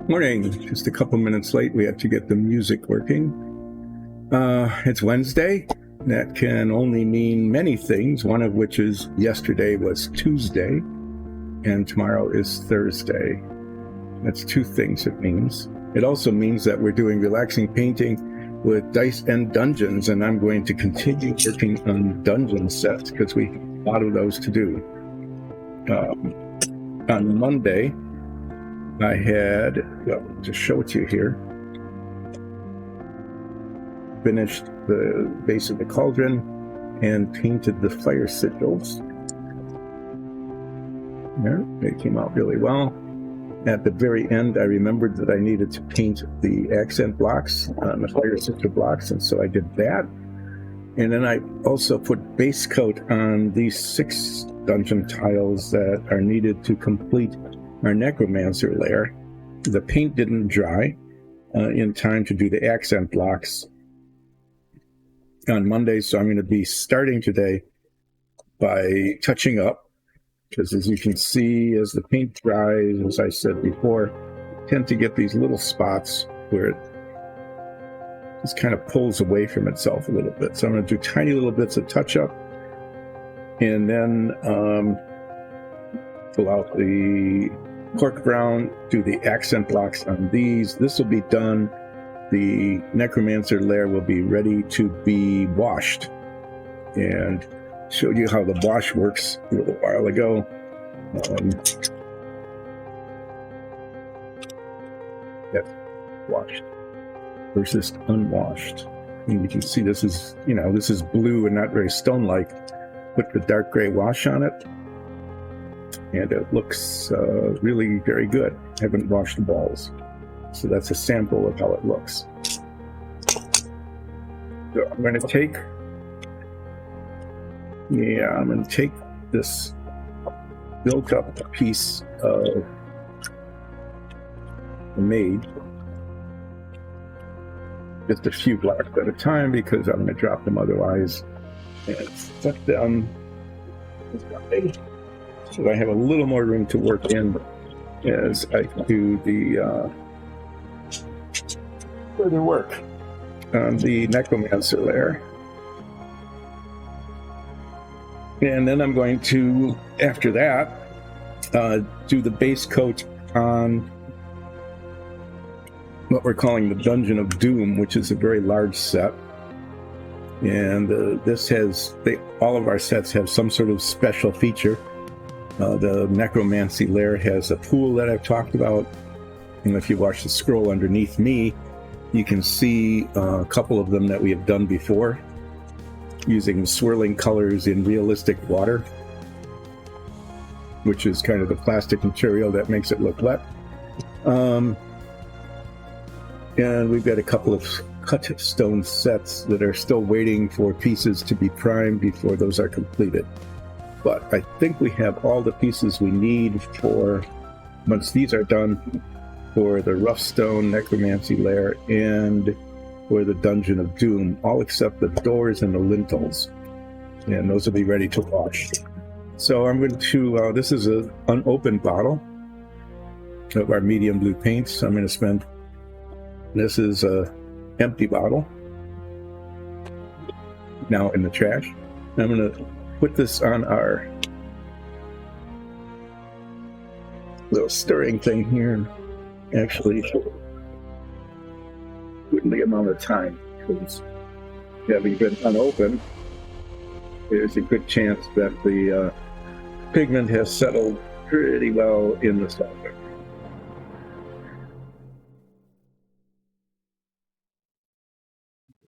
Morning. Just a couple minutes late. We had to get the music working. It's Wednesday. That can only mean many things, one of which is yesterday was Tuesday and tomorrow is Thursday. That's two things it means. It also means that we're doing relaxing painting with Dice and Dungeons, and I'm going to continue working on dungeon sets because we have a lot of those to do. On Monday, I had, well, just show it to you here, finished the base of the cauldron and painted the fire sigils. There, they came out really well. At the very end, I remembered that I needed to paint the accent blocks on the fire sigil blocks, and so I did that. And then I also put base coat on these 6 dungeon tiles that are needed to complete our necromancer lair. The paint didn't dry in time to do the accent blocks on Monday, so I'm going to be starting today by touching up, because as you can see, as the paint dries, as I said before, I tend to get these little spots where it just kind of pulls away from itself a little bit. So I'm going to do tiny little bits of touch up, and then pull out the cork brown, do the accent blocks on these. This will be done. The necromancer lair will be ready to be washed, and showed you how the wash works a little while ago. That's washed versus unwashed. And you can see this is, this is blue and not very stone-like. Put the dark gray wash on it, and it looks really very good. I haven't washed the balls, so that's a sample of how it looks. So I'm going to take this built up piece of made, just a few blocks at a time because I'm going to drop them otherwise, and set them so I have a little more room to work in as I do the further work on the necromancer lair. And then I'm going to, after that, do the base coat on what we're calling the Dungeon of Doom, which is a very large set. And this has, all of our sets have some sort of special feature. The necromancy lair has a pool that I've talked about. And if you watch the scroll underneath me, you can see a couple of them that we have done before, using swirling colors in realistic water, which is kind of the plastic material that makes it look wet. And we've got a couple of cut stone sets that are still waiting for pieces to be primed before those are completed. But I think we have all the pieces we need for, once these are done, for the rough stone necromancy lair and for the Dungeon of Doom, all except the doors and the lintels, and those will be ready to wash. So I'm going to, this is an unopened bottle of our medium blue paint, so I'm going to spend, this is a empty bottle, now in the trash. I'm going to put this on our little stirring thing here, and actually the amount of time, because having been unopened, there's a good chance that the pigment has settled pretty well in the solvent.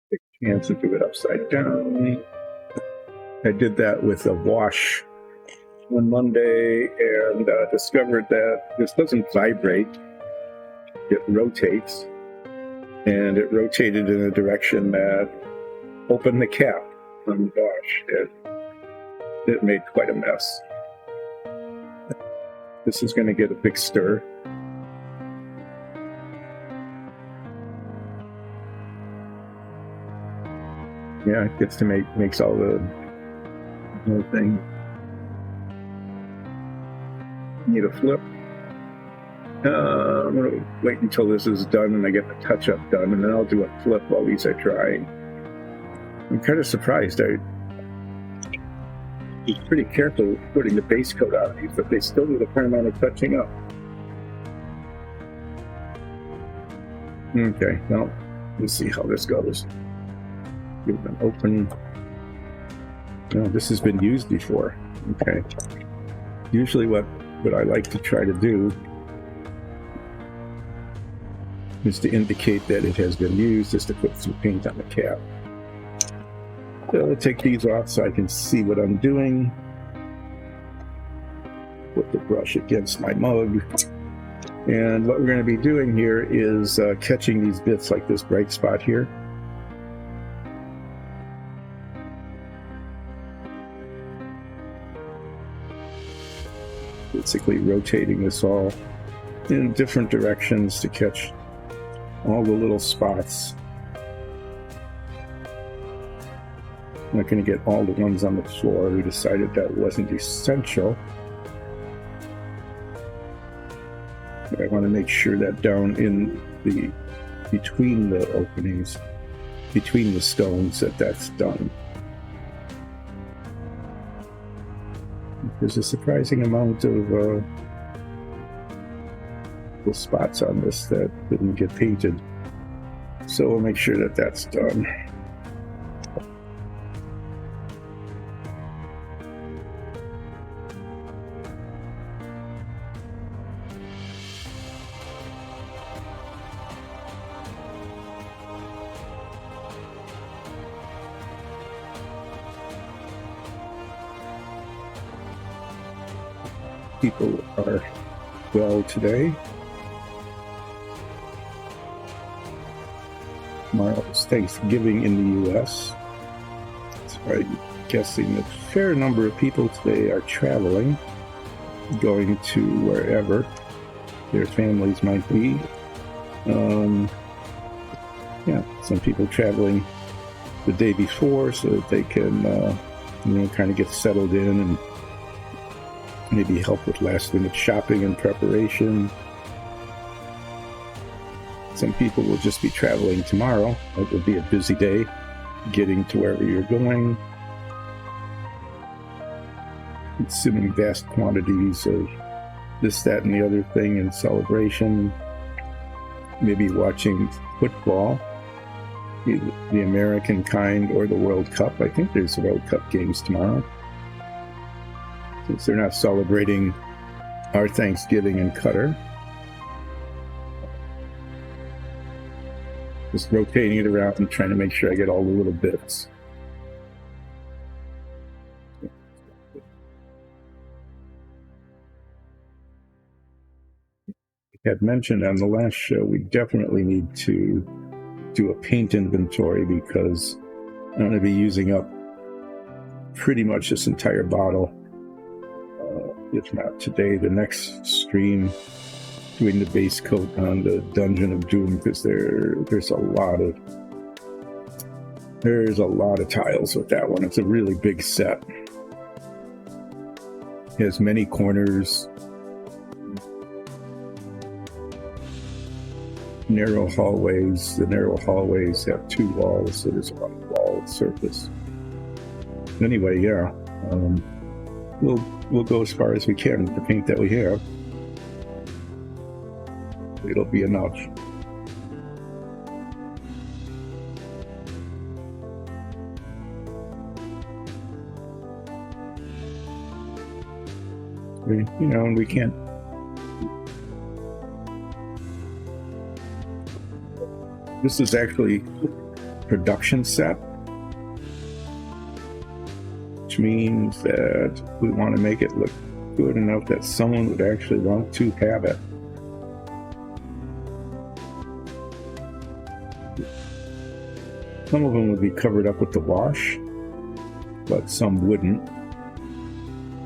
Take a chance to do it upside down. I did that with a wash on Monday and discovered that this doesn't vibrate, it rotates. And it rotated in a direction that opened the cap on the wash. It made quite a mess. This is going to get a big stir. Yeah, it gets to makes all the whole thing. Need a flip. I'm going to wait until this is done and I get the touch-up done, and then I'll do a flip while these are drying. I'm kind of surprised. I was pretty careful putting the base coat on these, but they still need a fair amount of touching up. Okay, well, let's see how this goes. Give them open. No, this has been used before. Okay. Usually what I like to try to do is to indicate that it has been used, is to put some paint on the cap. So I'll take these off so I can see what I'm doing. Put the brush against my mug. And what we're going to be doing here is catching these bits like this bright spot here. Basically rotating this all in different directions to catch all the little spots. I'm not going to get all the ones on the floor. We decided that wasn't essential. But I want to make sure that down in the between the openings, between the stones, that's done. There's a surprising amount of the spots on this that didn't get painted, so we'll make sure that that's done. People are well today. Tomorrow's Thanksgiving in the U.S. So I'm guessing a fair number of people today are traveling, going to wherever their families might be. Yeah, some people traveling the day before so that they can, kind of get settled in and maybe help with last-minute shopping and preparation. Some people will just be traveling tomorrow. It will be a busy day getting to wherever you're going, consuming vast quantities of this, that, and the other thing in celebration. Maybe watching football, the American kind or the World Cup. I think there's World Cup games tomorrow, since they're not celebrating our Thanksgiving in Qatar. Just rotating it around and trying to make sure I get all the little bits. I had mentioned on the last show, we definitely need to do a paint inventory because I'm going to be using up pretty much this entire bottle. If not today, the next stream, doing the base coat on the Dungeon of Doom, because there's a lot of tiles with that one. It's a really big set. It has many corners, narrow hallways. The narrow hallways have two walls, so there's a lot of wall surface. Anyway, yeah, we'll go as far as we can with the paint that we have. It'll be enough. And we can't. This is actually production set, which means that we want to make it look good enough that someone would actually want to have it. Some of them would be covered up with the wash, but some wouldn't.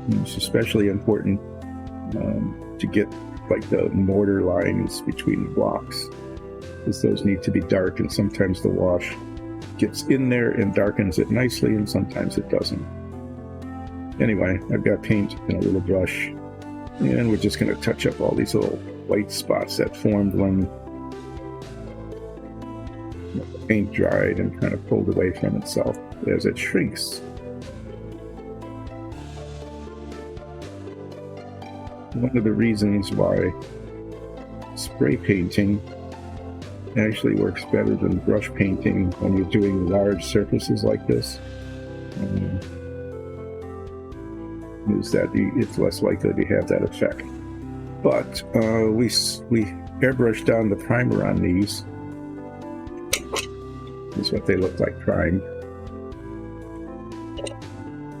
It's especially important to get like the mortar lines between the blocks, because those need to be dark, and sometimes the wash gets in there and darkens it nicely, and sometimes it doesn't. Anyway, I've got paint and a little brush. And we're just going to touch up all these little white spots that formed when the paint dried and kind of pulled away from itself as it shrinks. One of the reasons why spray painting actually works better than brush painting when you're doing large surfaces like this is that it's less likely to have that effect. But we airbrushed down the primer on these. This is what they look like primed.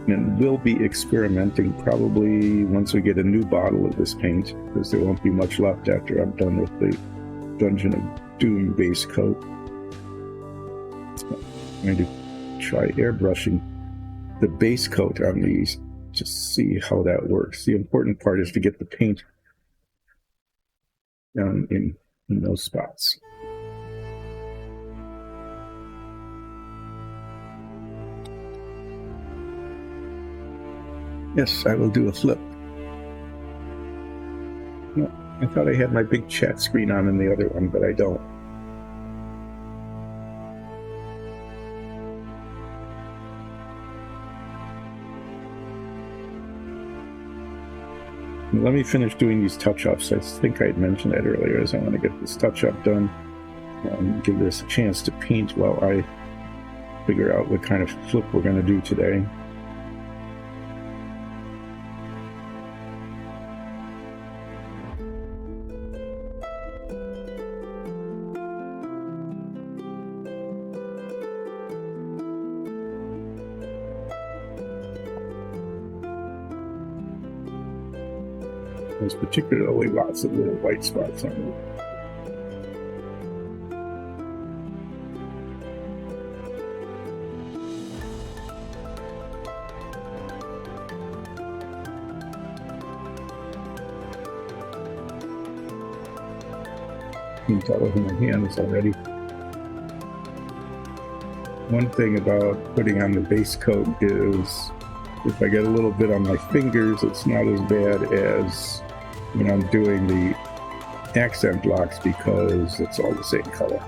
And we'll be experimenting probably once we get a new bottle of this paint, because there won't be much left after I'm done with the Dungeon of Doom base coat. I'm going to try airbrushing the base coat on these, just see how that works. The important part is to get the paint down in those spots. Yes, I will do a flip. No, I thought I had my big chat screen on in the other one, but I don't. Let me finish doing these touch-ups. I think I had mentioned that earlier, as I want to get this touch-up done. Give this a chance to paint while I figure out what kind of flip we're going to do today. There's particularly lots of little white spots on it. It's all over my hands already. One thing about putting on the base coat is if I get a little bit on my fingers, it's not as bad as when I'm doing the accent blocks, because it's all the same color.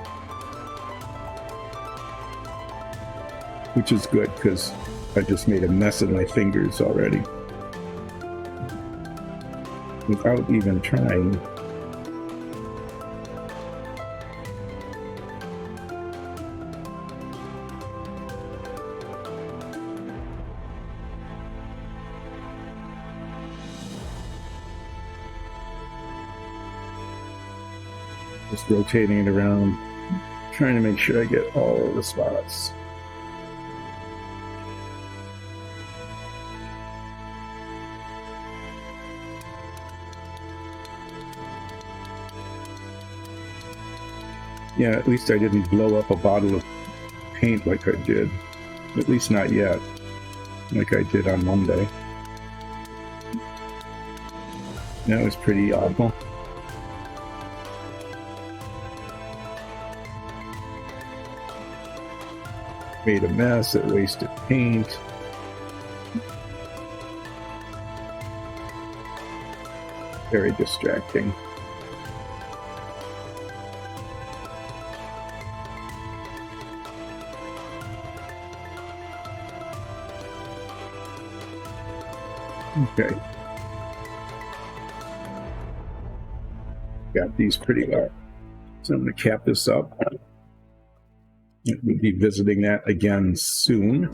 Which is good, because I just made a mess of my fingers already without even trying. Just rotating it around, trying to make sure I get all of the spots. Yeah, at least I didn't blow up a bottle of paint like I did. At least not yet, like I did on Monday. That was pretty awful. Made a mess, it wasted paint. Very distracting. Okay. Got these pretty well. So I'm going to cap this up. We'll be visiting that again soon.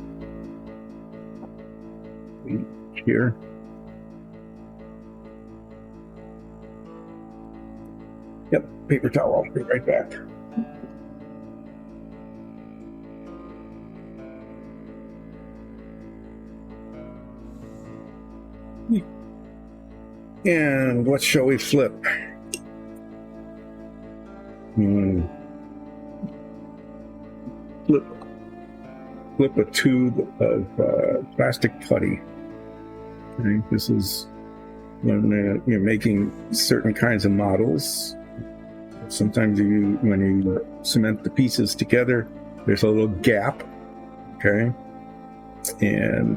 Here. Yep, paper towel. I'll be right back. And what shall we flip? Flip a tube of plastic putty. Okay, this is when you're making certain kinds of models. Sometimes when you cement the pieces together, there's a little gap. Okay, and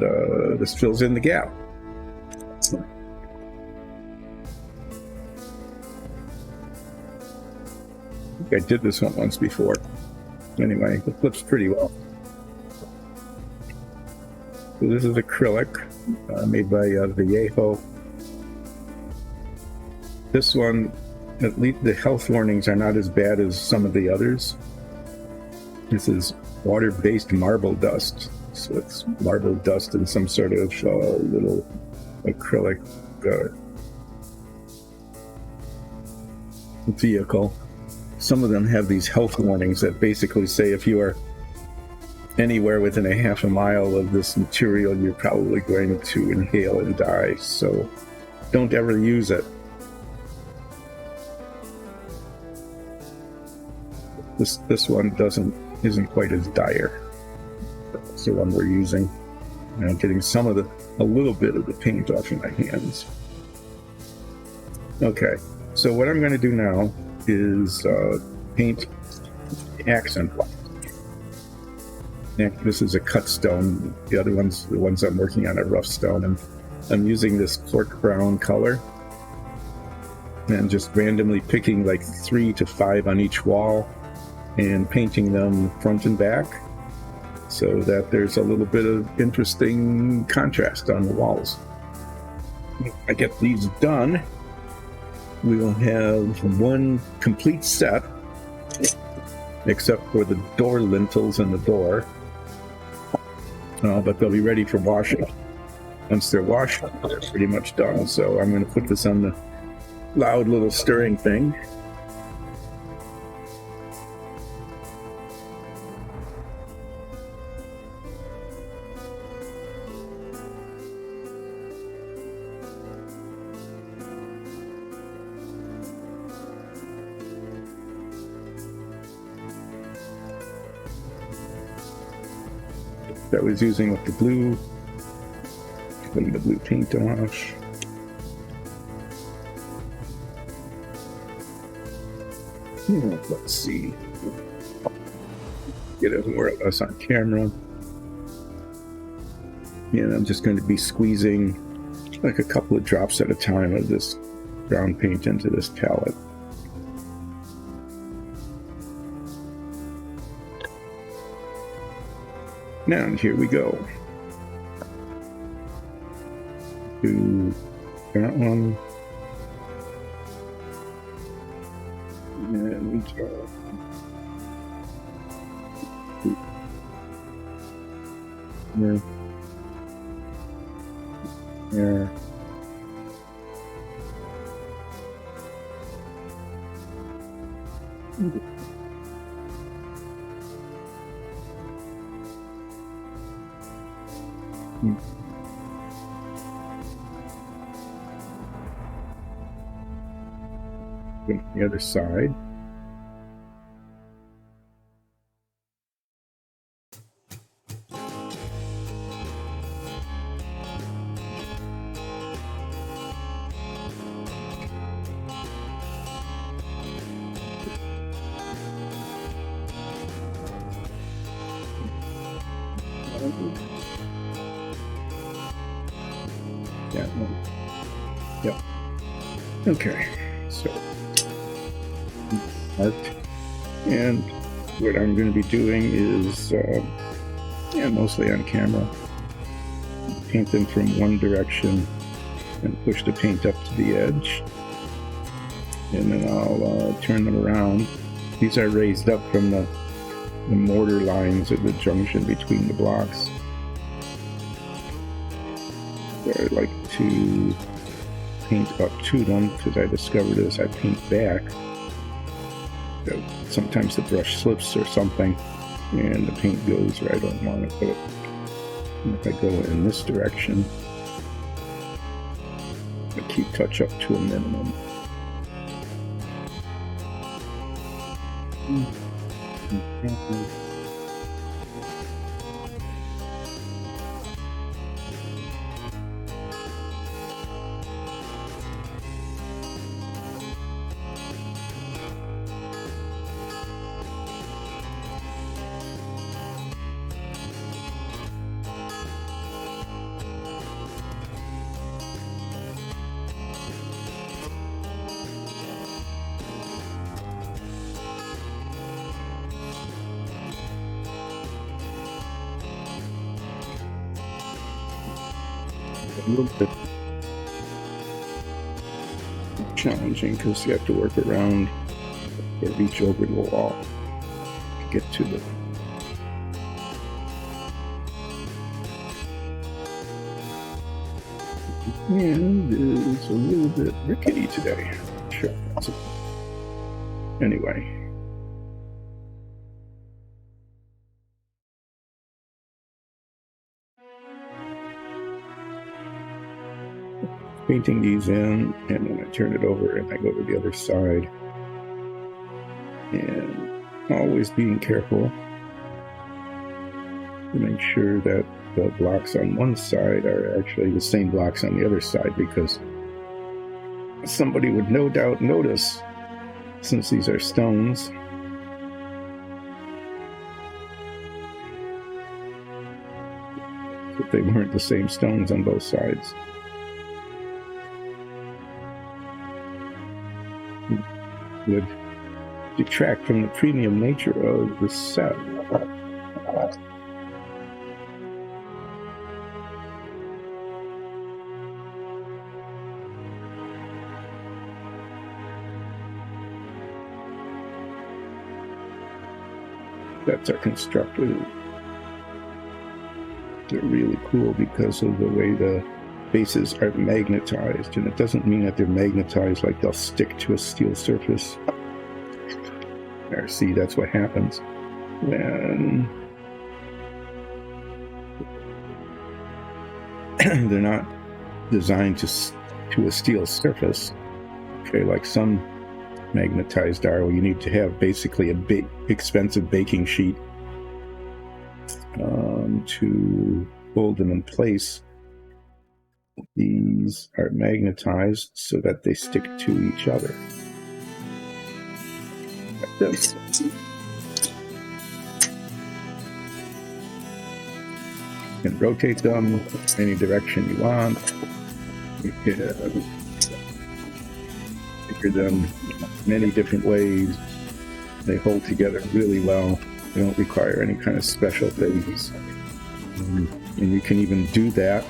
this fills in the gap. I did this one once before. Anyway, it flips pretty well. So this is acrylic made by Vallejo. This one, at least the health warnings are not as bad as some of the others. This is water-based marble dust. So it's marble dust in some sort of little acrylic vehicle. Some of them have these health warnings that basically say if you are anywhere within a half a mile of this material, you're probably going to inhale and die. So don't ever use it. This one isn't quite as dire. That's the one we're using. And I'm getting a little bit of the paint off in my hands. Okay, so what I'm going to do now is paint accent block. This is a cut stone. The ones I'm working on are rough stone, and I'm using this cork brown color and just randomly picking like 3 to 5 on each wall and painting them front and back so that there's a little bit of interesting contrast on the walls. When I get these done, we will have one complete set, except for the door lintels and the door, but they'll be ready for washing. Once they're washed, they're pretty much done. So I'm going to put this on the loud little stirring thing. That was using with the blue, putting the blue paint off. Let's see. Get it more or less on camera. And I'm just going to be squeezing like a couple of drops at a time of this brown paint into this palette. Now, and here we go. Do that one. And there. The other side. That one. Yep. Okay. So. And what I'm going to be doing is, mostly on camera, paint them from one direction and push the paint up to the edge. And then I'll turn them around. These are raised up from the mortar lines at the junction between the blocks. So I like to paint up to them because I discovered as I paint back, sometimes the brush slips or something and the paint goes where I don't want it. But if I go in this direction, I keep touch up to a minimum. a little bit challenging because you have to work around or reach over the wall to get to the and it's a little bit rickety today. Sure. Anyway. Painting these in, and then I turn it over and I go to the other side. And always being careful to make sure that the blocks on one side are actually the same blocks on the other side, because somebody would no doubt notice, since these are stones, that they weren't the same stones on both sides. Would detract from the premium nature of the set. Sets are constructed. They're really cool because of the way the bases are magnetized, and it doesn't mean that they're magnetized like they'll stick to a steel surface. There, see, that's what happens when they're not designed to a steel surface. Okay, like some magnetized are, where you need to have basically a expensive baking sheet to hold them in place. These are magnetized so that they stick to each other. Like this. You can rotate them any direction you want. You can figure them many different ways. They hold together really well. They don't require any kind of special things. And you can even do that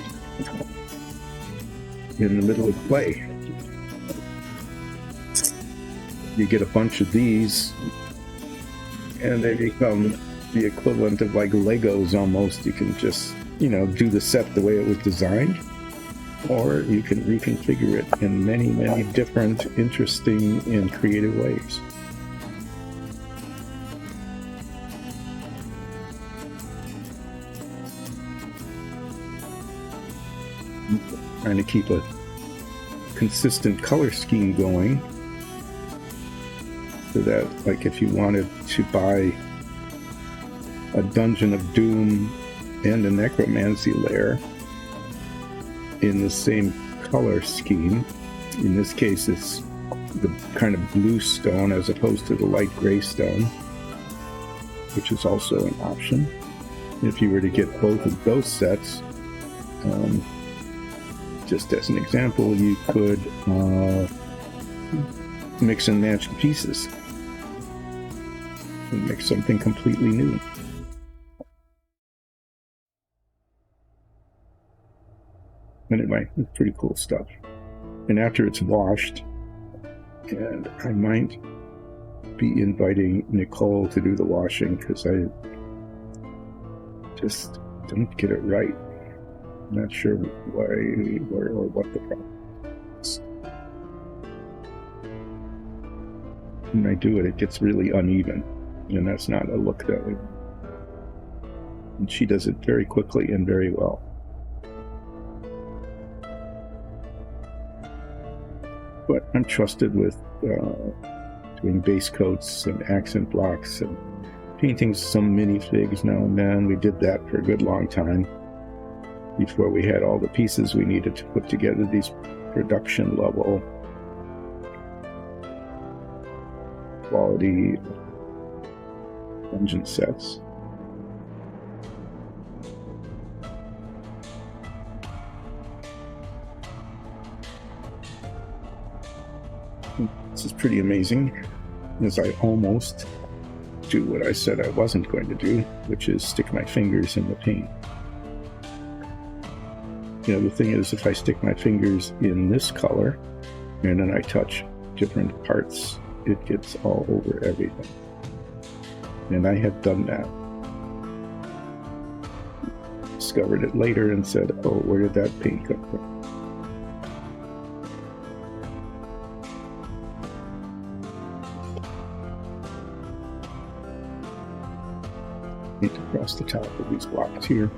in the middle of play. You get a bunch of these, and they become the equivalent of like Legos almost. You can just, do the set the way it was designed, or you can reconfigure it in many, many different, interesting, and creative ways. Trying to keep a consistent color scheme going, so that, like, if you wanted to buy a Dungeon of Doom and a Necromancy layer in the same color scheme, in this case it's the kind of blue stone as opposed to the light gray stone, which is also an option. If you were to get both of those sets, just as an example, you could mix and match the pieces and make something completely new. Anyway, it's pretty cool stuff. And after it's washed, and I might be inviting Nicole to do the washing, because I just don't get it right. I'm not sure why or what the problem is. When I do it, it gets really uneven, and that's not a look that we want. And she does it very quickly and very well. But I'm trusted with doing base coats and accent blocks and painting some minifigs now and then. We did that for a good long time before we had all the pieces we needed to put together these production level quality dungeon sets. This is pretty amazing, as I almost do what I said I wasn't going to do, which is stick my fingers in the paint. the thing is, if I stick my fingers in this color and then I touch different parts, it gets all over everything. And I have done that. Discovered it later and said, oh, where did that paint come from? Need to cross the top of these blocks here.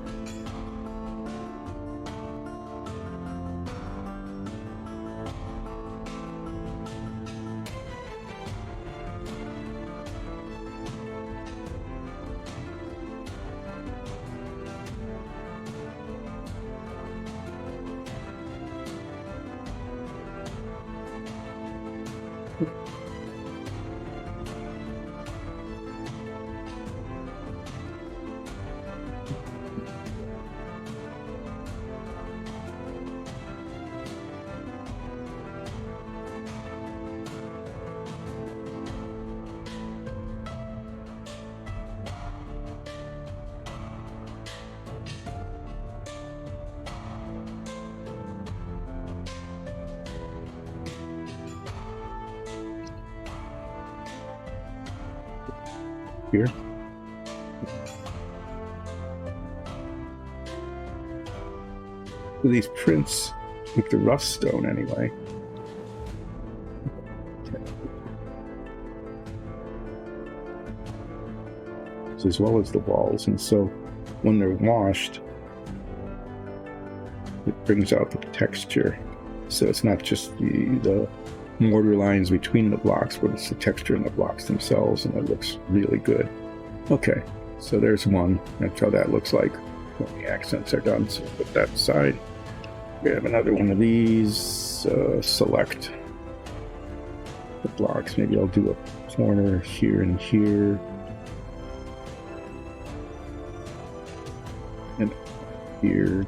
Here. So these prints, with the rough stone anyway, as well as the walls, and so when they're washed, it brings out the texture. So it's not just the mortar lines between the blocks, but it's the texture in the blocks themselves, and it looks really good. Okay, so there's one. That's how that looks like when the accents are done. So put that aside. We have another one of these. Select the blocks. Maybe I'll do a corner here and here. And here.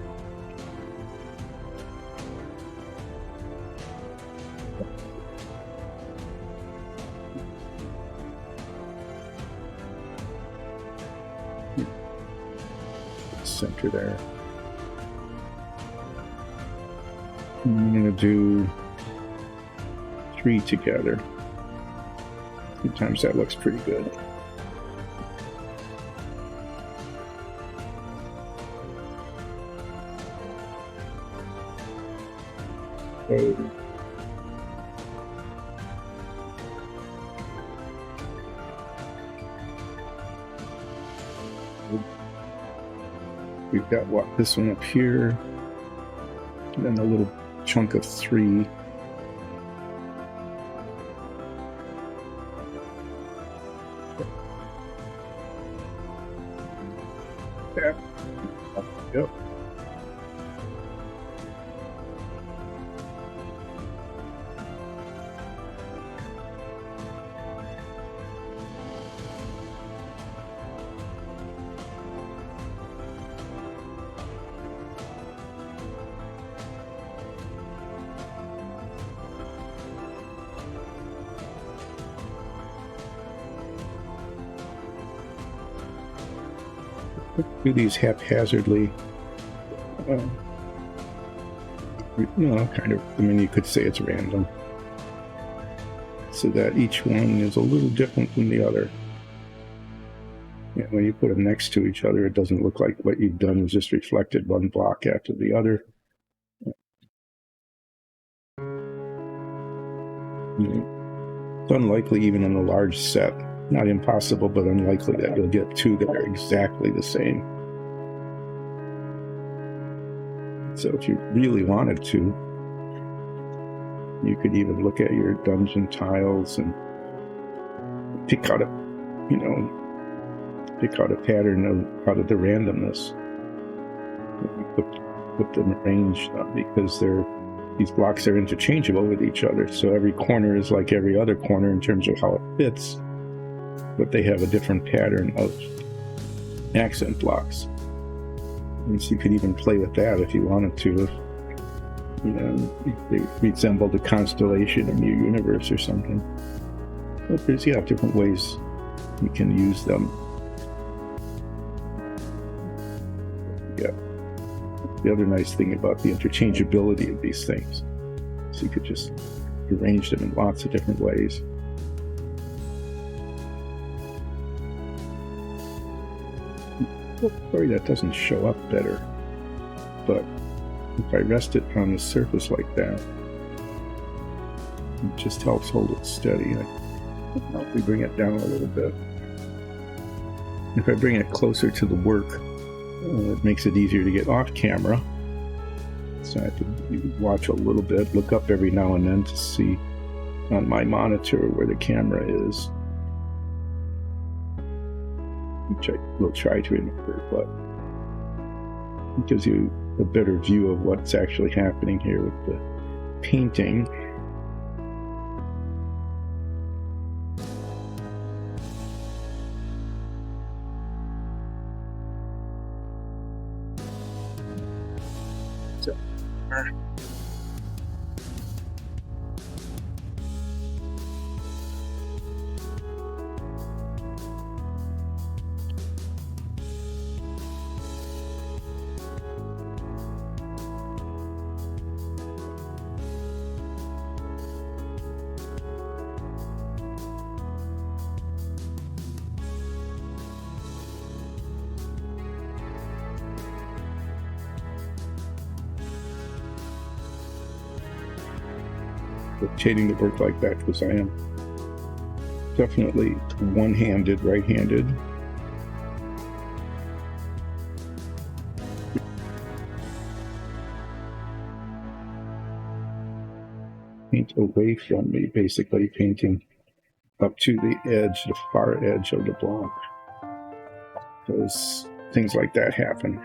Center there. I'm going to do 3 together. Sometimes that looks pretty good. We've got this one up here, and then a little chunk of 3. Yeah. Yep. Do these haphazardly. Kind of, I mean, you could say it's random. So that each one is a little different from the other. Yeah, when you put them next to each other, it doesn't look like what you've done is just reflected one block after the other. It's unlikely, even in a large set, not impossible, but unlikely that you'll get 2 that are exactly the same. So if you really wanted to, you could even look at your dungeon tiles and pick out a pattern out of the randomness. Put them arranged because these blocks are interchangeable with each other. So every corner is like every other corner in terms of how it fits, but they have a different pattern of accent blocks. And so you could even play with that if you wanted to. If they resemble the constellation in your universe or something. But there's different ways you can use them. Yeah. the other nice thing about the interchangeability of these things. So you could just arrange them in lots of different ways. Sorry, that doesn't show up better, but if I rest it on the surface like that, it just helps hold it steady. If we bring it down a little bit, if I bring it closer to the work, it makes it easier to get off camera. So I have to watch a little bit, look up every now and then to see on my monitor where the camera is, which I will try to remember, but it gives you a better view of what's actually happening here with the painting. So, rotating the work like that because I am definitely one-handed, right-handed. Paint away from me, basically painting up to the edge, the far edge of the block, because things like that happen.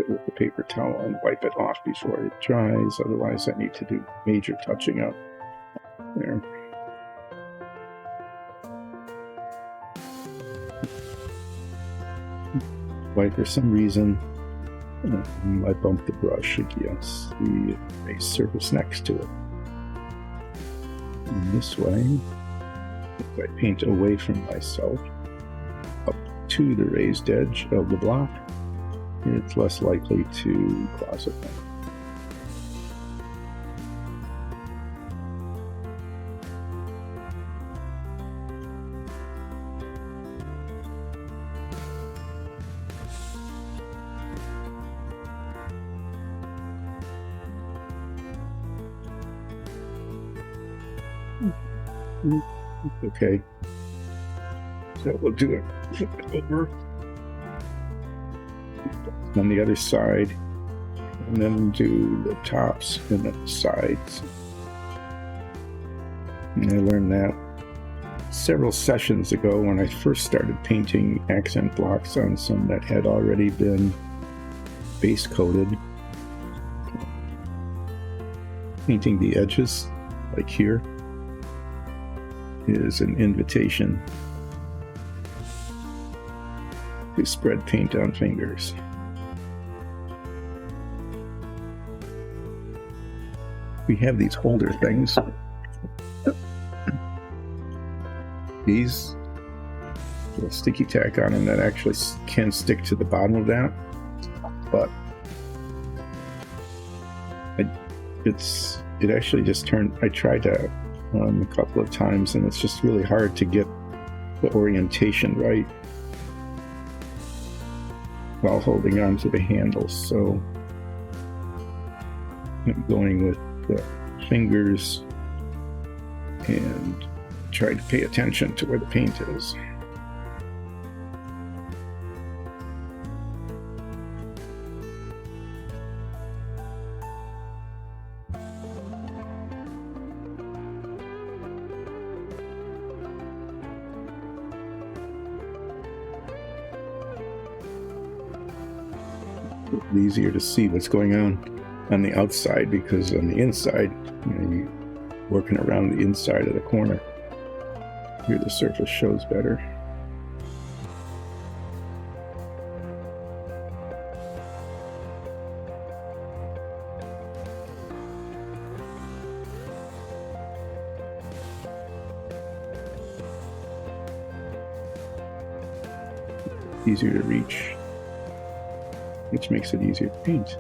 With the paper towel and wipe it off before it dries, otherwise I need to do major touching up there. Why for some reason I bumped the brush against the base surface next to it. And this way, if I paint away from myself up to the raised edge of the block, it's less likely to cross it. Okay, so we'll do it. Flip it over on the other side, and then do the tops and the sides. And I learned that several sessions ago when I first started painting accent blocks on some that had already been base coated. Painting the edges, like here, is an invitation to spread paint on fingers. We have these holder things. These little sticky tack on them that actually can stick to the bottom of that, but it actually just turned. I tried that a couple of times, and it's just really hard to get the orientation right while holding on to the handles. So I'm going with the fingers and try to pay attention to where the paint is. It's easier to see what's going on the outside, because on the inside, you're working around the inside of the corner. Here the surface shows better. easier to reach, which makes it easier to paint.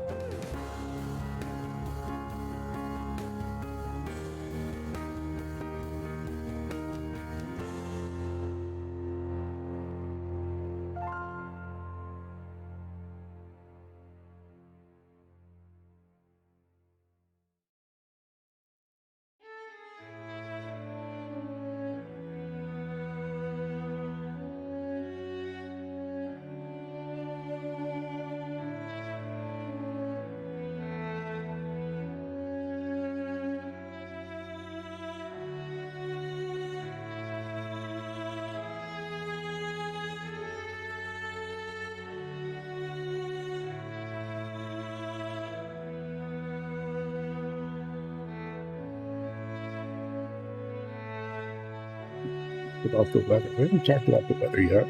About the weather. We haven't talked about the weather yet.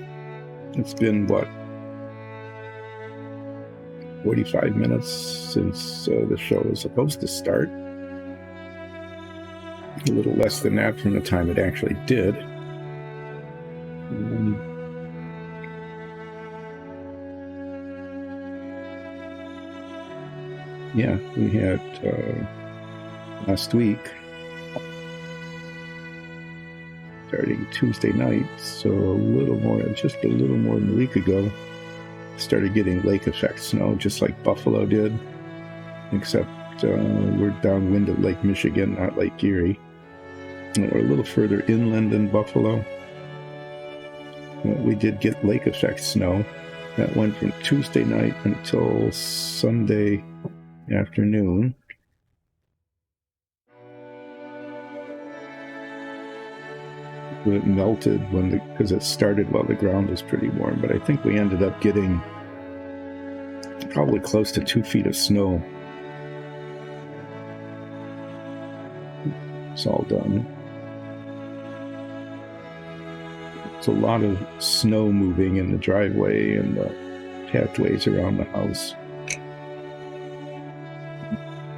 It's been, what, 45 minutes since the show was supposed to start. A little less than that from the time it actually did. Yeah, we had last week, starting Tuesday night, so just a little more than a week ago, started getting lake effect snow, just like Buffalo did, except we're downwind of Lake Michigan, not Lake Erie. And we're a little further inland than Buffalo. We did get lake effect snow. That went from Tuesday night until Sunday afternoon. It melted because it started while the ground was pretty warm, but I think we ended up getting probably close to 2 feet of snow. It's all done. It's a lot of snow moving in the driveway and the pathways around the house.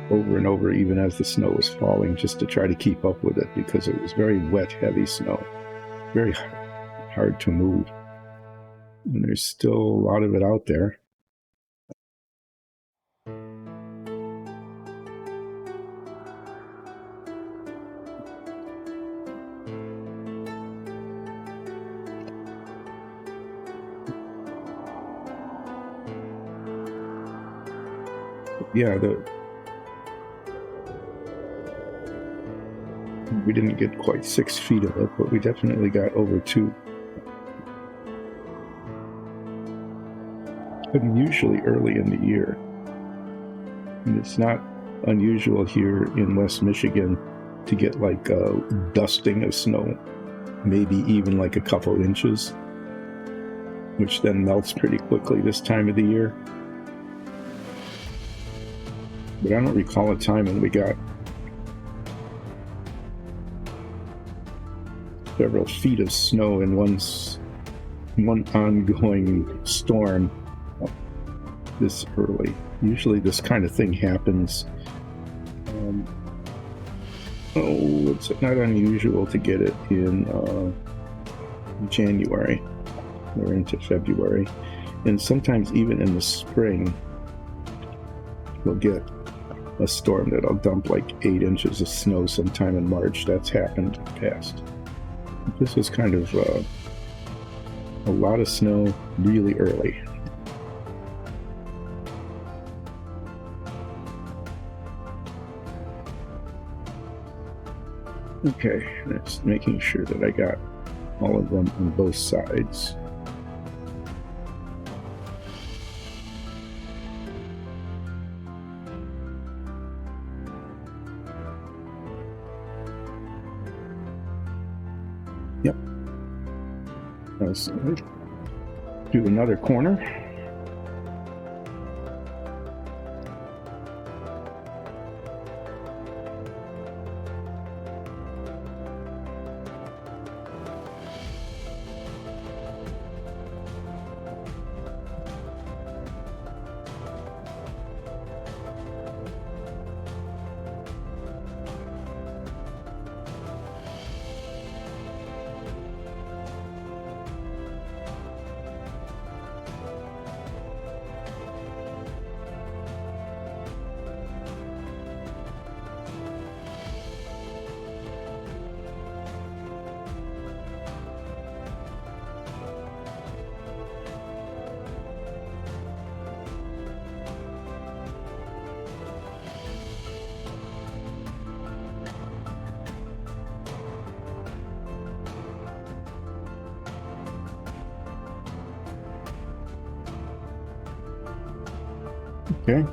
Over and over, even as the snow was falling, just to try to keep up with it, because it was very wet, heavy snow. Very hard to move. And there's still a lot of it out there. Yeah, we didn't get quite 6 feet of it, but we definitely got over 2. But usually early in the year. And it's not unusual here in West Michigan to get like a dusting of snow, maybe even like a couple inches, which then melts pretty quickly this time of the year. But I don't recall a time when we got several feet of snow in one ongoing storm this early. Usually this kind of thing happens. It's not unusual to get it in January or into February. And sometimes even in the spring, we'll get a storm that'll dump like 8 inches of snow sometime in March. That's happened in the past. This was kind of a lot of snow really early. Okay, that's making sure that I got all of them on both sides. Yep. Let's do another corner. Okay.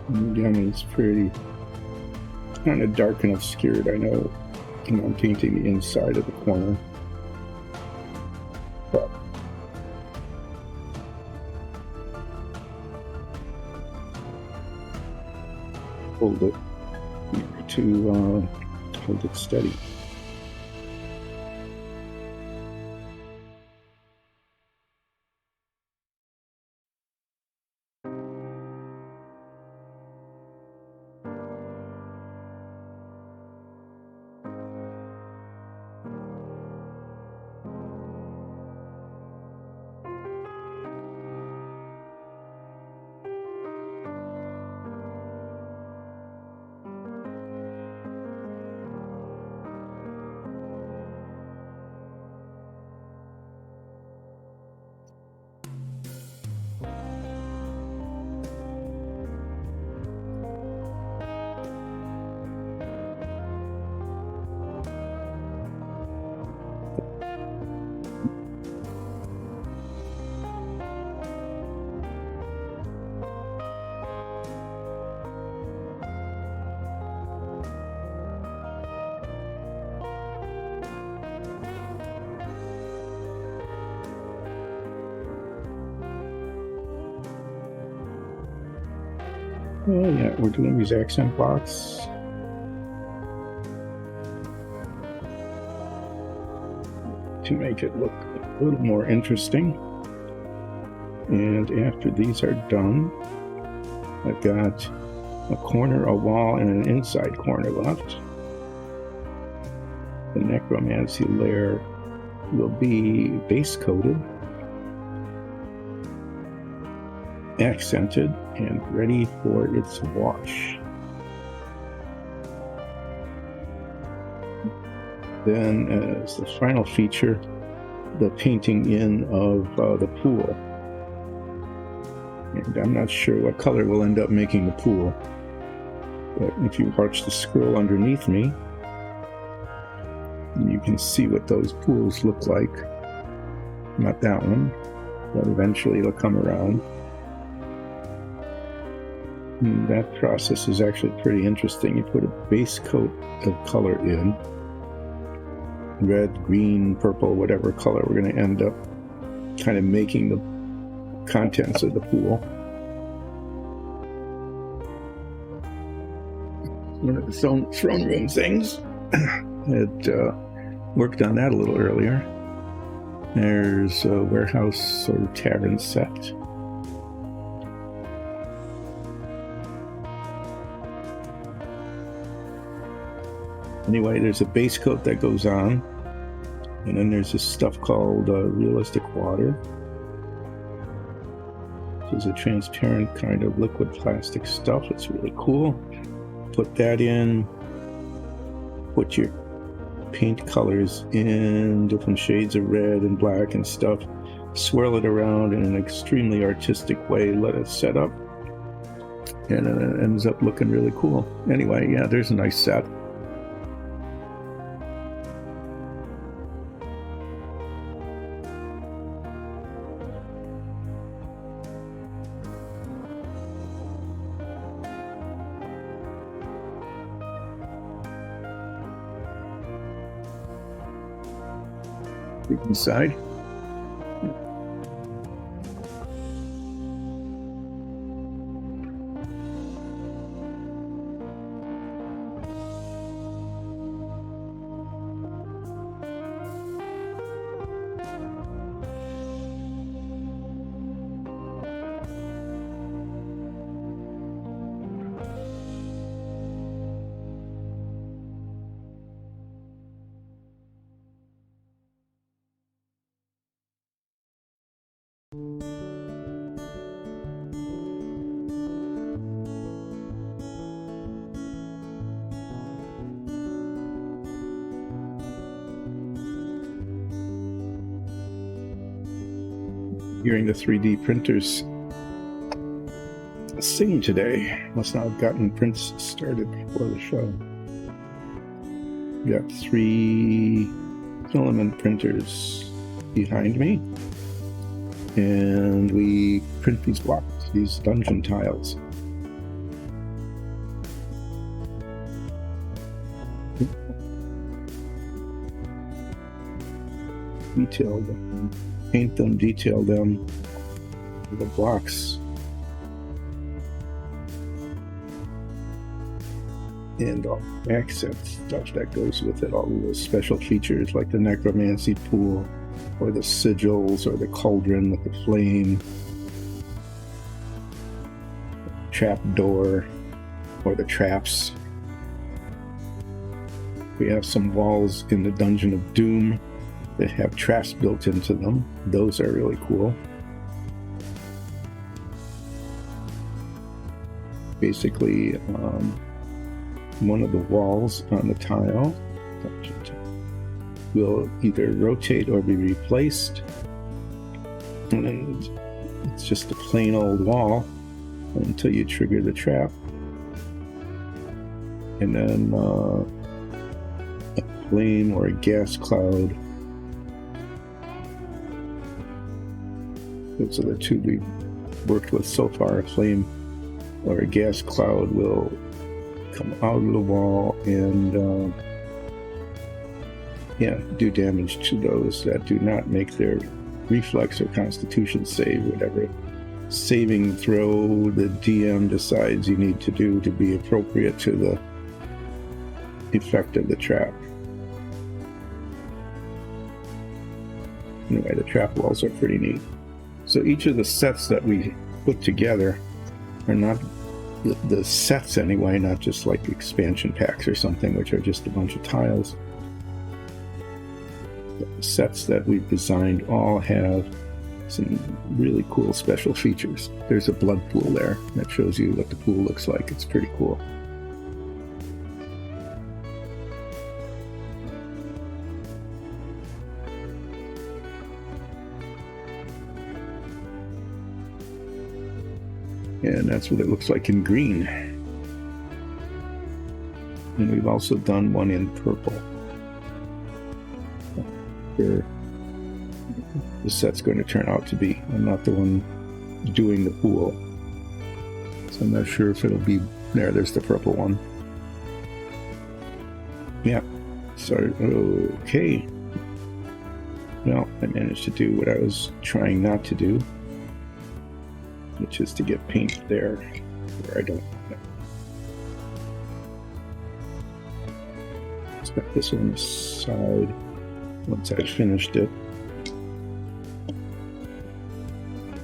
And again, it's pretty kind of dark and obscured. I know I'm painting the inside of the corner. But hold it to hold it steady. Oh yeah, we're doing these accent blocks. To make it look a little more interesting. And after these are done, I've got a corner, a wall, and an inside corner left. The necromancy layer will be base coated, accented, and ready for its wash. Then, as the final feature, the painting in of the pool. And I'm not sure what color will end up making the pool, but if you watch the scroll underneath me, you can see what those pools look like. Not that one, but eventually it'll come around. And that process is actually pretty interesting. You put a base coat of color in, red, green, purple, whatever color we're going to end up kind of making the contents of the pool. One of the throne room things. Had worked on that a little earlier. There's a warehouse sort of tavern set. Anyway, there's a base coat that goes on, and then there's this stuff called realistic water. This is a transparent kind of liquid plastic stuff. It's really cool. Put that in, put your paint colors in different shades of red and black and stuff, swirl it around in an extremely artistic way, let it set up, and it ends up looking really cool. Anyway, yeah, there's a nice set. Inside. Hearing the 3D printers sing today. Must not have gotten prints started before the show. We got 3 filament printers behind me. and we print these blocks, these dungeon tiles. Detail them, paint them, detail them, the blocks. And all accent stuff that goes with it, all of those special features like the necromancy pool, or the sigils, or the cauldron with the flame, trap door, or the traps. We have some walls in the Dungeon of Doom that have traps built into them. Those are really cool. Basically, one of the walls on the tile will either rotate or be replaced. And then it's just a plain old wall until you trigger the trap. And then a flame or a gas cloud. Those are the two we've worked with so far. A flame or a gas cloud will come out of the wall and do damage to those that do not make their reflex or constitution save, whatever saving throw the DM decides you need to do to be appropriate to the effect of the trap. Anyway, the trap walls are pretty neat. So each of the sets that we put together are not the sets anyway, not just like expansion packs or something, which are just a bunch of tiles. The sets that we've designed all have some really cool special features. There's a blood pool there that shows you what the pool looks like. It's pretty cool. And that's what it looks like in green. And we've also done one in purple. Here, the set's going to turn out to be. I'm not the one doing the pool, so I'm not sure if it'll be there. There's the purple one. Yeah. So, okay. Well, I managed to do what I was trying not to do, which is to get paint there where I don't want it. Let's put this on the side once I finished it.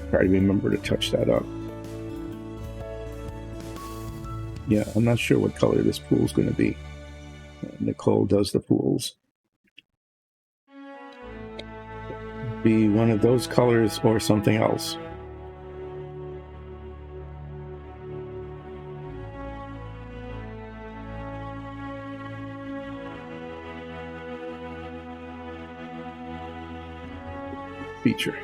Try to remember to touch that up. Yeah, I'm not sure what color this pool is going to be. Nicole does the pools. Be one of those colors or something else. Feature.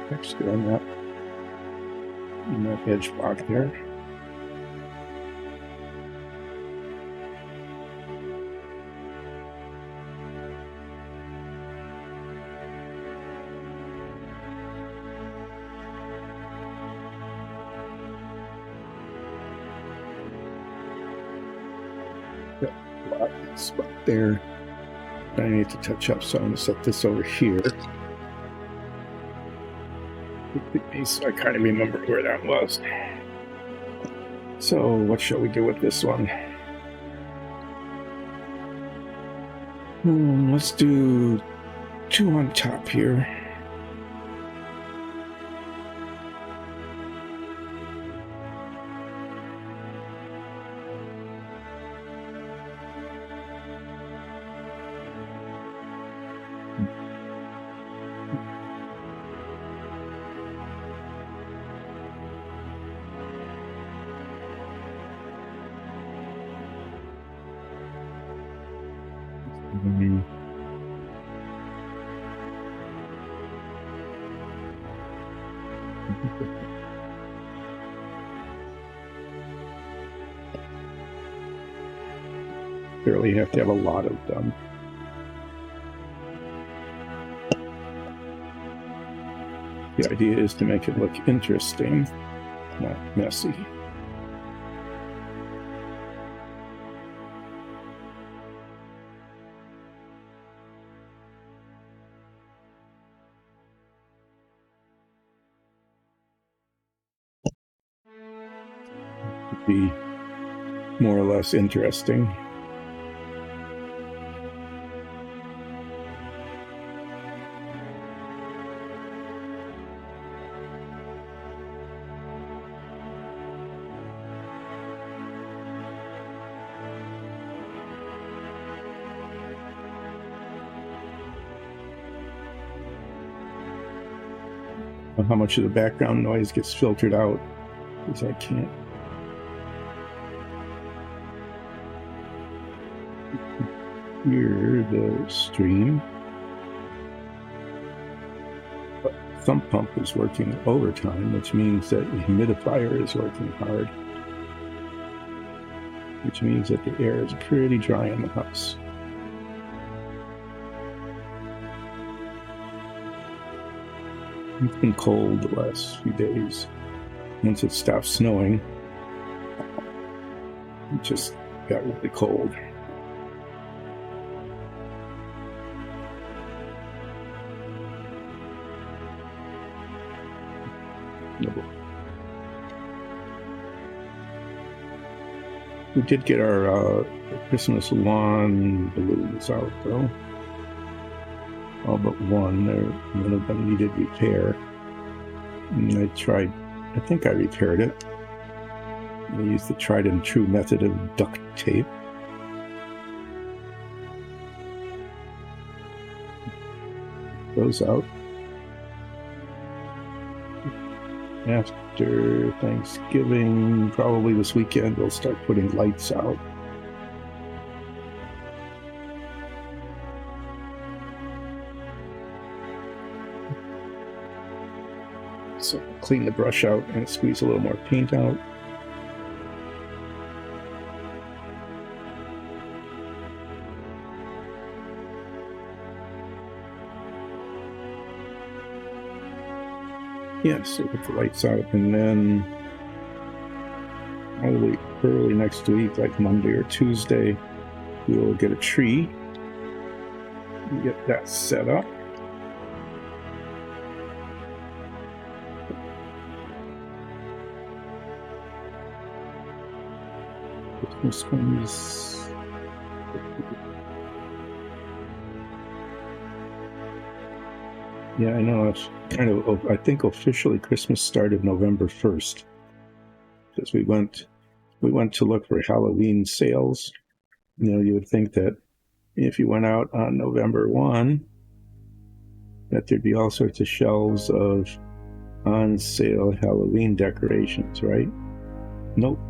Texture on that, in that edge block there. Got a spot there I need to touch up, so I'm going to set this over here. So I kind of remember where that was. So what shall we do with this one? Let's do 2 on top here. Barely have to have a lot of them. The idea is to make it look interesting, not messy. Be more or less interesting. How much of the background noise gets filtered out, because I can't hear the stream. But sump pump is working overtime, which means that the humidifier is working hard, which means that the air is pretty dry in the house. It's been cold the last few days. Once it stopped snowing, it just got really cold. We did get our Christmas lawn balloons out, though. All but one. None of them needed repair. And I think I repaired it. I used the tried and true method of duct tape. Those out. After Thanksgiving, probably this weekend, we'll start putting lights out. So clean the brush out and squeeze a little more paint out. Yeah, so put the lights out, and then probably early next week, like Monday or Tuesday, we will get a tree. Get that set up. Christmas comes. Yeah, I know. It's kind of. I think officially Christmas started November 1st, because we went to look for Halloween sales. You know, you would think that if you went out on November 1, that there'd be all sorts of shelves of on sale Halloween decorations, right? Nope.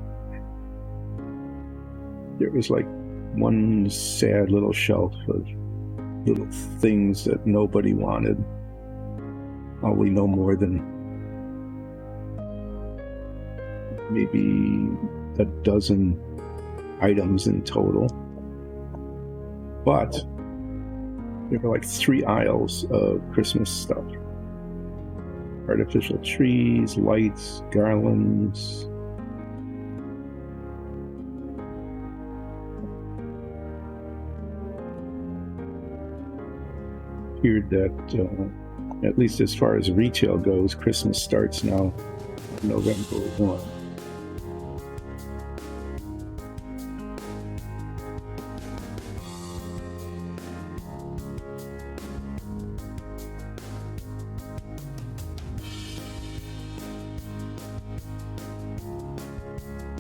There was like one sad little shelf of little things that nobody wanted. Probably no more than maybe a dozen items in total. But there were like 3 aisles of Christmas stuff. Artificial trees, lights, garlands. Appeared that, at least as far as retail goes, Christmas starts now, November 1.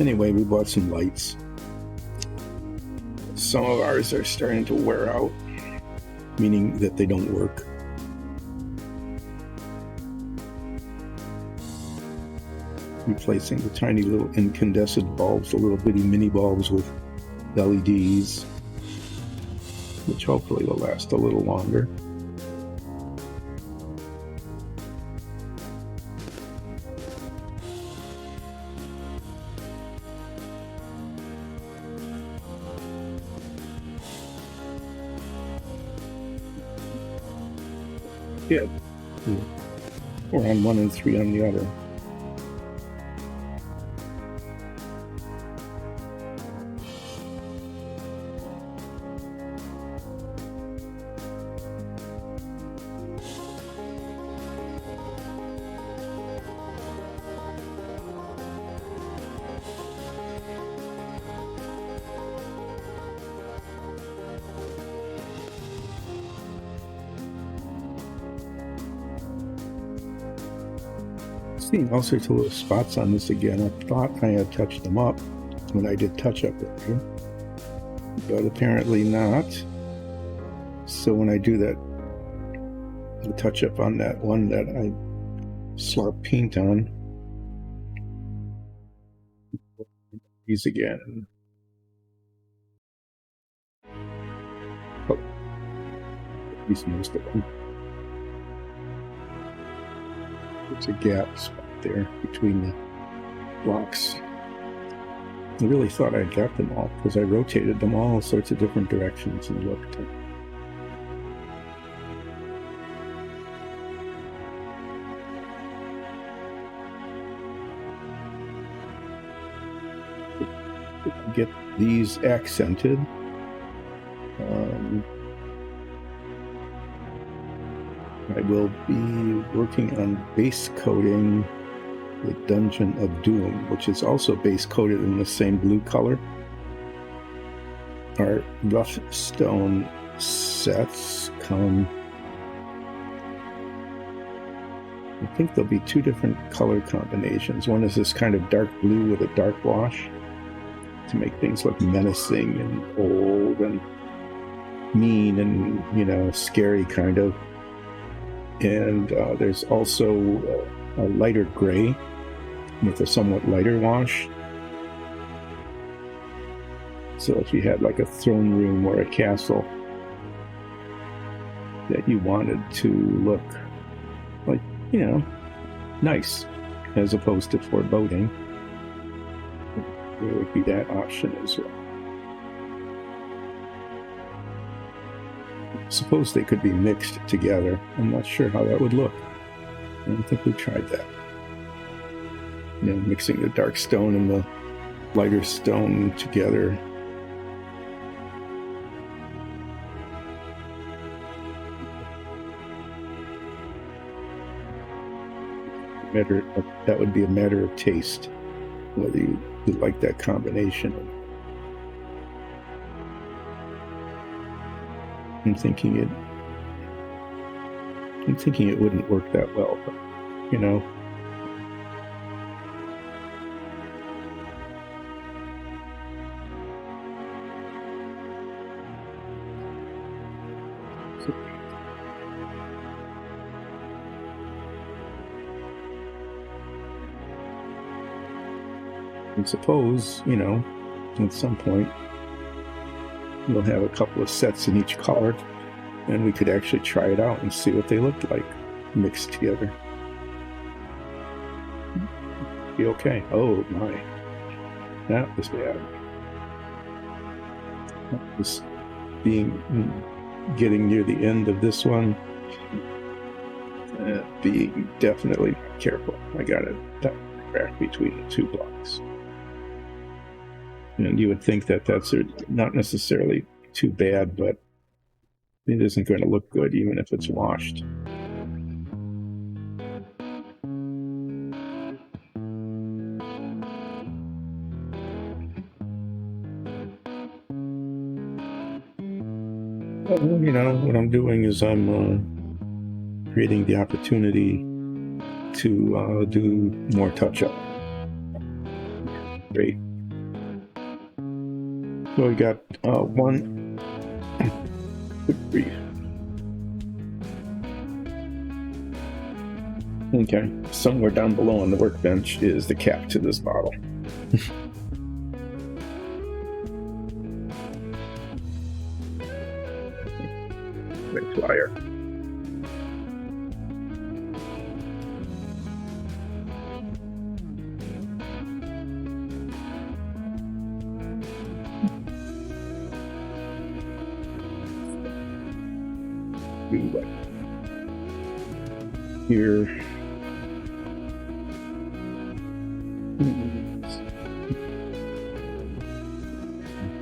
Anyway, we bought some lights. Some of ours are starting to wear out, meaning that they don't work. Replacing the tiny little incandescent bulbs, the little bitty mini bulbs with LEDs. which hopefully will last a little longer. Yeah. 4 on one and 3 on the other. Seeing all sorts of little spots on this again. I thought I had touched them up when I did touch up earlier, but apparently not. So when I do that, the touch up on that one that I slurp paint on, these again. Oh, at least most of them. There's a gap spot there between the blocks. I really thought I'd got them all because I rotated them all sorts of different directions and looked. Get these accented. I will be working on base coating the Dungeon of Doom, which is also base coated in the same blue color. Our rough stone sets come, I think there'll be 2 different color combinations. One is this kind of dark blue with a dark wash to make things look menacing and old and mean and, you know, scary kind of. And there's also a lighter gray with a somewhat lighter wash. So if you had like a throne room or a castle that you wanted to look like, you know, nice as opposed to foreboding, there would be that option as well. Suppose they could be mixed together. I'm not sure how that would look. I don't think we tried that. You know, mixing the dark stone and the lighter stone together. That would be a matter of taste, whether you like that combination. I'm thinking it wouldn't work that well, but, you know. And suppose, you know, at some point we'll have a couple of sets in each color, and we could actually try it out and see what they looked like mixed together. Be okay. Oh my, that was bad. That was getting near the end of this one, being definitely careful. I got it back between the 2 blocks. And you would think that that's not necessarily too bad, but it isn't going to look good even if it's washed. Well, you know, what I'm doing is I'm creating the opportunity to do more touch-up. Great. So we got 1. Good grief. Okay, somewhere down below on the workbench is the cap to this bottle. Homecoming flyer. Here.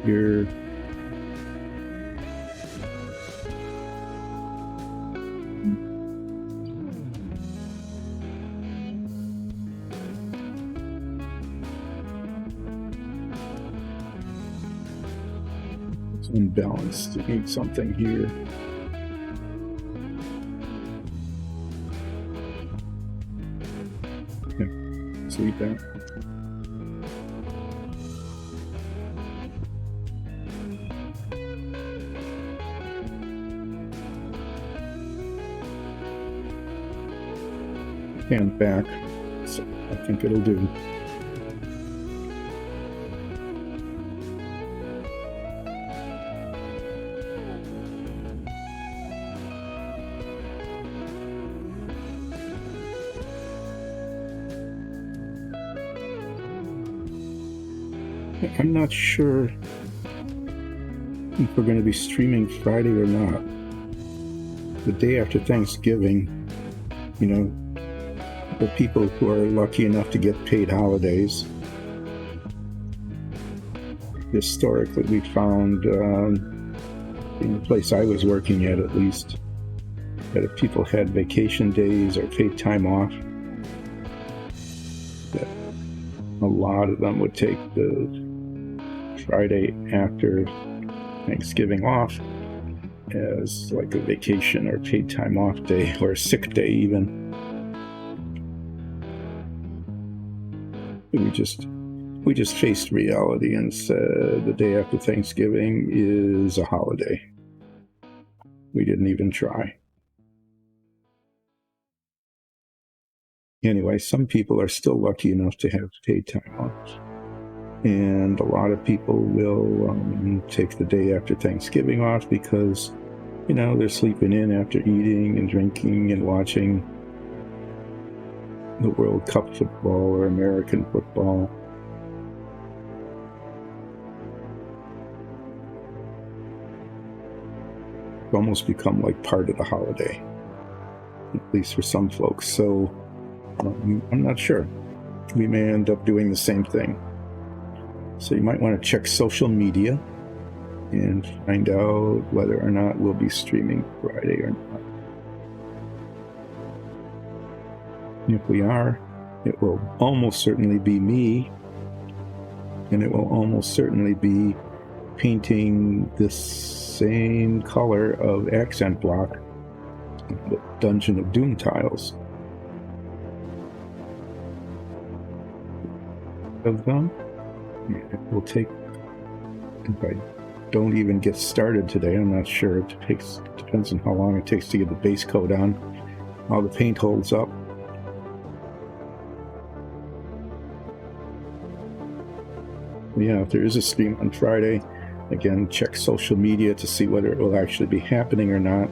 Here. It's unbalanced. I need something here. Leave that. And back, so I think it'll do. I'm not sure if we're going to be streaming Friday or not. The day after Thanksgiving, you know, the people who are lucky enough to get paid holidays. Historically, we found, in the place I was working at least, that if people had vacation days or paid time off, that a lot of them would take the Friday after Thanksgiving off as like a vacation or paid time off day or a sick day even. We just faced reality and said the day after Thanksgiving is a holiday. We didn't even try. Anyway, some people are still lucky enough to have paid time off. And a lot of people will take the day after Thanksgiving off because, you know, they're sleeping in after eating and drinking and watching the World Cup football or American football. It's almost become like part of the holiday, at least for some folks. So I'm not sure. We may end up doing the same thing. So you might want to check social media and find out whether or not we'll be streaming Friday or not. If we are, it will almost certainly be me, and it will almost certainly be painting this same color of accent block the Dungeon of Doom tiles. Of them. It will take, if I don't even get started today, I'm not sure. It depends on how long it takes to get the base coat on. All the paint holds up. Yeah, if there is a stream on Friday, again, check social media to see whether it will actually be happening or not.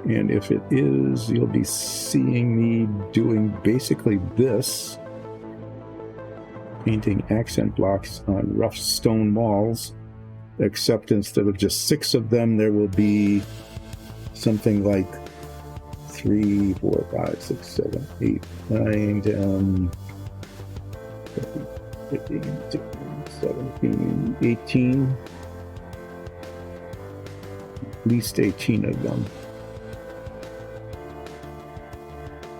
And if it is, you'll be seeing me doing basically this. Painting accent blocks on rough stone walls, except instead of just 6 of them, there will be something like 3, 4, 5, 6, 7, 8, 9, 10, 15, 16, 17, 18, at least 18 of them.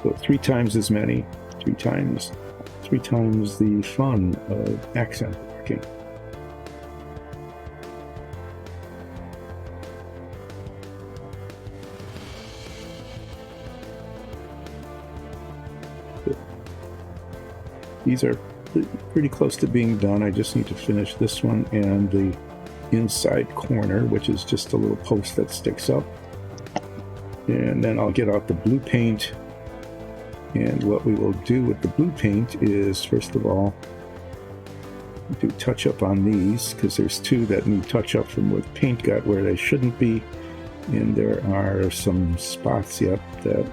So 3 times as many, 3 times the fun of accent blocking. These are pretty close to being done. I just need to finish this one and the inside corner, which is just a little post that sticks up. And then I'll get out the blue paint. And what we will do with the blue paint is, first of all, do touch up on these, because there's 2 that need touch up from where the paint got where they shouldn't be. And there are some spots yet that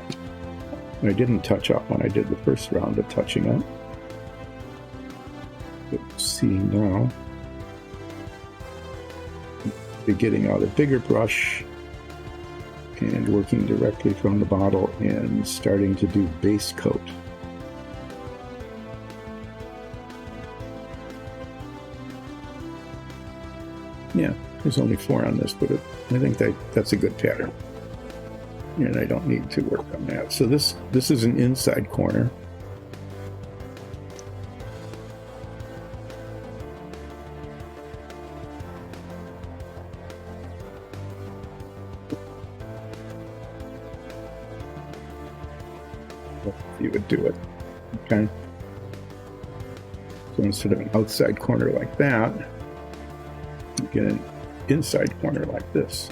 I didn't touch up when I did the first round of touching up. But see now, be getting out a bigger brush and working directly from the bottle and starting to do base coat. Yeah, there's only 4 on this, but I think that's a good pattern. And I don't need to work on that. So this is an inside corner. You would do it. Okay. So instead of an outside corner like that, you get an inside corner like this.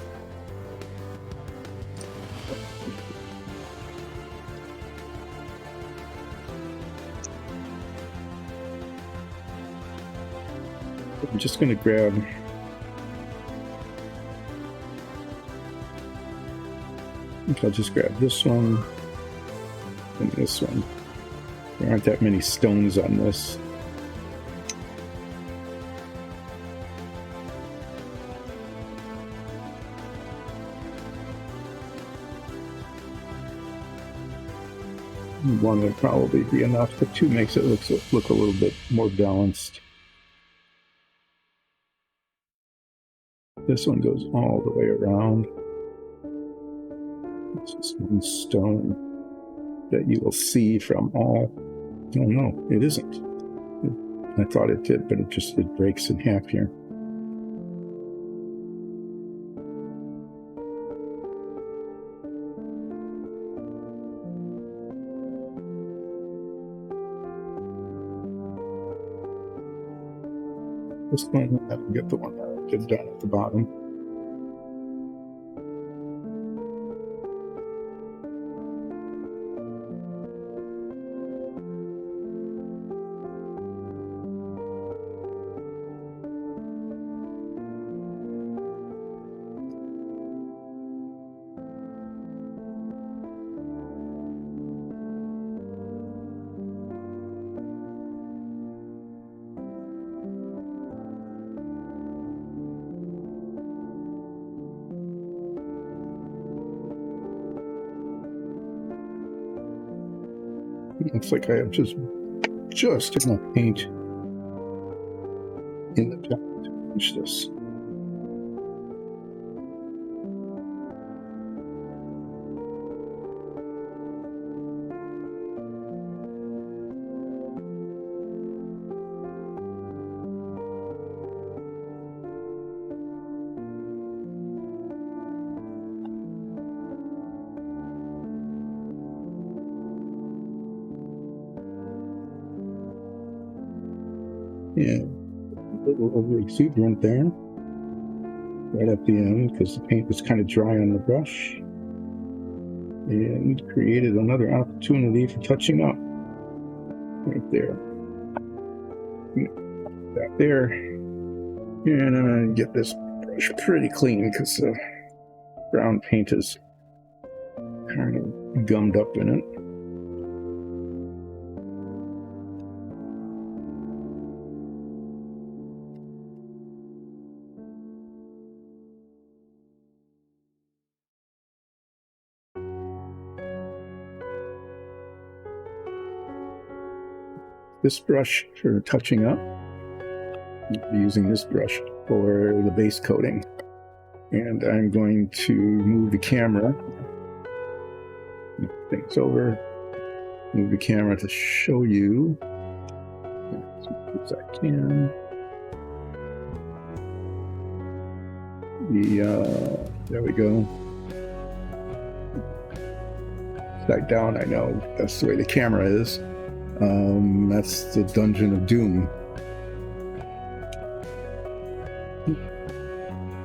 I'm just going to grab I'll just grab this one and this one. There aren't that many stones on this. One would probably be enough, but 2 makes it look a little bit more balanced. This one goes all the way around. It's just one stone that you will see from all. Oh no, it isn't. I thought it did, but it breaks in half here. This one, I have to get the one that I did down at the bottom. Looks like I have just enough paint in the palette to finish this. Yeah, a little over exuberant there, right at the end, because the paint was kind of dry on the brush, and created another opportunity for touching up, right there. That there, and I'm gonna get this brush pretty clean because the brown paint is kind of gummed up in it. This brush for touching up, I'll be using this brush for the base coating. And I'm going to move the camera, move things over, move the camera to show you as much as I can. There we go. Upside down, I know that's the way the camera is. That's the Dungeon of Doom.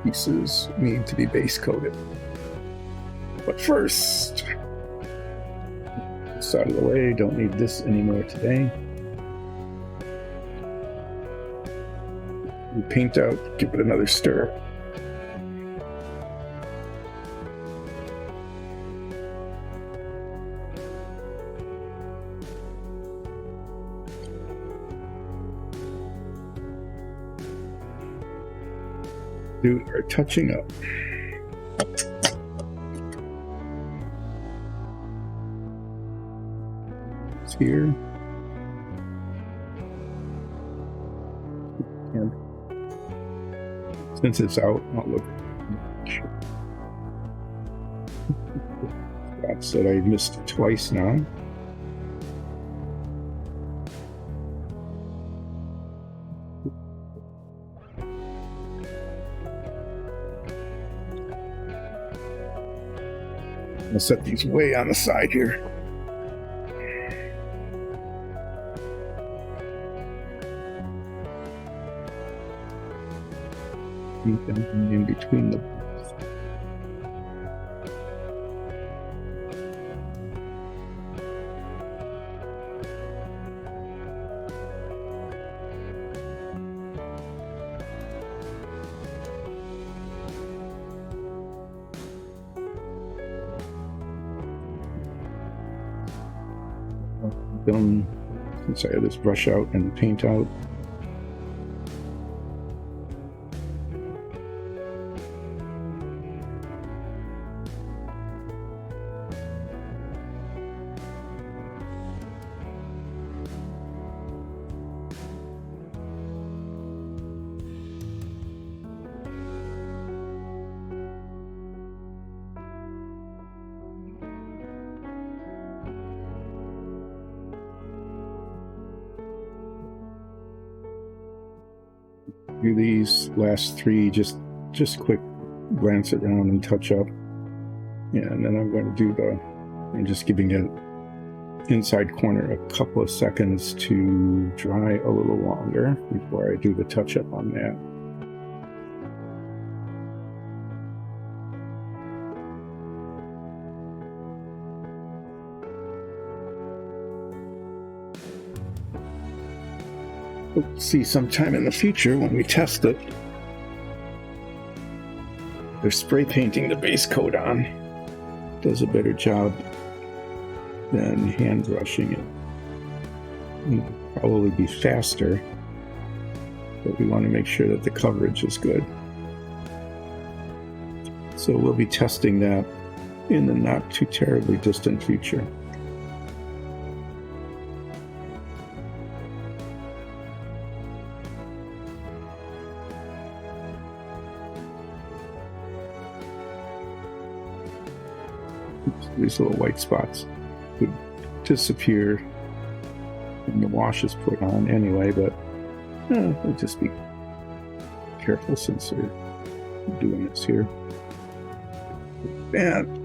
Pieces need to be base coated. But first, this out of the way, don't need this anymore today. We paint out, give it another stir. do our touching up. It's here. And since it's out, I'll look. Spots that I missed twice now. I'll set these way on the side here. Keep them in between the blocks. Done since I had this brush out and paint out. Do these last three, just quick glance around and touch up, and then I'm going to do I'm just giving it inside corner a couple of seconds to dry a little longer before I do the touch up on that. We'll see sometime in the future when we test it. They're spray painting the base coat on. Does a better job than hand brushing it. It'll probably be faster, but we want to make sure that the coverage is good. So we'll be testing that in the not too terribly distant future. These little white spots would disappear when the wash is put on anyway, but we'll just be careful since we're doing this here. And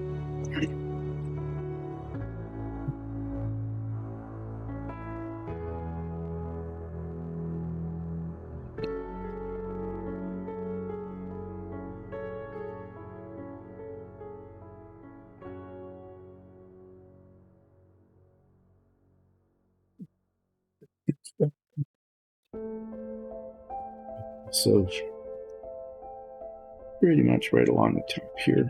so pretty much right along the top here.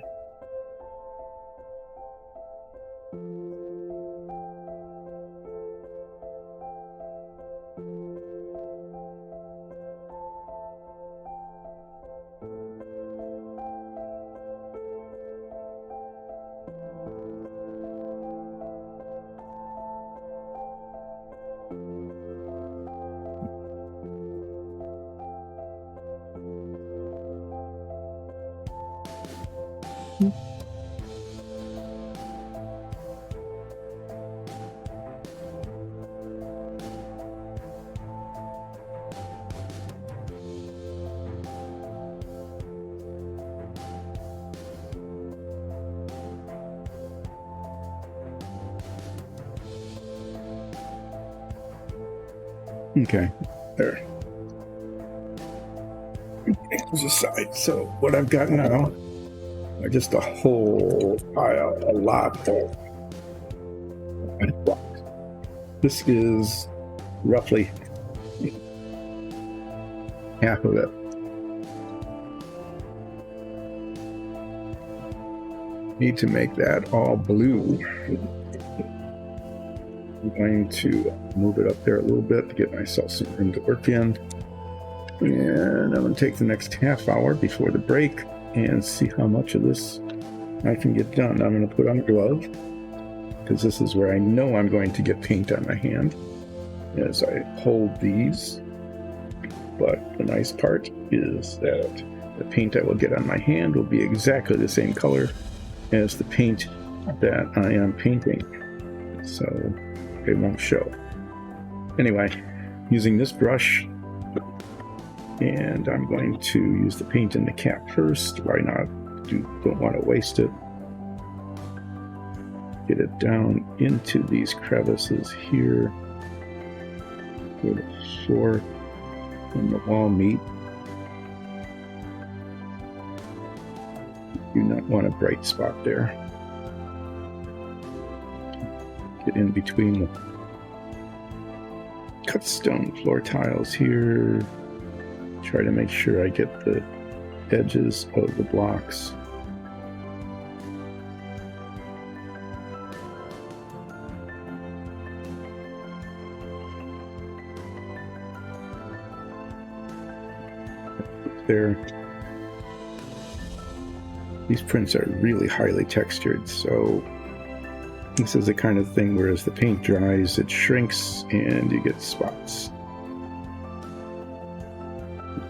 Okay, there. Those aside. So what I've got now are just a whole pile, a lot of blocks. This is roughly half of it. Need to make that all blue. I'm going to move it up there a little bit to get myself some room to work in. And I'm going to take the next half hour before the break and see how much of this I can get done. I'm going to put on a glove because this is where I know I'm going to get paint on my hand as I hold these. But the nice part is that the paint I will get on my hand will be exactly the same color as the paint that I am painting. So it won't show. Anyway, using this brush, and I'm going to use the paint in the cap first. Why not? Don't want to waste it. Get it down into these crevices here where the floor and the wall meet. Do not want a bright spot there. Get in between the cut stone floor tiles here. Try to make sure I get the edges of the blocks. There. These prints are really highly textured, so this is the kind of thing where as the paint dries, it shrinks and you get spots.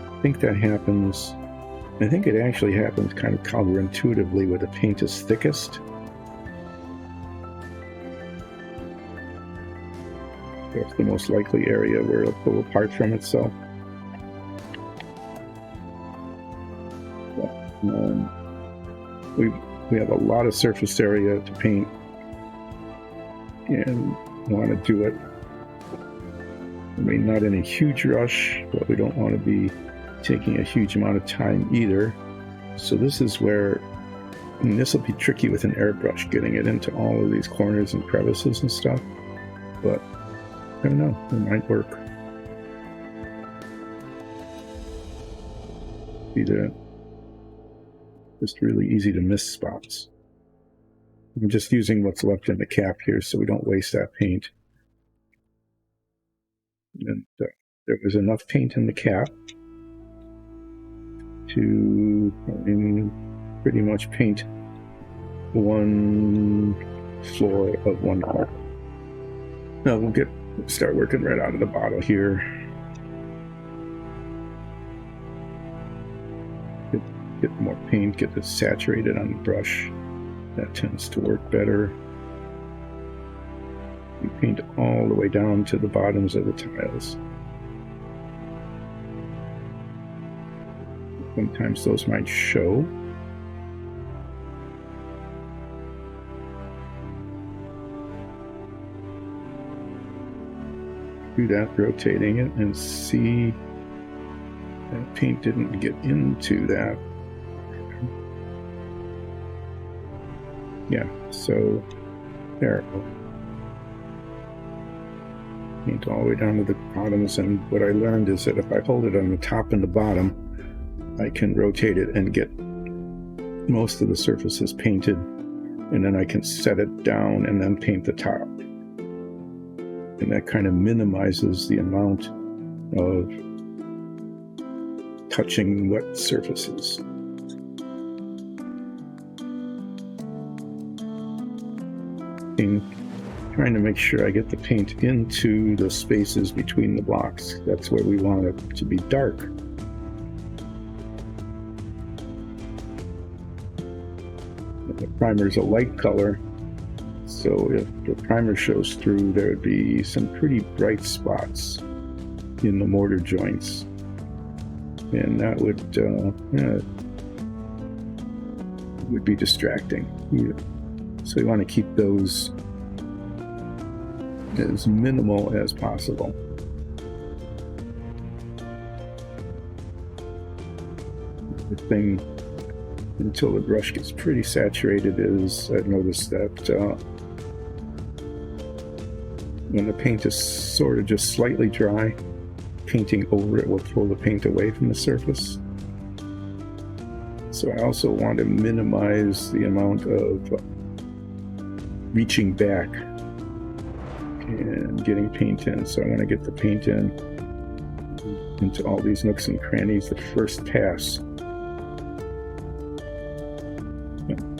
I think that happens, I think it actually happens kind of counterintuitively where the paint is thickest. That's the most likely area where it'll pull apart from itself. We have a lot of surface area to paint and want to do it. I mean, not in a huge rush, but we don't want to be taking a huge amount of time either. So this is where, and this will be tricky with an airbrush, getting it into all of these corners and crevices and stuff, but I don't know, it might work. See that? Just really easy to miss spots. I'm just using what's left in the cap here so we don't waste that paint. And there was enough paint in the cap to pretty much paint one floor of one car. Now we'll start working right out of the bottle here. Get more paint, get it saturated on the brush. That tends to work better. We paint all the way down to the bottoms of the tiles. Sometimes those might show. Do that, rotating it, and see that paint didn't get into that. Yeah, so there. Paint all the way down to the bottoms, and what I learned is that if I hold it on the top and the bottom, I can rotate it and get most of the surfaces painted, and then I can set it down and then paint the top. And that kind of minimizes the amount of touching wet surfaces. Trying to make sure I get the paint into the spaces between the blocks. That's where we want it to be dark. The primer is a light color, so if the primer shows through, there would be some pretty bright spots in the mortar joints, and that would be distracting. So we want to keep those as minimal as possible. The thing until the brush gets pretty saturated is I've noticed that when the paint is sort of just slightly dry, painting over it will pull the paint away from the surface. So I also want to minimize the amount of reaching back and getting paint in. So I want to get the paint in into all these nooks and crannies the first pass.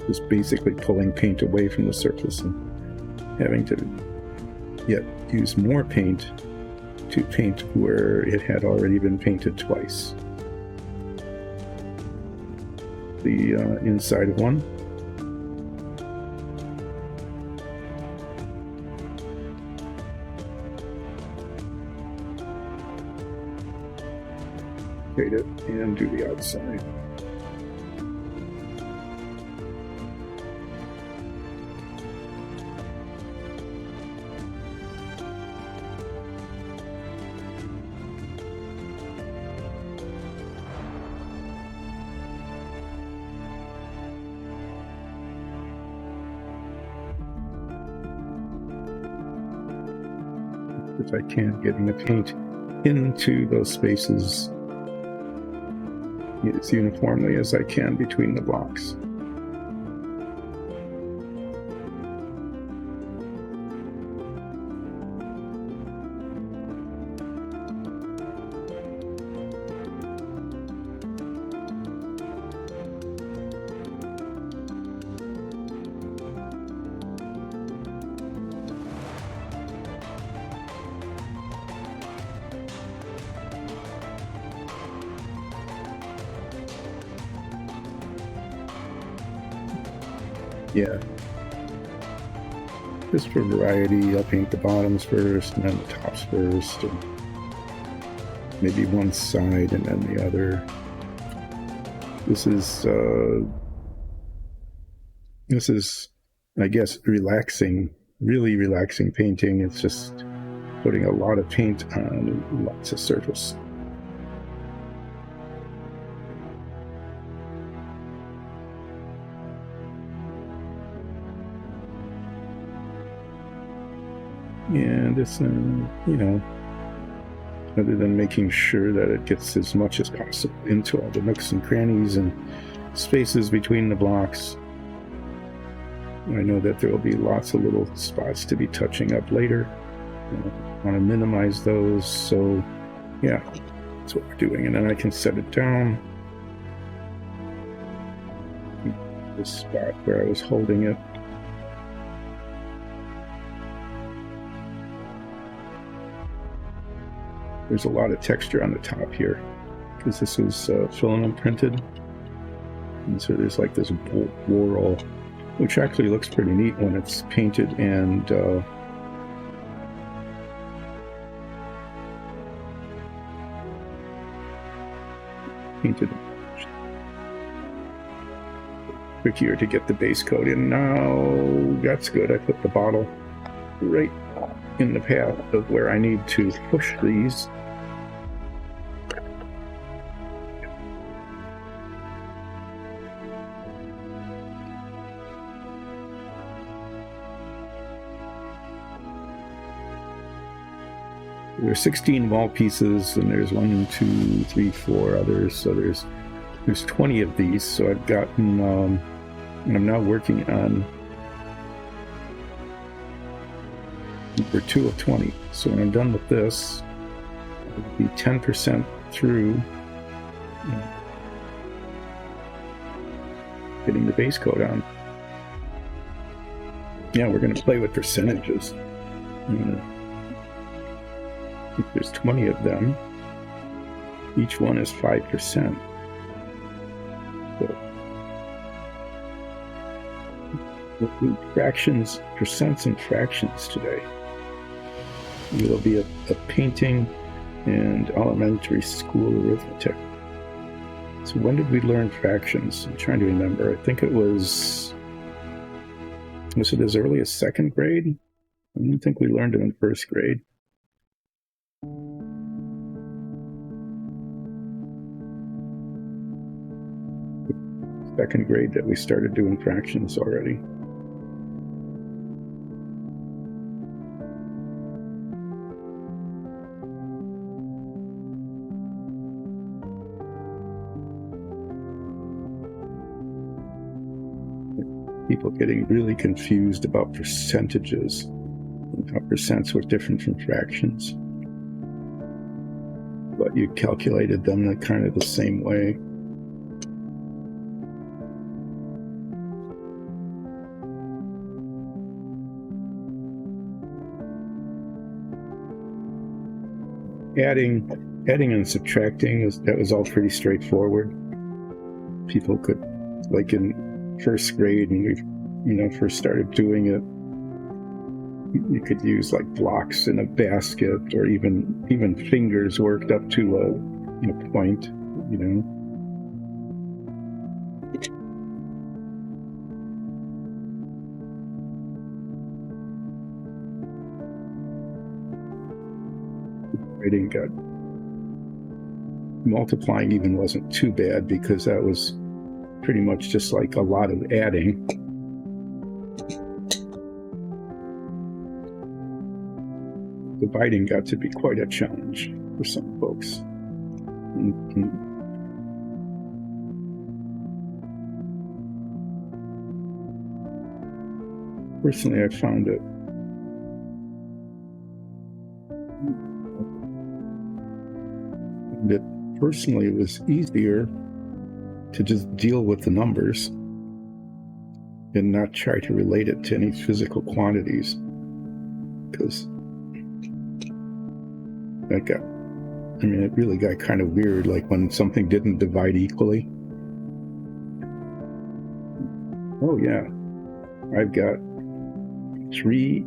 Just basically pulling paint away from the surface and having to yet use more paint to paint where it had already been painted twice. The inside of one. Paint it and do the outside. If I can, getting the paint into those spaces as uniformly as I can between the blocks. Yeah. Just for variety, I'll paint the bottoms first and then the tops first, and maybe one side and then the other. This is, I guess, relaxing, really relaxing painting. It's just putting a lot of paint on lots of surface. And it's, other than making sure that it gets as much as possible into all the nooks and crannies and spaces between the blocks, I know that there will be lots of little spots to be touching up later. I want to minimize those, so yeah, that's what we're doing. And then I can set it down. The spot where I was holding it. There's a lot of texture on the top here because this is filament printed, and so there's like this whorl, which actually looks pretty neat when it's painted and painted. Trickier to get the base coat in. Now that's good. I put the bottle right in the path of where I need to push these. There's 16 wall pieces, and there's 1, 2, 3, 4 others. So there's 20 of these. So I've gotten, and I'm now working on number 2 of 20. So when I'm done with this, it'll be 10% through getting the base coat on. Yeah, we're going to play with percentages. There's 20 of them. Each one is 5%. So we'll do fractions, percents and fractions today. It'll be a painting and elementary school arithmetic. So when did we learn fractions? I'm trying to remember. I think it was it as early as 2nd grade? I don't think we learned it in 1st grade. Second grade that we started doing fractions already. People getting really confused about percentages and how percents were different from fractions. but you calculated them in kind of the same way. Adding and subtracting, that was all pretty straightforward. People could, like in first grade when we first started doing it, you could use like blocks in a basket, or even fingers worked up to a point, Writing got multiplying even wasn't too bad, because that was pretty much just like a lot of adding. Dividing got to be quite a challenge for some folks. Personally, I found it it was easier to just deal with the numbers and not try to relate it to any physical quantities, because it really got kind of weird, like when something didn't divide equally. Oh yeah, I've got 3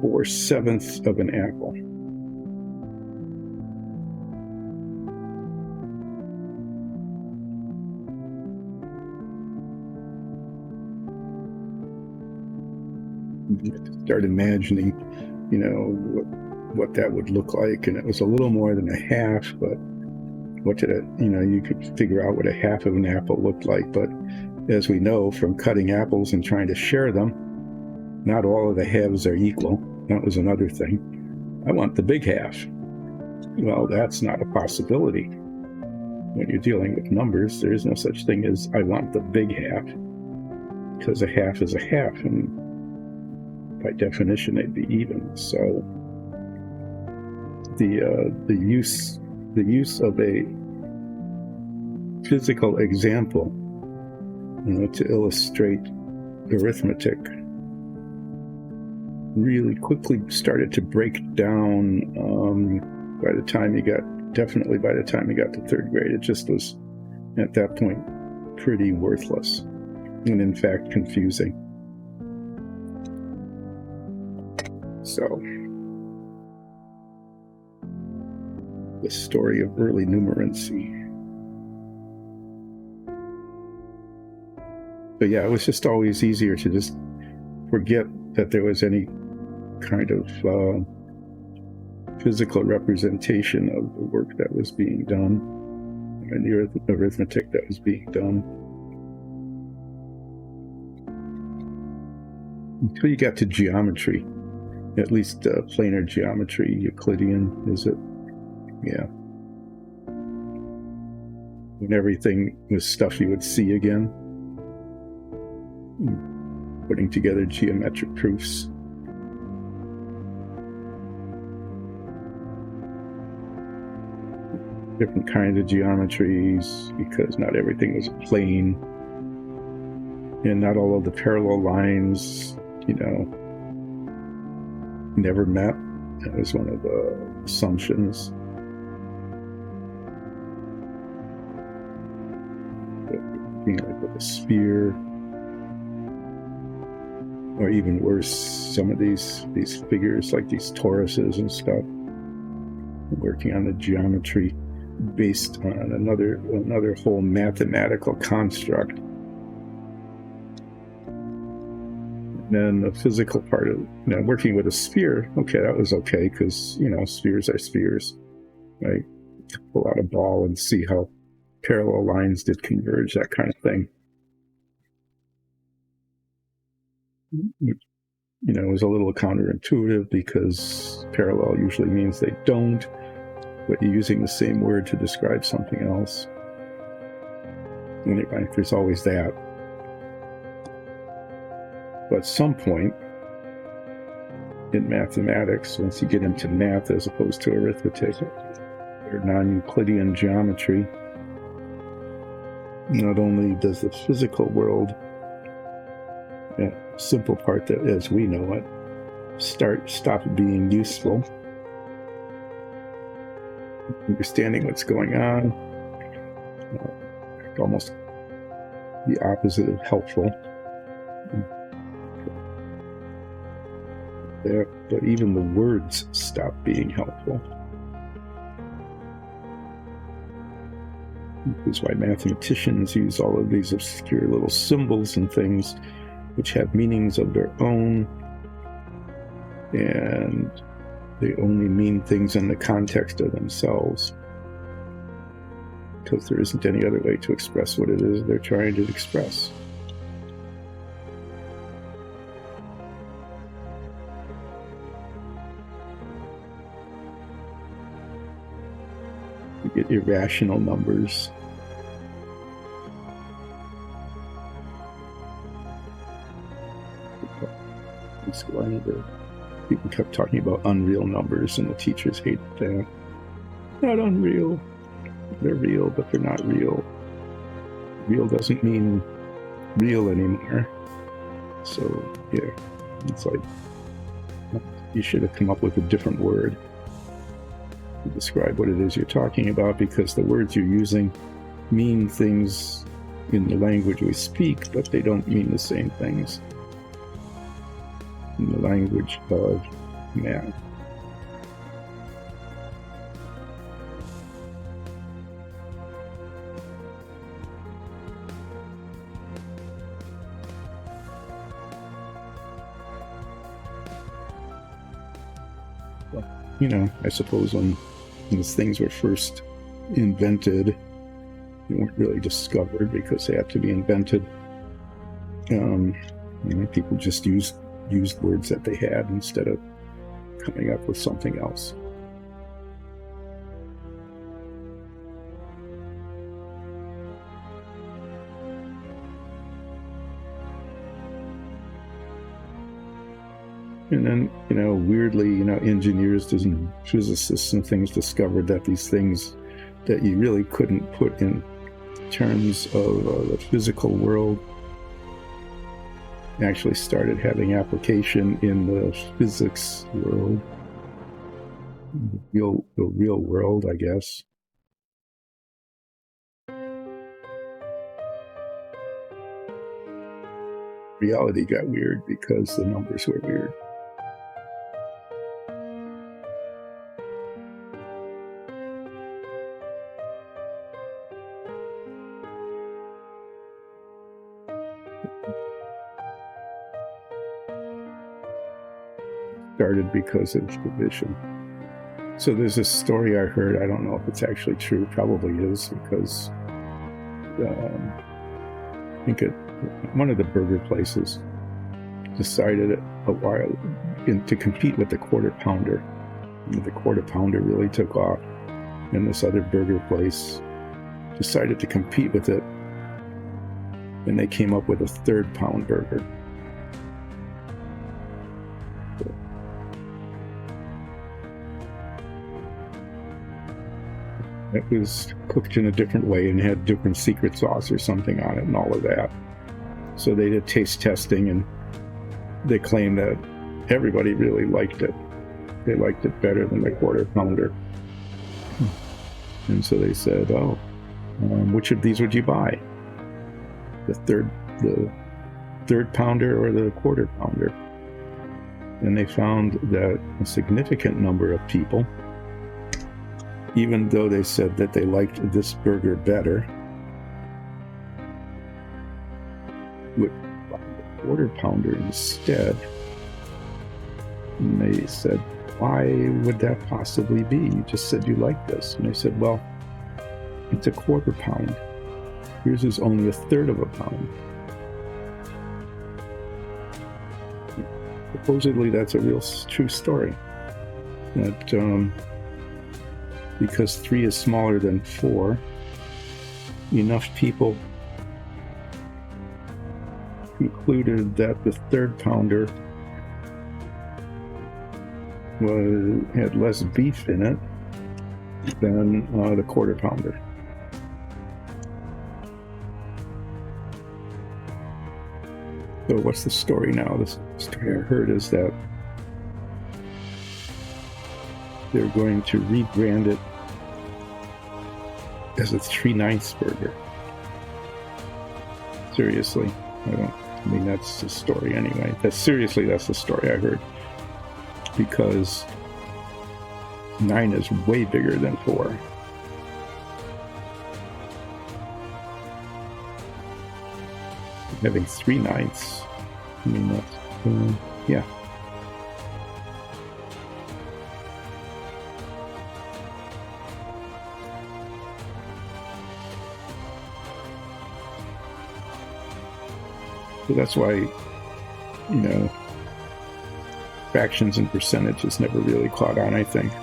4/7 of an apple. Start imagining, what that would look like, and it was a little more than a half, but what did it, you could figure out what a half of an apple looked like. But as we know from cutting apples and trying to share them, not all of the halves are equal. That was another thing. I want the big half. Well, that's not a possibility. When you're dealing with numbers, there is no such thing as I want the big half, because a half is a half, and by definition they'd be even. So the use of a physical example, to illustrate arithmetic, really quickly started to break down by the time you got to third grade. It just was, at that point, pretty worthless, and in fact confusing. So, the story of early numeracy. But yeah, it was just always easier to just forget that there was any kind of physical representation of the work that was being done, and the arithmetic that was being done. Until you got to geometry, at least planar geometry, Euclidean, is it? Yeah. When everything was stuff you would see again. Putting together geometric proofs. Different kinds of geometries, because not everything was plane, and not all of the parallel lines, never met. That was one of the assumptions. Like with a sphere, or even worse, some of these figures, like these toruses and stuff, working on the geometry based on another whole mathematical construct. And then the physical part of working with a sphere, that was okay, because spheres are spheres, right? Pull out a ball and see how parallel lines did converge, that kind of thing. It was a little counterintuitive, because parallel usually means they don't, but you're using the same word to describe something else. Anyway, there's always that. But at some point, in mathematics once you get into math as opposed to arithmetic or non-Euclidean geometry. Not only does the physical world, simple part that as we know it, stop being useful, understanding what's going on, almost the opposite of helpful. But even the words stop being helpful. This is why mathematicians use all of these obscure little symbols and things which have meanings of their own, and they only mean things in the context of themselves, because there isn't any other way to express what it is they're trying to express. You get irrational numbers. People kept talking about unreal numbers, and the teachers hated that. Not unreal. They're real, but they're not real. Real doesn't mean real anymore. So, yeah, it's like you should have come up with a different word to describe what it is you're talking about, because the words you're using mean things in the language we speak, but they don't mean the same things in the language of math. You know, I suppose when these things were first invented, they weren't really discovered because they had to be invented. You know, people just used words that they had instead of coming up with something else. And then, you know, weirdly, you know, engineers and physicists and things discovered that these things that you really couldn't put in terms of the physical world actually started having application in the physics world, the real world, I guess. Reality got weird because the numbers were weird. Started because of division. So there's this story I heard, I don't know if it's actually true, probably is, because I think one of the burger places decided a while to compete with the Quarter Pounder. And the Quarter Pounder really took off, and this other burger place decided to compete with it, and they came up with a third pound burger. It was cooked in a different way and had different secret sauce or something on it and all of that. So they did taste testing, and they claimed that everybody really liked it. They liked it better than the Quarter Pounder. And so they said, which of these would you buy? The third pounder or the Quarter Pounder? And they found that a significant number of people, even though they said that they liked this burger better, would buy the Quarter Pounder instead. And they said, why would that possibly be? You just said you liked this. And they said, well, it's a quarter pound. Yours is only a third of a pound. Supposedly that's a real true story. That because 3 is smaller than 4, enough people concluded that the third pounder had less beef in it than the Quarter Pounder. So what's the story now? The story I heard is that they're going to rebrand it as a 3/9 burger. Seriously, I mean, that's the story anyway. That's the story I heard. Because 9 is way bigger than 4. Having 3/9, I mean, that's, yeah. So that's why, you know, fractions and percentages never really caught on, I think.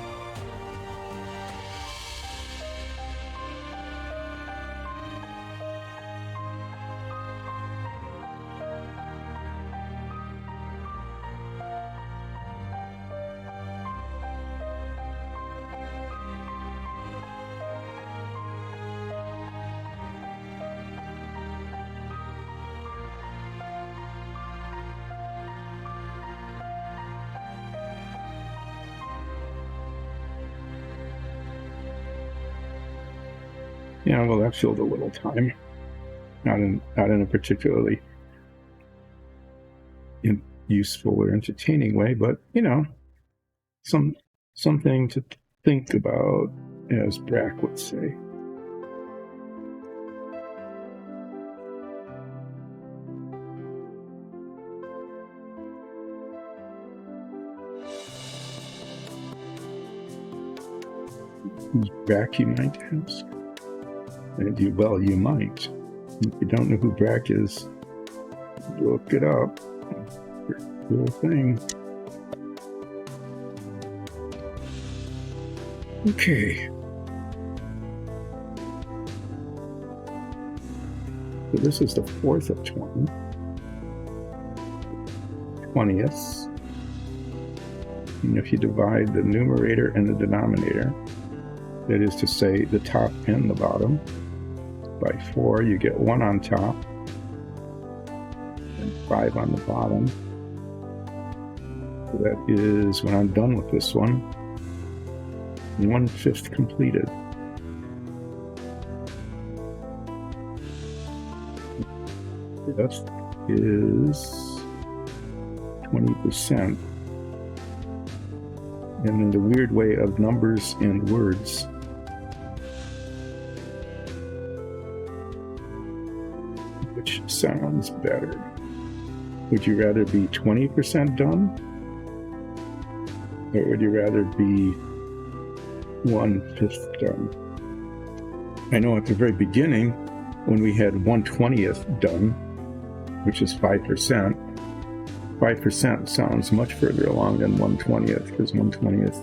Yeah, well, that filled a little time. Not in a particularly useful or entertaining way, but you know, something to think about, as Brack would say. Brack, you might ask. And you might. If you don't know who Brack is, look it up. Real thing. Okay. So this is the 4th of 20. 20ths. And if you divide the numerator and the denominator, that is to say the top and the bottom, by 4, you get 1 on top and 5 on the bottom. So that is, when I'm done with this one, 1/5 completed. That is 20%. And in the weird way of numbers and words, which sounds better? Would you rather be 20% done? Or would you rather be 1/5 done? I know at the very beginning, when we had 1/20th done, which is 5%, 5% sounds much further along than 1/20th, because 1/20th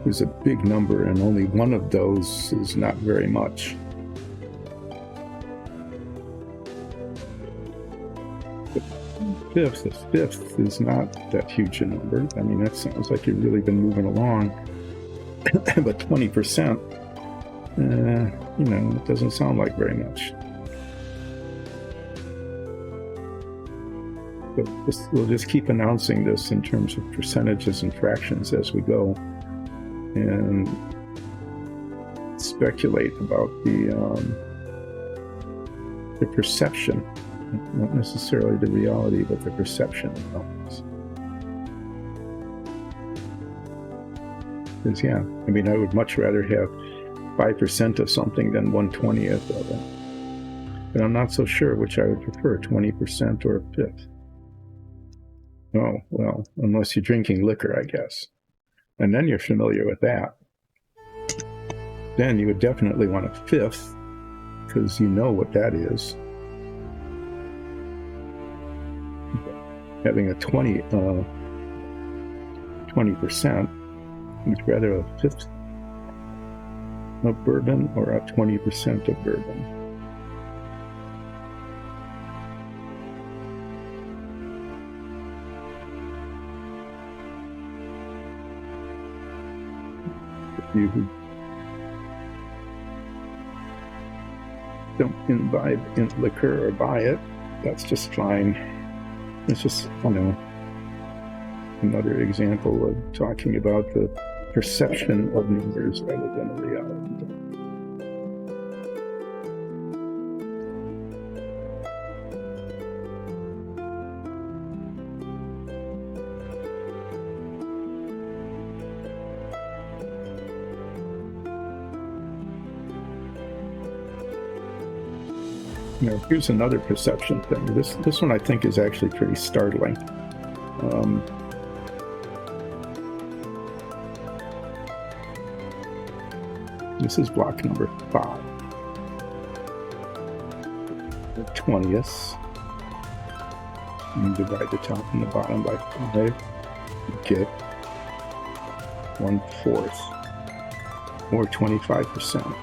is a big number and only one of those is not very much. The fifth is not that huge a number. I mean, that sounds like you've really been moving along. But 20%, you know, it doesn't sound like very much. But we'll just keep announcing this in terms of percentages and fractions as we go, and speculate about the perception, not necessarily the reality, but the perception of numbers. Because, yeah, I mean, I would much rather have 5% of something than 1/20th of it. But I'm not so sure which I would prefer, 20% or 1/5. Oh, well, unless you're drinking liquor, I guess. And then you're familiar with that. Then you would definitely want 1/5, because you know what that is. Having a 20%, would you rather 1/5 of bourbon or a 20% of bourbon? you who don't imbibe in liquor or buy it, that's just fine. It's just, another example of talking about the perception of numbers rather than reality. Here's another perception thing. This one I think is actually pretty startling. This is block number 5. The 20th. And divide the top and the bottom by 5. You get 1/4, or 25%.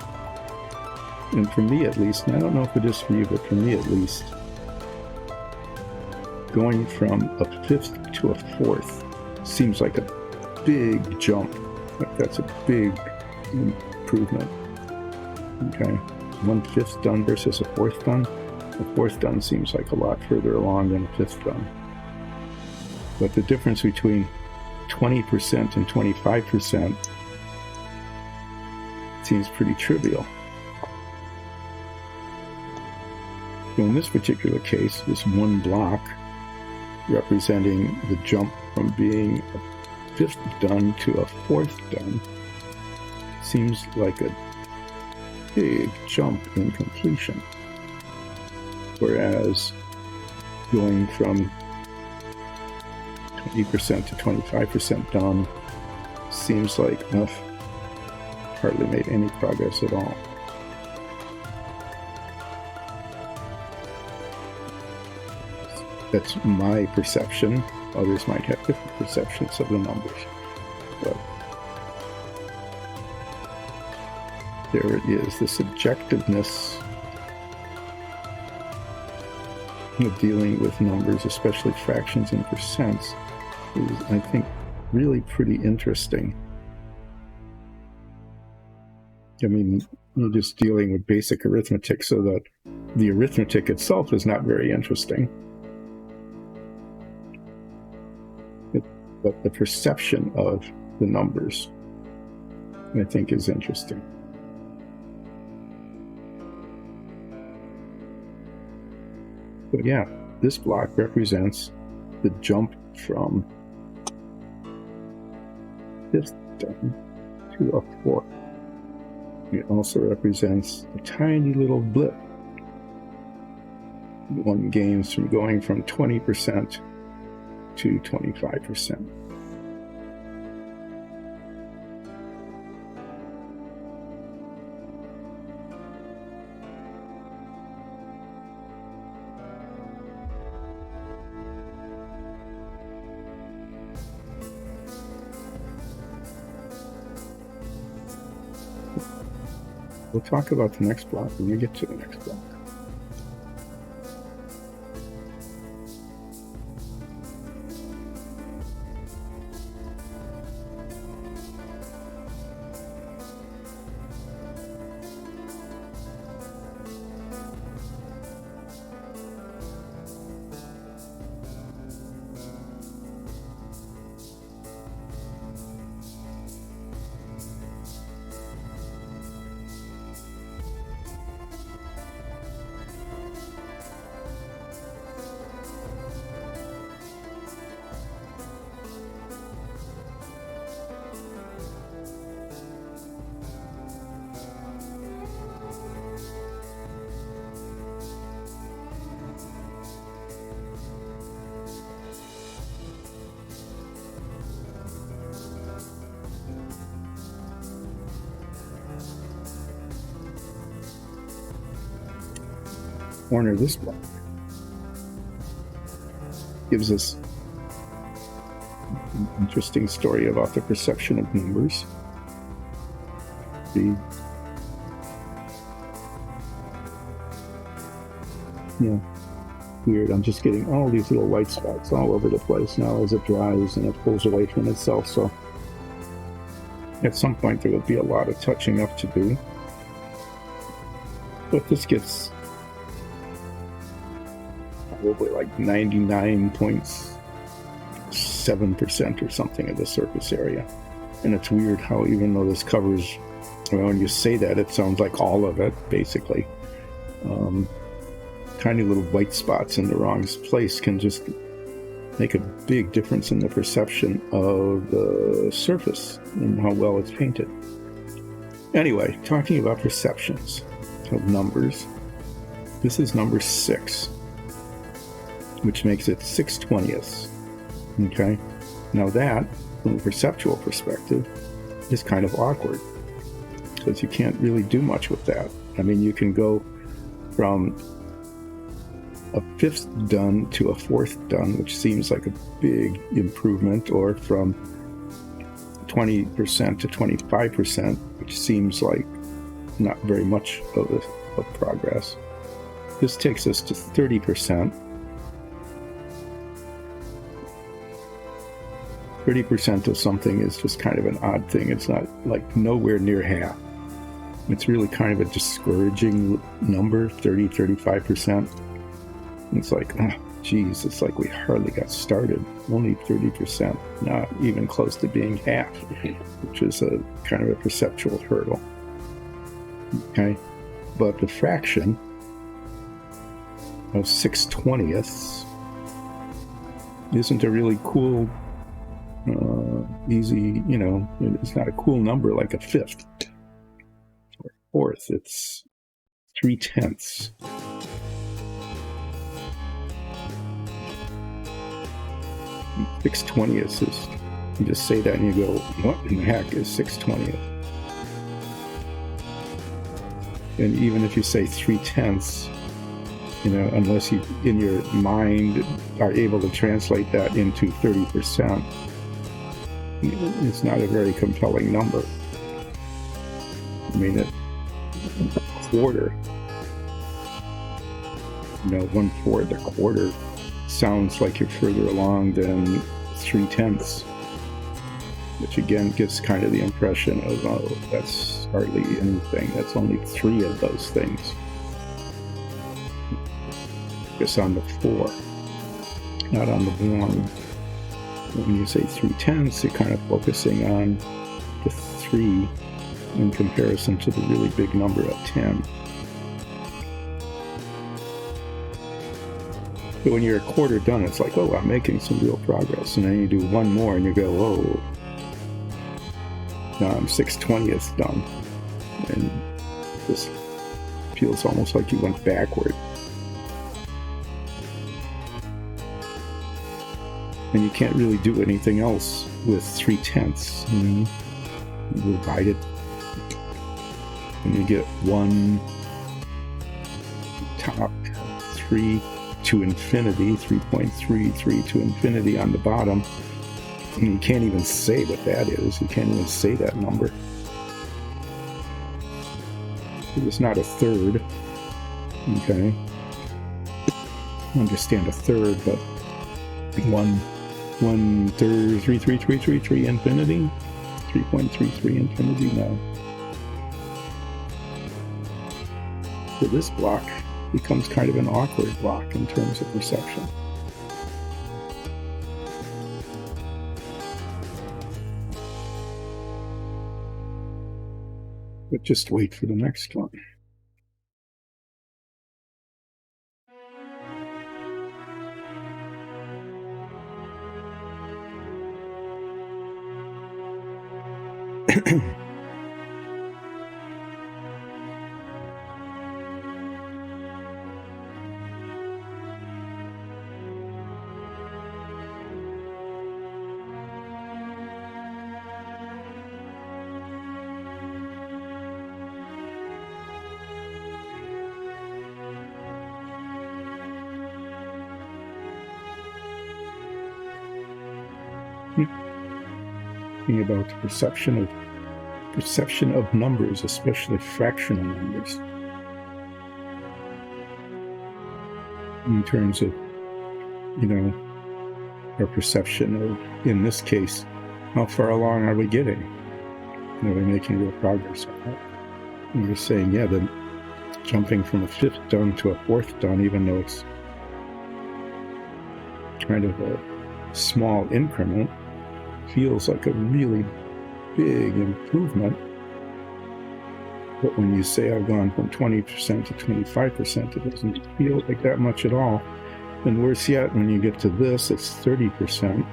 And for me at least, and I don't know if it is for you, but for me at least, going from a 1/5 to a 1/4 seems like a big jump. Like that's a big improvement. Okay, 1/5 done versus a 1/4 done. A 1/4 done seems like a lot further along than a 1/5 done. But the difference between 20% and 25% seems pretty trivial. So in this particular case, this one block representing the jump from being a 1/5 done to a 1/4 done seems like a big jump in completion. Whereas going from 20% to 25% done seems like hardly made any progress at all. That's my perception. Others might have different perceptions of the numbers. But there it is. The subjectiveness of dealing with numbers, especially fractions and percents, is, I think, really pretty interesting. I mean, you're just dealing with basic arithmetic, so that the arithmetic itself is not very interesting. But the perception of the numbers, I think, is interesting. But yeah, this block represents the jump from 1/5 done to a 1/4. It also represents a tiny little blip. One gains from going from 20% to 25%. We'll talk about the next block when we get to the next block. Corner this block gives us an interesting story about the perception of numbers. Weird. I'm just getting all these little white spots all over the place now as it dries and it pulls away from itself. So At some point there will be a lot of touching up to do. But this gets probably like 99.7% or something of the surface area. And it's weird how even though this covers, when you say that, it sounds like all of it, basically. Tiny little white spots in the wrong place can just make a big difference in the perception of the surface and how well it's painted. Anyway, talking about perceptions of numbers, this is number 6, which makes it 6/20ths. Okay? Now that, from a perceptual perspective, is kind of awkward, because you can't really do much with that. I mean, you can go from a 5th done to a 4th done, which seems like a big improvement, or from 20% to 25%, which seems like not very much of progress. This takes us to 30%. 30% of something is just kind of an odd thing. It's not like nowhere near half. It's really kind of a discouraging number, 30, 35%. It's like, oh, geez, it's like we hardly got started. Only 30%, not even close to being half, which is a kind of a perceptual hurdle. Okay, but the fraction of 6/20ths isn't a really cool, easy, it's not a cool number like a 5th or 4th. It's 3/10ths. 6/20ths is, you just say that and you go, what in the heck is 6/20ths? And even if you say 3/10ths, unless you in your mind are able to translate that into 30%, it's not a very compelling number. I mean, a quarter, 1/4, a quarter sounds like you're further along than 3/10ths, which again gives kind of the impression of, oh, that's hardly anything. That's only 3 of those things. Focus on the 4, not on the 1. When you say 3/10ths, you're kind of focusing on the 3 in comparison to the really big number of 10. But when you're a quarter done, it's like, oh, I'm making some real progress. And then you do one more and you go, oh, now I'm 6/20ths done. And this feels almost like you went backward. And you can't really do anything else with 3/10ths. You divide it, and you get 1 top 3 to infinity, 3.33 to infinity on the bottom. And you can't even say what that is. You can't even say that number. It's not a third. Okay. I understand a third, but 1/3, 3 infinity, 3.33 infinity, no. So this block becomes kind of an awkward block in terms of perception. But just wait for the next one. About the perception of numbers, especially fractional numbers, in terms of our perception of, in this case, how far along are we getting? Are they making real progress on that? And you're saying, yeah, then jumping from a 5th done to a 4th done, even though it's kind of a small increment, feels like a really big improvement. But when you say I've gone from 20% to 25%, it doesn't feel like that much at all. And worse yet, when you get to this, it's 30%.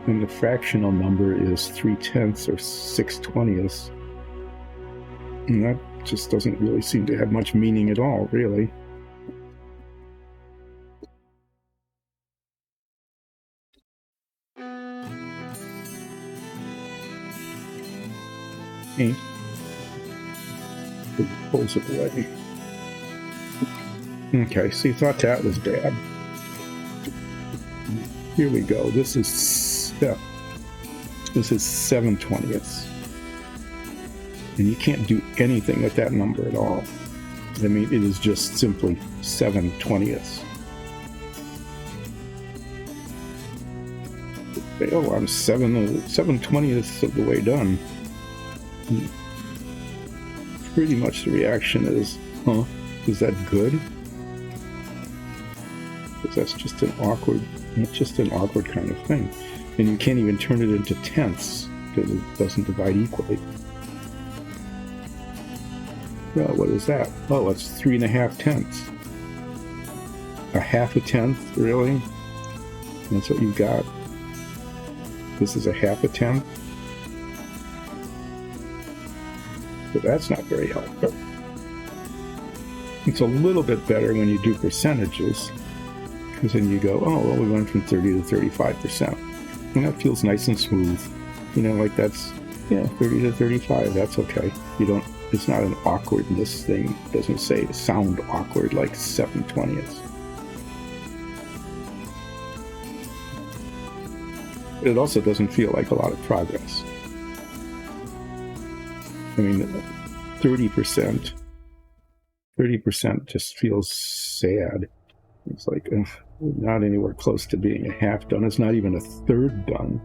And the fractional number is 3/10 or 6/20. And that just doesn't really seem to have much meaning at all, really. Paint. It pulls it away. Okay, so you thought that was bad. Here we go. This is 7/20. And you can't do anything with that number at all. I mean, it is just simply 7/20. Oh, I'm 7/20 of the way done. Pretty much the reaction is, huh, is that good? Because that's just an awkward kind of thing. And you can't even turn it into tenths because it doesn't divide equally. Well, what is that? Oh, it's 3.5 tenths. A half a tenth, really? That's what you got. This is a half a tenth. But that's not very helpful. It's a little bit better when you do percentages, because then you go, oh, well, we went from 30 to 35%. And that feels nice and smooth. You know, like that's, yeah, 30 to 35, that's okay. It's not an awkwardness thing. It doesn't sound awkward like 7/20. It also doesn't feel like a lot of progress. I mean, 30% just feels sad. It's like not anywhere close to being a half done. It's not even a third done.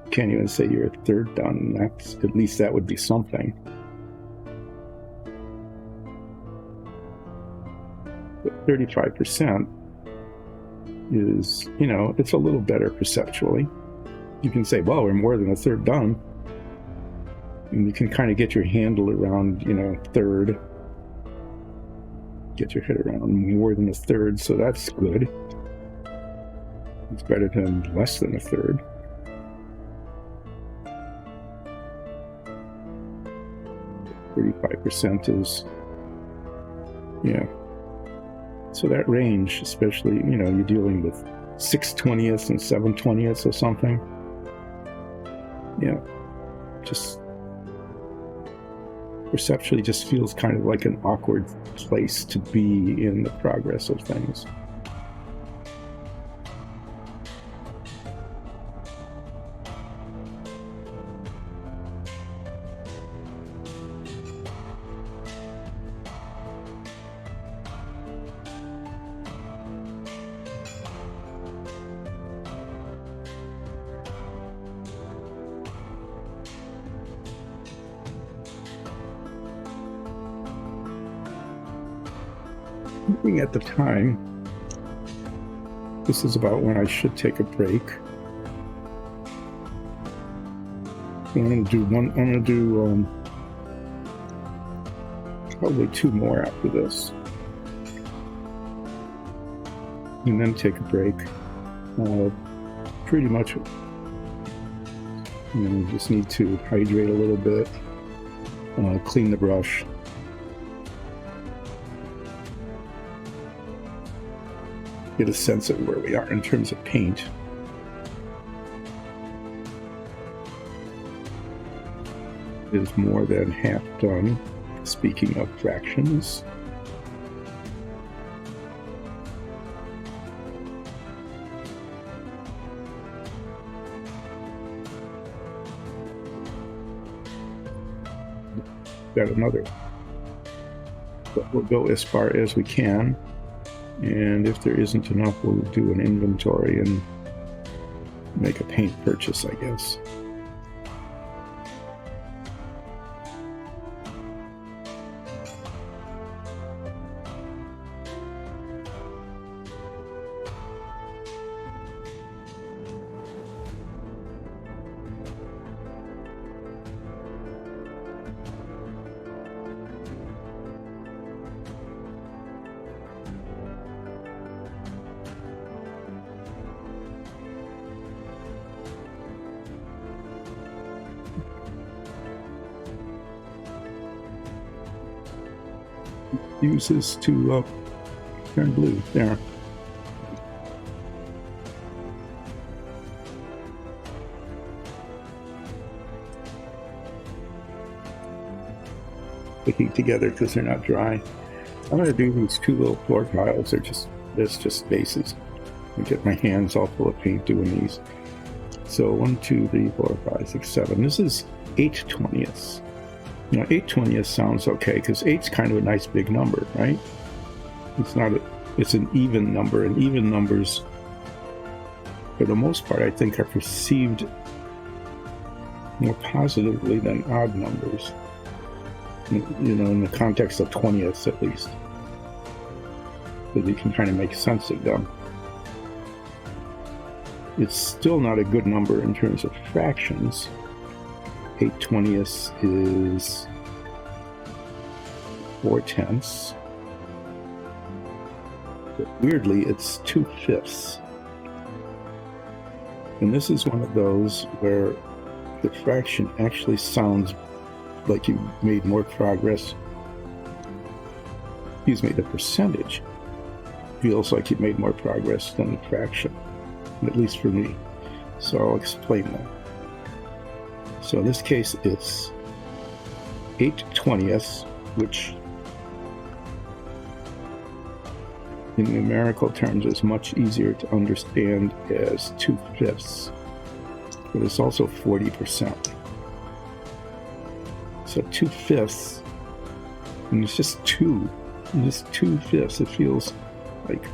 You can't even say you're a third done. That's, at least that would be something. But 35% is, you know, it's a little better perceptually. You can say, well, we're more than a third done. And you can kind of get your handle around, you know, third. Get your head around more than a third, so that's good. It's better than less than a third. %35 is, yeah. So that range, especially, you know, you're dealing with 6/20 and 7/20 or something. Yeah, just perceptually just feels kind of like an awkward place to be in the progress of things. Looking at the time, this is about when I should take a break. I'm gonna do probably 2 more after this, and then take a break. Pretty much, you know, just need to hydrate a little bit, clean the brush. Get a sense of where we are in terms of paint. It is more than half done, speaking of fractions. Got another, but we'll go as far as we can. And if there isn't enough, we'll do an inventory and make a paint purchase, I guess. uses to turn blue. There. Sticking together because they're not dry. I'm going to do these two little floor tiles. It's just bases. I get my hands all full of paint doing these. So 1, 2, 3, 4, 5, 6, 7. This is 8/20ths. You know, 8/20ths sounds okay because 8's kind of a nice big number, right? It's an even number, and even numbers, for the most part, I think are perceived more positively than odd numbers. You know, in the context of 20ths at least. Because you can kind of make sense of them. It's still not a good number in terms of fractions. 8/20ths is 4/10. But weirdly, it's 2/5. And this is one of those where the fraction actually sounds like you made more progress. Excuse me, the percentage feels like you made more progress than the fraction, at least for me. So I'll explain that. So in this case, it's 8/20ths, which in numerical terms is much easier to understand as 2/5, but it's also 40%. So 2/5, and it's just 2. And it's 2/5. It feels like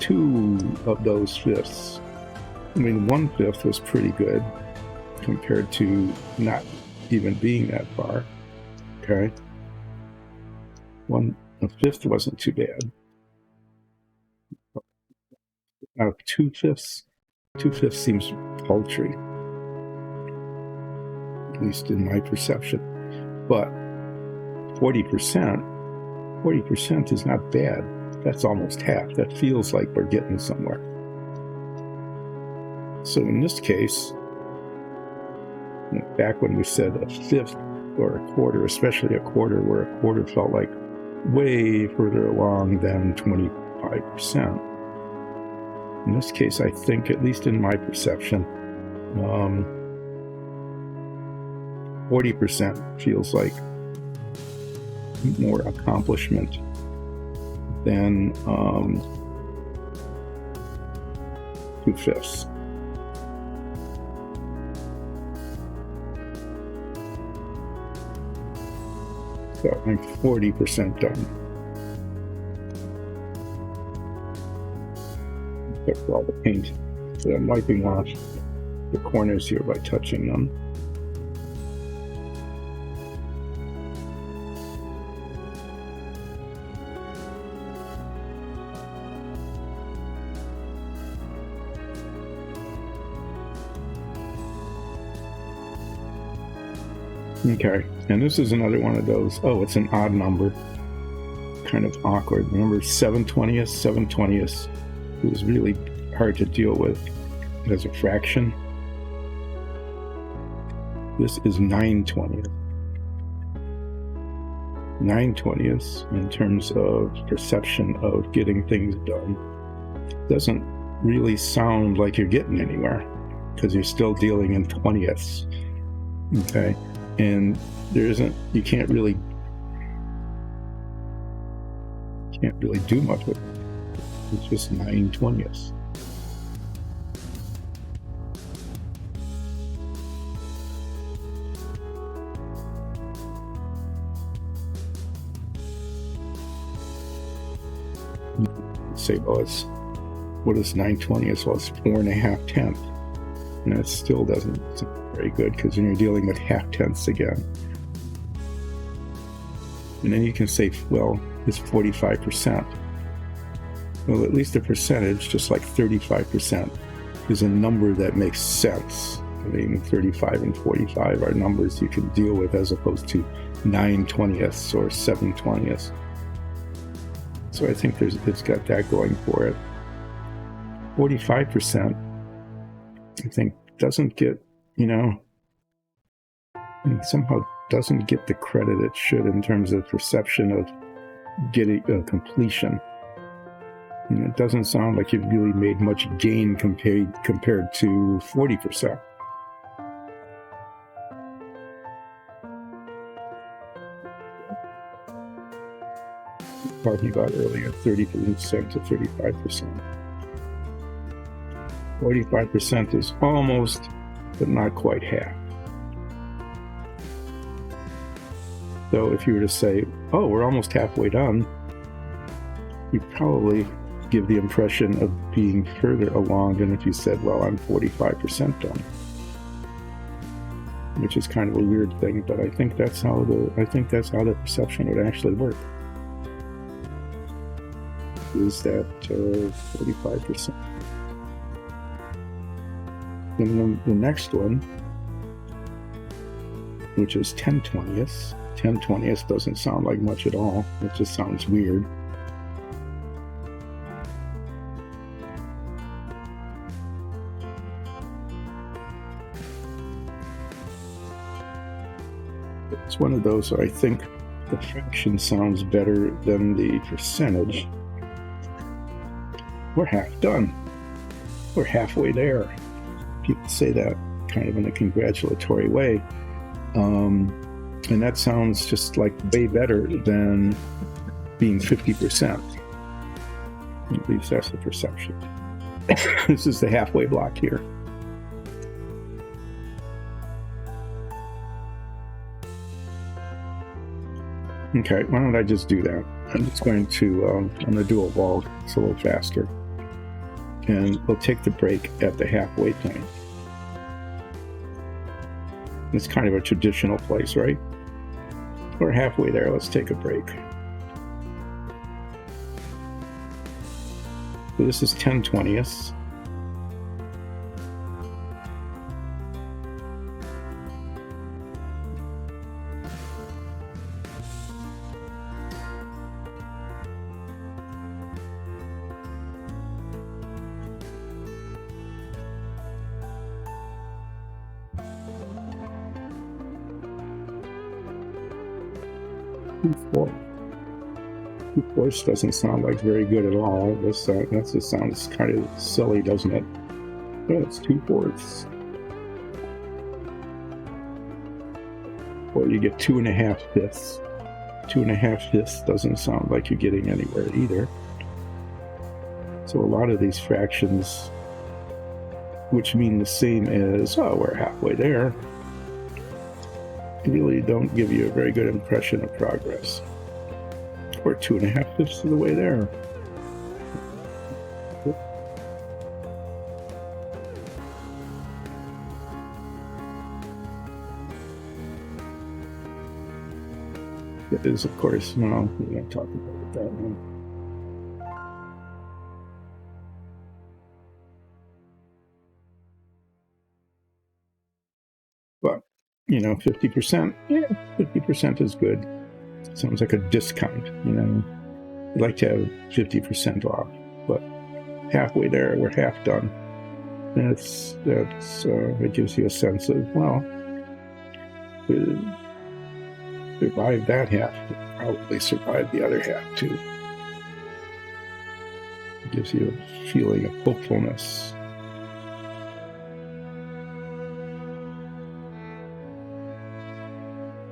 2 of those fifths. I mean, 1/5 was pretty good compared to not even being that far. Okay, a fifth wasn't too bad. Now 2/5 seems paltry, at least in my perception. But 40% is not bad. That's almost half. That feels like we're getting somewhere. So in this case, back when we said a fifth or a quarter, especially a quarter, where a quarter felt like way further along than 25%. In this case, I think, at least in my perception, 40% feels like more accomplishment than 2/5. So I'm 40% done. Except for all the paint. So I'm wiping off the corners here by touching them. Okay, and this is another one of those, oh, it's an odd number. Kind of awkward. Remember 7/20ths? 7/20ths was really hard to deal with as a fraction. This is 9/20ths. 9/20ths in terms of perception of getting things done doesn't really sound like you're getting anywhere because you're still dealing in 20ths. Okay. And you can't really do much with it. It's just 9/20ths. Say, well, what is 9/20ths? Well, it's 4.5/10. And that still doesn't sound very good because then you're dealing with 0.5 again. And then you can say, well, it's 45%. Well, at least a percentage, just like 35%, is a number that makes sense. I mean, 35 and 45 are numbers you can deal with as opposed to 9/20ths or 7/20ths. So I think it's got that going for it. 45%. I think doesn't get, somehow doesn't get the credit it should in terms of perception of get a completion. And it doesn't sound like you've really made much gain compared to 40%. Talking about earlier, 30% to 35%. 45% is almost, but not quite half. So if you were to say, oh, we're almost halfway done, you probably give the impression of being further along than if you said, well, I'm 45% done. Which is kind of a weird thing, but I think that's how the perception would actually work. Is that 45%. And the next one, which is 10/20ths. 10/20ths doesn't sound like much at all. It just sounds weird. It's one of those where I think the fraction sounds better than the percentage. We're half done. We're halfway there. People say that kind of in a congratulatory way. And that sounds just like way better than being 50%. At least that's the perception. This is the halfway block here. Okay, why don't I just do that? I'm just going to do a wall. It's a little faster. And we'll take the break at the halfway point. It's kind of a traditional place, right? We're halfway there. Let's take a break. So this is 10/20ths. Two-fourths doesn't sound like very good at all. That just sounds kind of silly, doesn't it? But it's 2/4. Or you get 2.5/5. 2.5/5 doesn't sound like you're getting anywhere either. So a lot of these fractions, which mean the same as, oh, we're halfway there, really don't give you a very good impression of progress. We're 2.5/5 of the way there. It is, of course, well, we won't talk about that one. But, 50%, yeah, 50% is good. Sounds like a discount, I'd like to have 50% off, but halfway there, we're half done. It gives you a sense of, well, survive that half, probably survive the other half too. It gives you a feeling of hopefulness.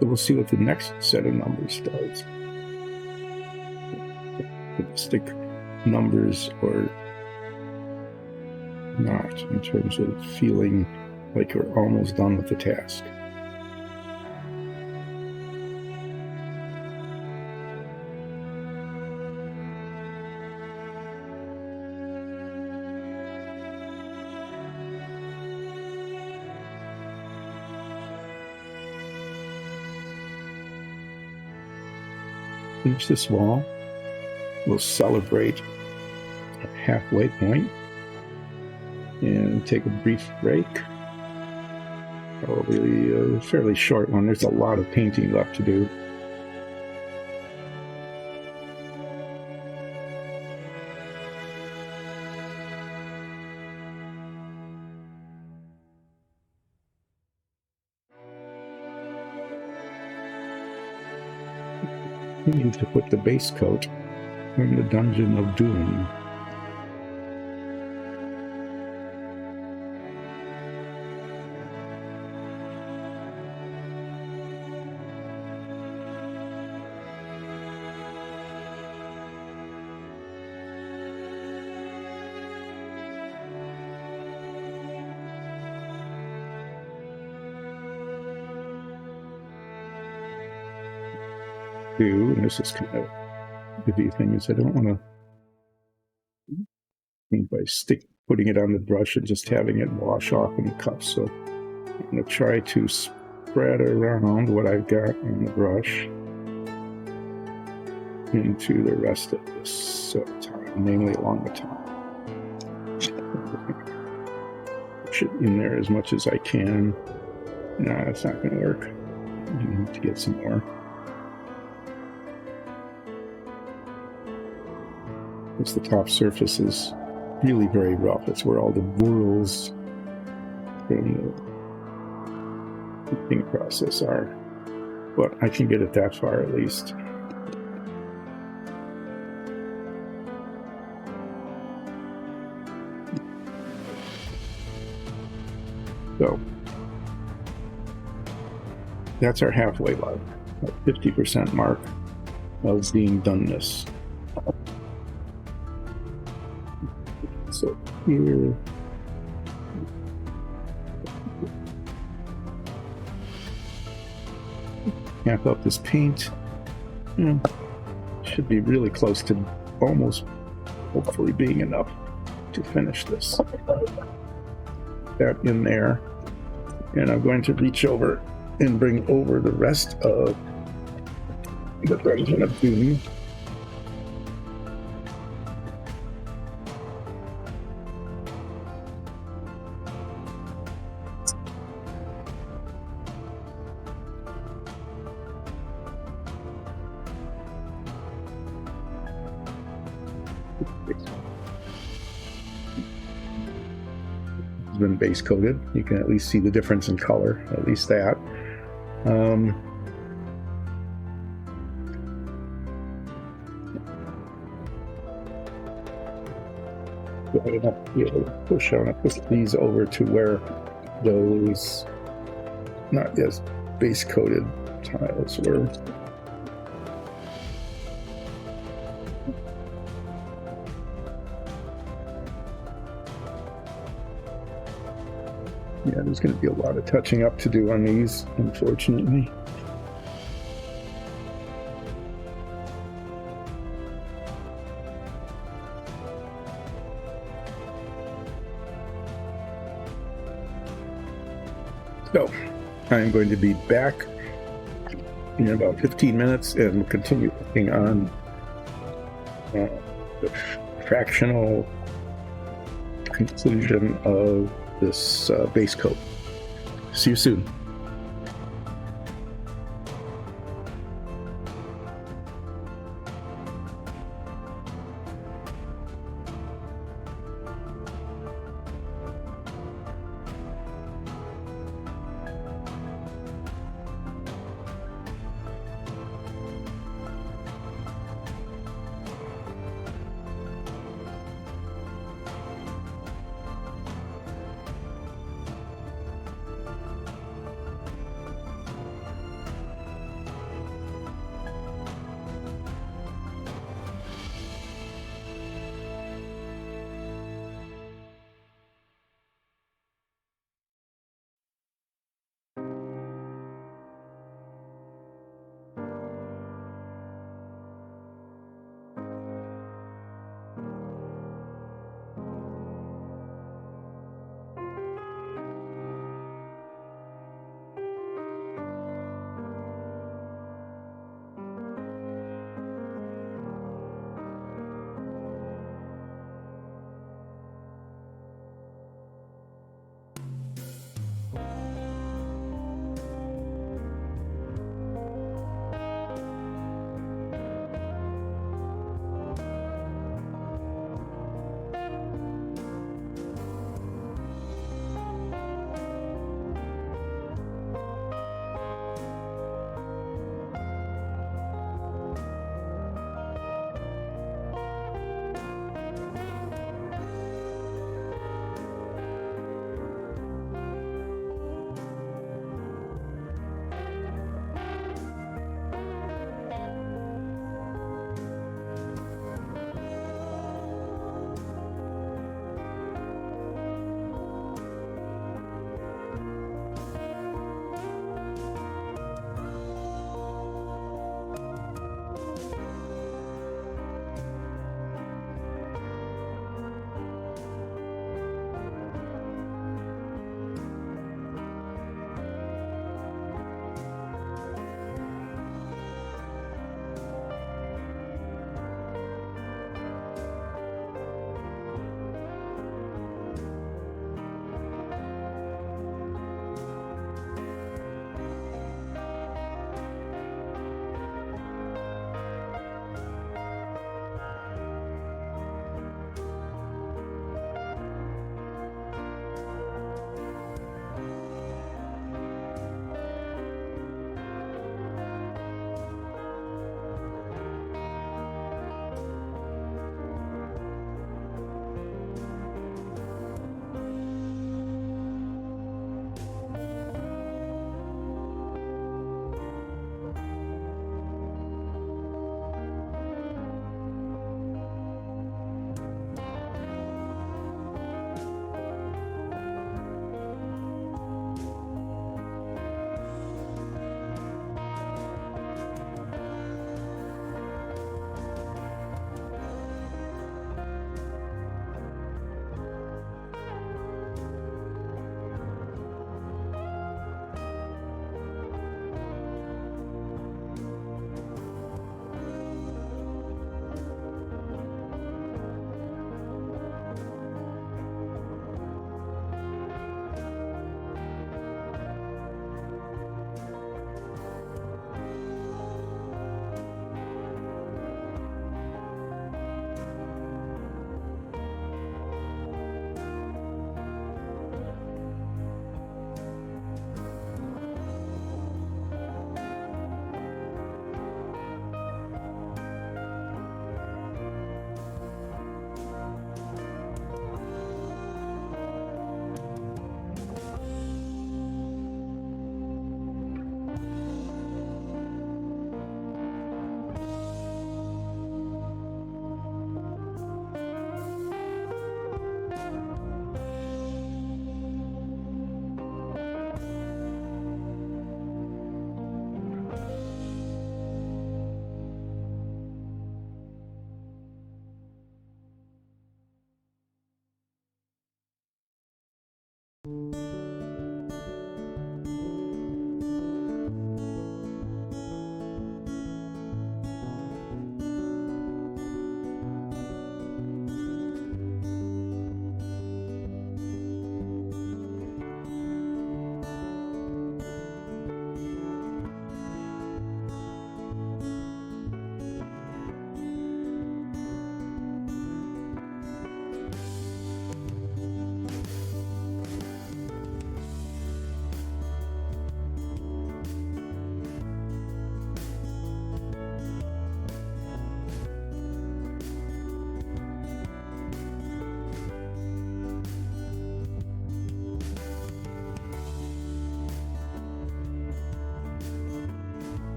So we'll see what the next set of numbers does. Stick numbers or not, in terms of feeling like you're almost done with the task. Finish this wall. We'll celebrate a halfway point and take a brief break. Probably a fairly short one. There's a lot of painting left to do. continue to put the base coat on the Dungeon of Doom. And this is kind of the big thing is I don't want to think by putting it on the brush and just having it wash off in the cup. So I'm going to try to spread around what I've got on the brush into the rest of this tile, mainly along the top. Push it in there as much as I can. No, that's not going to work. You need to get some more. Because the top surface is really very rough. It's where all the whorls from the cooking process are. But I can get it that far at least. So that's our halfway mark, 50% mark of being doneness. So here, amp up this paint. Should be really close to almost, hopefully, being enough to finish this. That in there, and I'm going to reach over and bring over the rest of the Dungeon of Doom. Been base coated. You can at least see the difference in color, at least that. I'm gonna be able to push these over to where those not as base coated tiles were. Yeah, there's going to be a lot of touching up to do on these, unfortunately. So, I'm going to be back in about 15 minutes and we'll continue working on the fractional conclusion of this base coat. See you soon.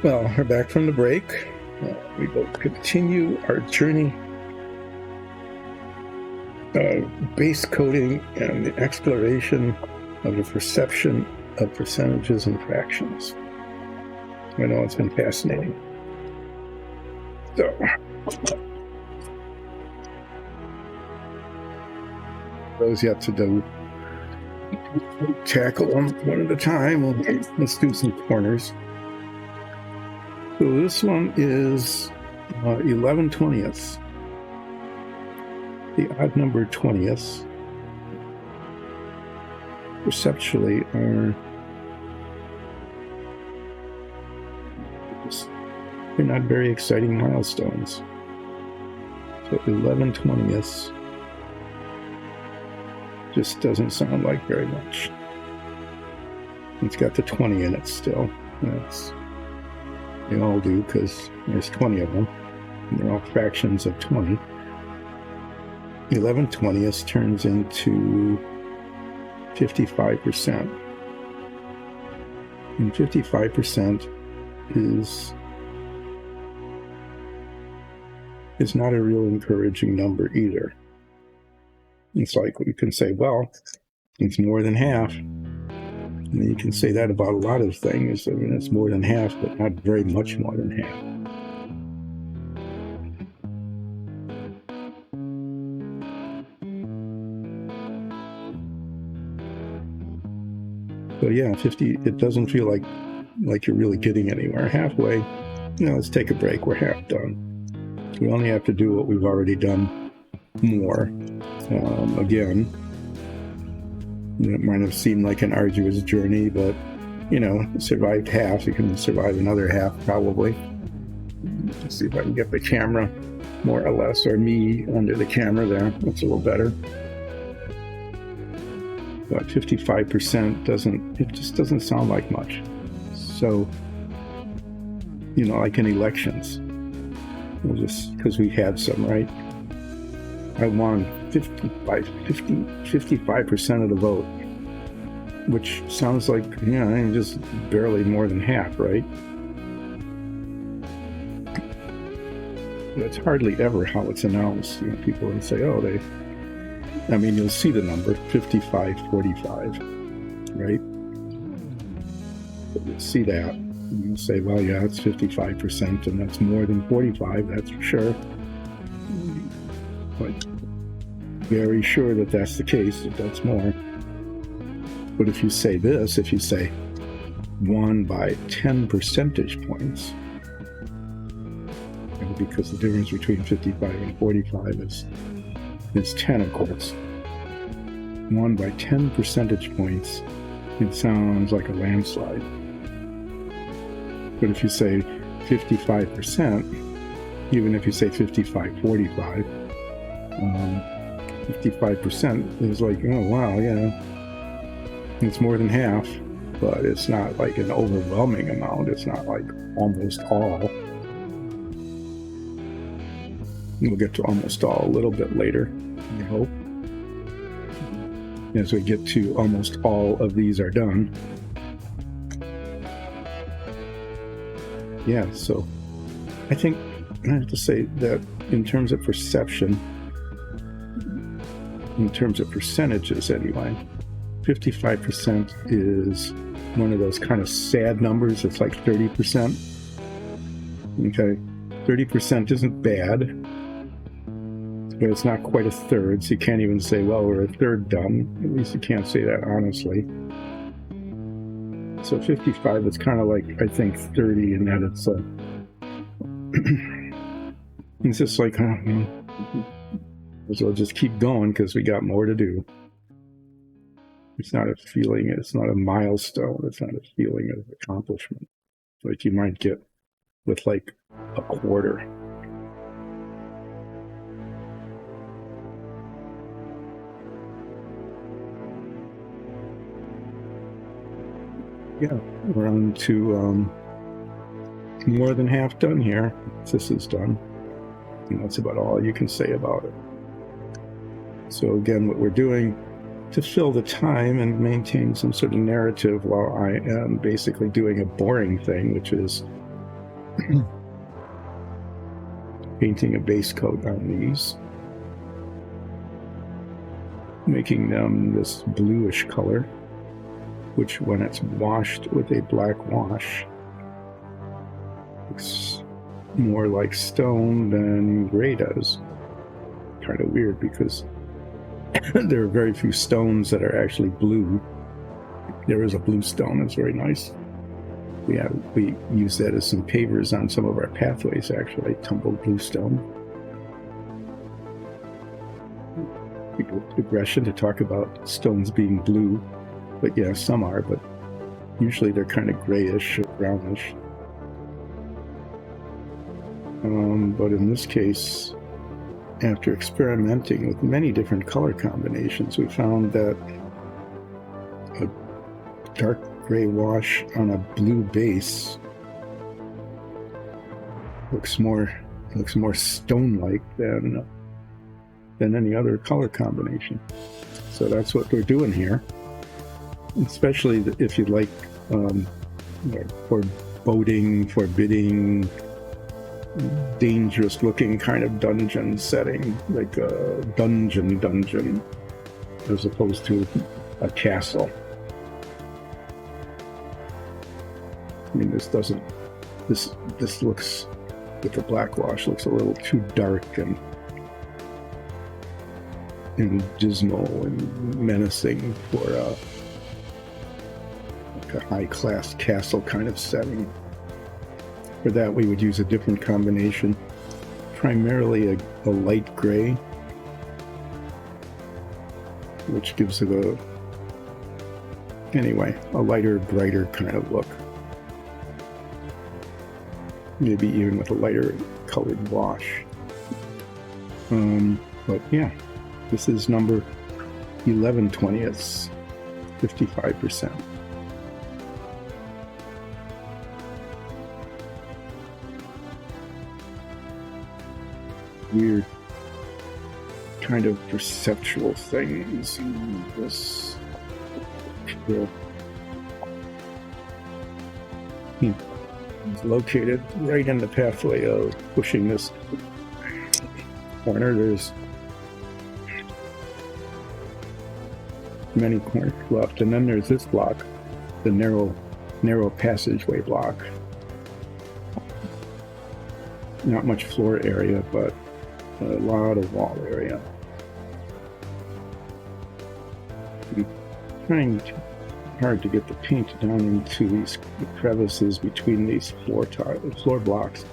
Well, we're back from the break. We will continue our journey of base coding and the exploration of the perception of percentages and fractions. I know it's been fascinating. So, those yet to do, tackle them one at a time. Let's do some corners. So this one is 11/20ths. The odd number 20ths perceptually are, they're not very exciting milestones. So 11/20ths just doesn't sound like very much. It's got the 20 in it still. They all do because there's 20 of them. And they're all fractions of 20. 11/20ths turns into 55%. And 55% is not a real encouraging number either. It's like you can say, well, it's more than half. And you can say that about a lot of things. I mean, it's more than half, but not very much more than half. So yeah, 50, it doesn't feel like you're really getting anywhere. Halfway, let's take a break. We're half done. We only have to do what we've already done more. Again, it might have seemed like an arduous journey, but, survived half. You can survive another half, probably. Let's see if I can get the camera more or less, or me under the camera there. That's a little better. But 55% just doesn't sound like much. So, like in elections, because we had some, right? I won 55% of the vote, which sounds like, just barely more than half, right? That's hardly ever how it's announced. People will say, you'll see the number 55-45, right? You'll see that. And you'll say, well, yeah, it's 55%, and that's more than 45, that's for sure. But very sure that that's the case, that that's more. But if you say this, if you say won by 10 percentage points, because the difference between 55 and 45 is 10, of course. Won by 10 percentage points, it sounds like a landslide. But if you say 55%, even if you say 55-45, 55% is like, oh wow, yeah, it's more than half, but it's not like an overwhelming amount. It's not like almost all. We'll get to almost all a little bit later, I hope. As we get to almost all of these are done. Yeah, so I think I have to say that in terms of perception, in terms of percentages anyway, 55% is one of those kind of sad numbers. It's like 30%. Okay, 30% isn't bad, but it's not quite a third, so you can't even say, well, we're a third done. At least you can't say that honestly. So 55 is kind of like, I think, 30 in that it's just like, so we'll just keep going because we got more to do. It's not a feeling, it's not a milestone, it's not a feeling of accomplishment like you might get with like a quarter. Yeah, we're on to more than half done here. This is done. And that's about all you can say about it. So again, what we're doing to fill the time and maintain some sort of narrative while I am basically doing a boring thing, which is Painting a base coat on these, making them this bluish color, which when it's washed with a black wash looks more like stone than gray does. Kind of weird because there are very few stones that are actually blue. There is a blue stone that's very nice. We use that as some pavers on some of our pathways, actually, tumbled bluestone. Aggression to talk about stones being blue, but yeah, some are, but usually they're kind of grayish or brownish. But in this case, after experimenting with many different color combinations, we found that a dark gray wash on a blue base looks more stone-like than any other color combination. So that's what we're doing here, especially if you like foreboding, forbidding, dangerous looking kind of dungeon setting, like a dungeon as opposed to a castle. I mean, this looks, with the black wash, looks a little too dark and dismal and menacing for like a high-class castle kind of setting. For that, we would use a different combination, primarily a light gray, which gives it a lighter, brighter kind of look. Maybe even with a lighter colored wash. But yeah, this is number 11/20, 55%. Weird kind of perceptual things in this. It's located right in the pathway of pushing this corner. There's many corners left, and then there's this block, the narrow passageway block. Not much floor area, but a lot of wall area. I'm trying hard to get the paint down into these crevices between these floor blocks,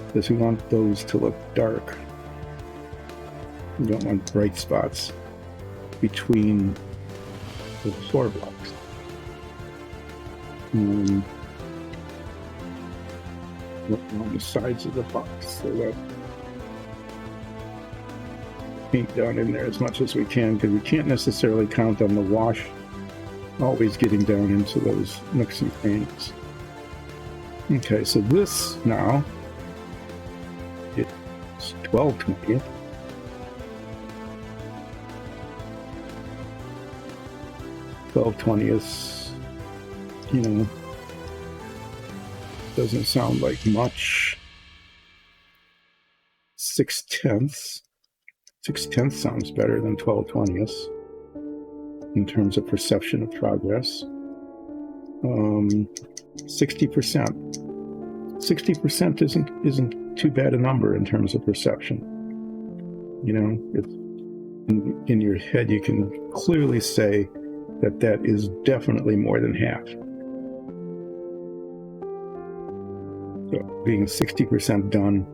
because we want those to look dark. We don't want bright spots between the floor blocks. On the sides of the box, so that paint down in there as much as we can, because we can't necessarily count on the wash always getting down into those nooks and crannies. Okay, so this now it's 12/20. Doesn't sound like much. 6/10. 6/10 sounds better than 12/20 in terms of perception of progress. 60%. 60% isn't too bad a number in terms of perception. If in your head you can clearly say that is definitely more than half. So being 60% done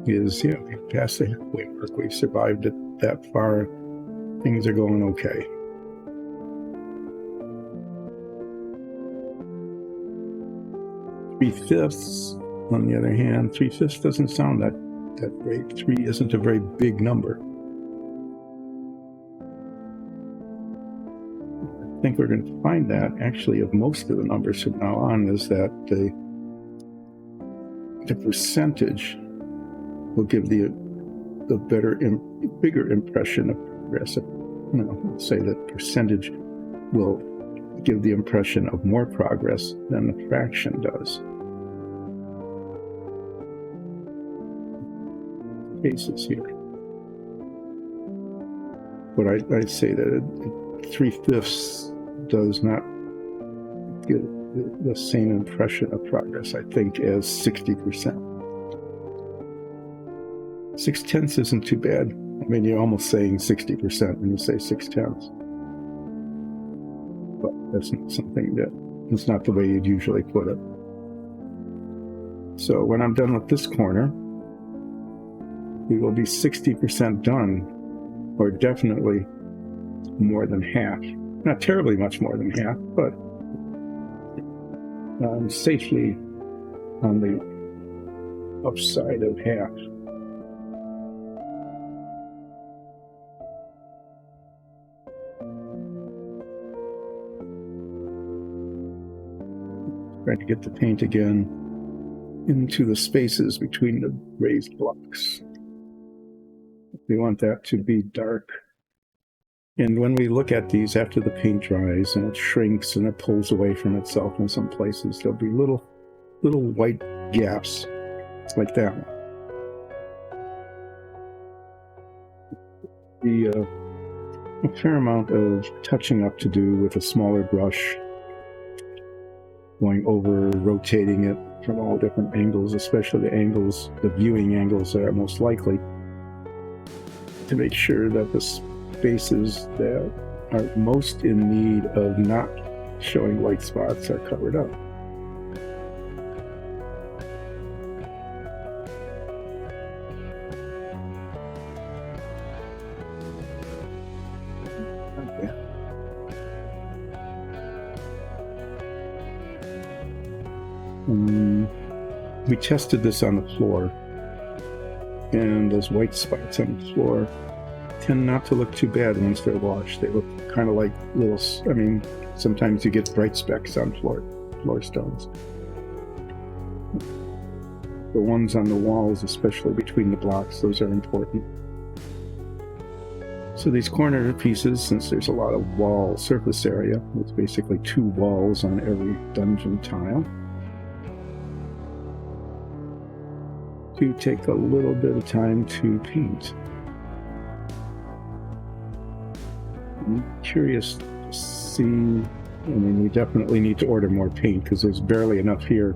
is, we've passed the halfway mark. We've survived it that far. Things are going okay. Three-fifths, on the other hand, 3/5 doesn't sound that great. 3 isn't a very big number. I think we're going to find that actually of most of the numbers from now on is that the percentage will give the bigger impression of progress. Let's say that percentage will give the impression of more progress than the fraction does. spaces here. But I'd say that 3/5 does not give the same impression of progress, I think, as 60%. 6/10 isn't too bad. I mean, you're almost saying 60% when you say 6/10. But that's not something that's not the way you'd usually put it. So when I'm done with this corner, we will be 60% done, or definitely more than half. Not terribly much more than half, but safely on the upside of half. Trying to get the paint again into the spaces between the raised blocks. We want that to be dark. And when we look at these after the paint dries and it shrinks and it pulls away from itself in some places, there'll be little white gaps like that one. A fair amount of touching up to do with a smaller brush, going over, rotating it from all different angles, especially the viewing angles that are most likely, to make sure that the spaces that are most in need of not showing white spots are covered up. Okay. We tested this on the floor, and those white spots on the floor tend not to look too bad once they're washed. They look kind of like little, I mean, sometimes you get bright specks on floor stones. The ones on the walls, especially between the blocks, those are important. So these corner pieces, since there's a lot of wall surface area, it's basically 2 walls on every dungeon tile, to take a little bit of time to paint. I'm curious to see, I mean, we definitely need to order more paint because there's barely enough here,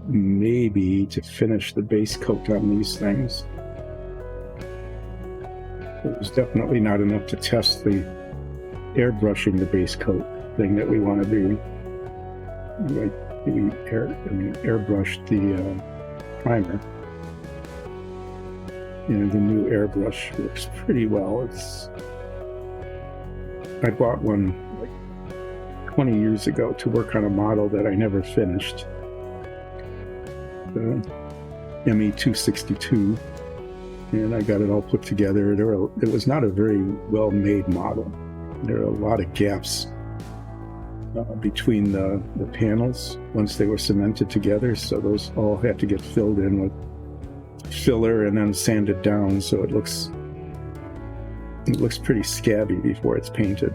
maybe, to finish the base coat on these things. There's definitely not enough to test the airbrushing the base coat thing that we want to do. Like we airbrushed the primer, and the new airbrush works pretty well. I bought one like 20 years ago to work on a model that I never finished, the ME262, and I got it all put together. It was not a very well-made model. There are a lot of gaps between the panels once they were cemented together, so those all had to get filled in with filler and then sanded down, so it looks pretty scabby before it's painted.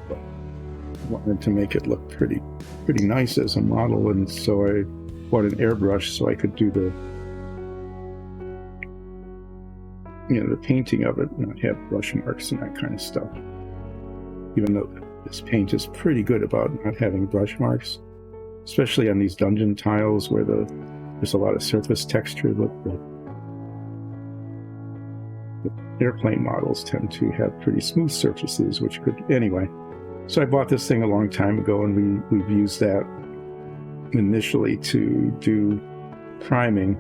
But I wanted to make it look pretty nice as a model, and so I bought an airbrush so I could do the painting of it, not have brush marks and that kind of stuff. Even though this paint is pretty good about not having brush marks, especially on these dungeon tiles where there's a lot of surface texture. The airplane models tend to have pretty smooth surfaces, which could, anyway. So I bought this thing a long time ago, and we've used that initially to do priming,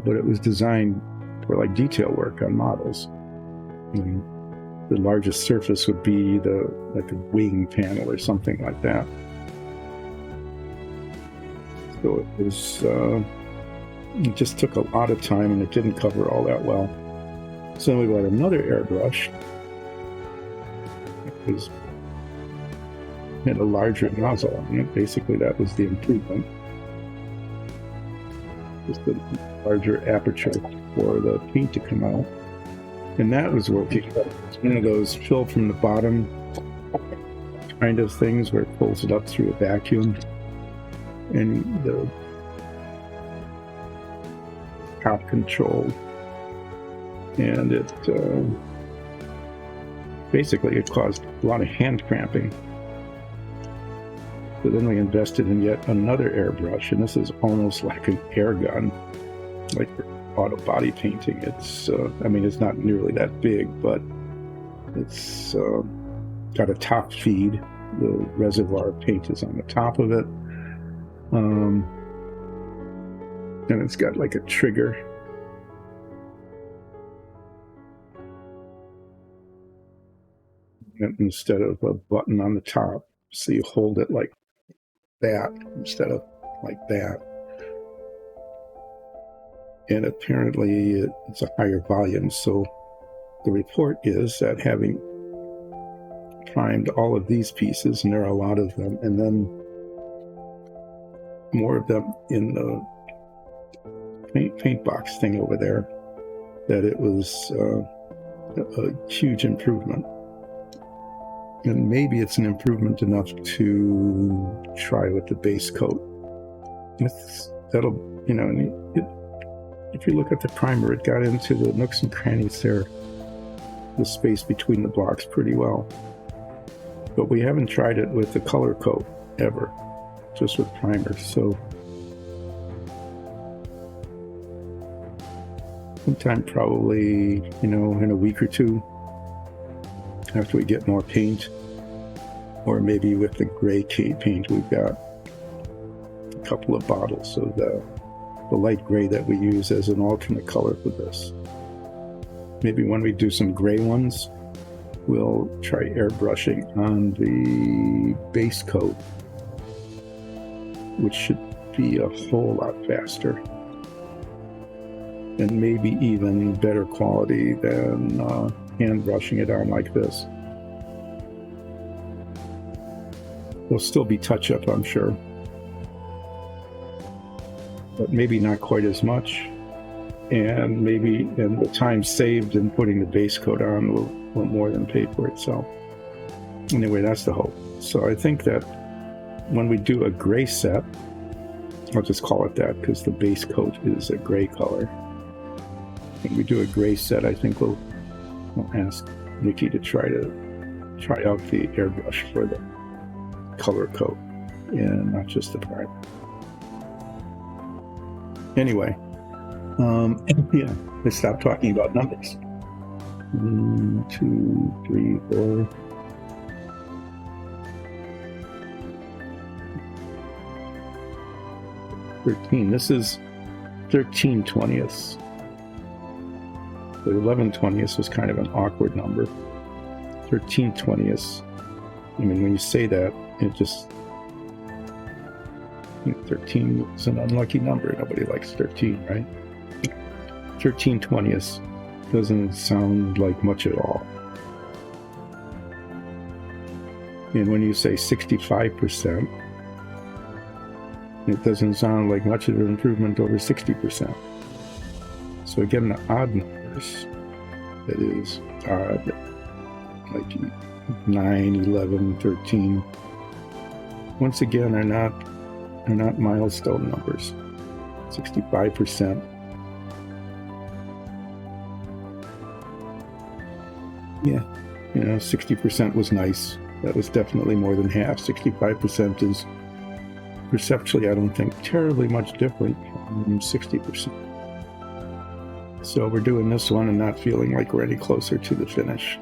but it was designed for like detail work on models. And the largest surface would be like a wing panel or something like that. So it was, it just took a lot of time, and it didn't cover all that well. So we bought another airbrush. It had a larger nozzle on it. Basically, that was the improvement. Just a larger aperture for the paint to come out. And that was working. It's one of those fill from the bottom kind of things where it pulls it up through a vacuum. And top controlled, and it basically it caused a lot of hand cramping. So then we invested in yet another airbrush, and this is almost like an air gun, like for auto body painting. It's I mean, it's not nearly that big, but it's got a top feed. The reservoir of paint is on the top of it, and it's got like a trigger. And instead of a button on the top, so you hold it like that instead of like that. And apparently it's a higher volume, so the report is that having primed all of these pieces, and there are a lot of them, and then more of them in the paint box thing over there, that it was a huge improvement. And maybe it's an improvement enough to try with the base coat. That'll, you know, if you look at the primer, it got into the nooks and crannies there, the space between the blocks pretty well. But we haven't tried it with the color coat ever, just with primer. So sometime probably, you know, in a week or two, after we get more paint, or maybe with the gray paint, we've got a couple of bottles of the light gray that we use as an alternate color for this. Maybe when we do some gray ones, we'll try airbrushing on the base coat, which should be a whole lot faster and maybe even better quality than hand brushing it on like this. There'll still be touch-up, I'm sure, but maybe not quite as much, and the time saved in putting the base coat on will more than pay for itself. Anyway, that's the hope. So I think that when we do a gray set, I'll just call it that because the base coat is a gray color. When we do a gray set, I think we'll ask Nikki to try out the airbrush for the color coat and not just the primer. Anyway, yeah, let's stop talking about numbers. 1, 2, 3, 4. This is 13/20. The 11/20 was kind of an awkward number. 13/20. I mean, when you say that, it just, 13 is an unlucky number. Nobody likes 13, right? 13/20 doesn't sound like much at all. And when you say 65%, it doesn't sound like much of an improvement over 60%. So again, the odd numbers, that is odd, like 9, 11, 13, once again are not milestone numbers. 65%. Yeah, 60% was nice. That was definitely more than half. 65% is perceptually, I don't think, terribly much different from 60%. So we're doing this one and not feeling like we're any closer to the finish.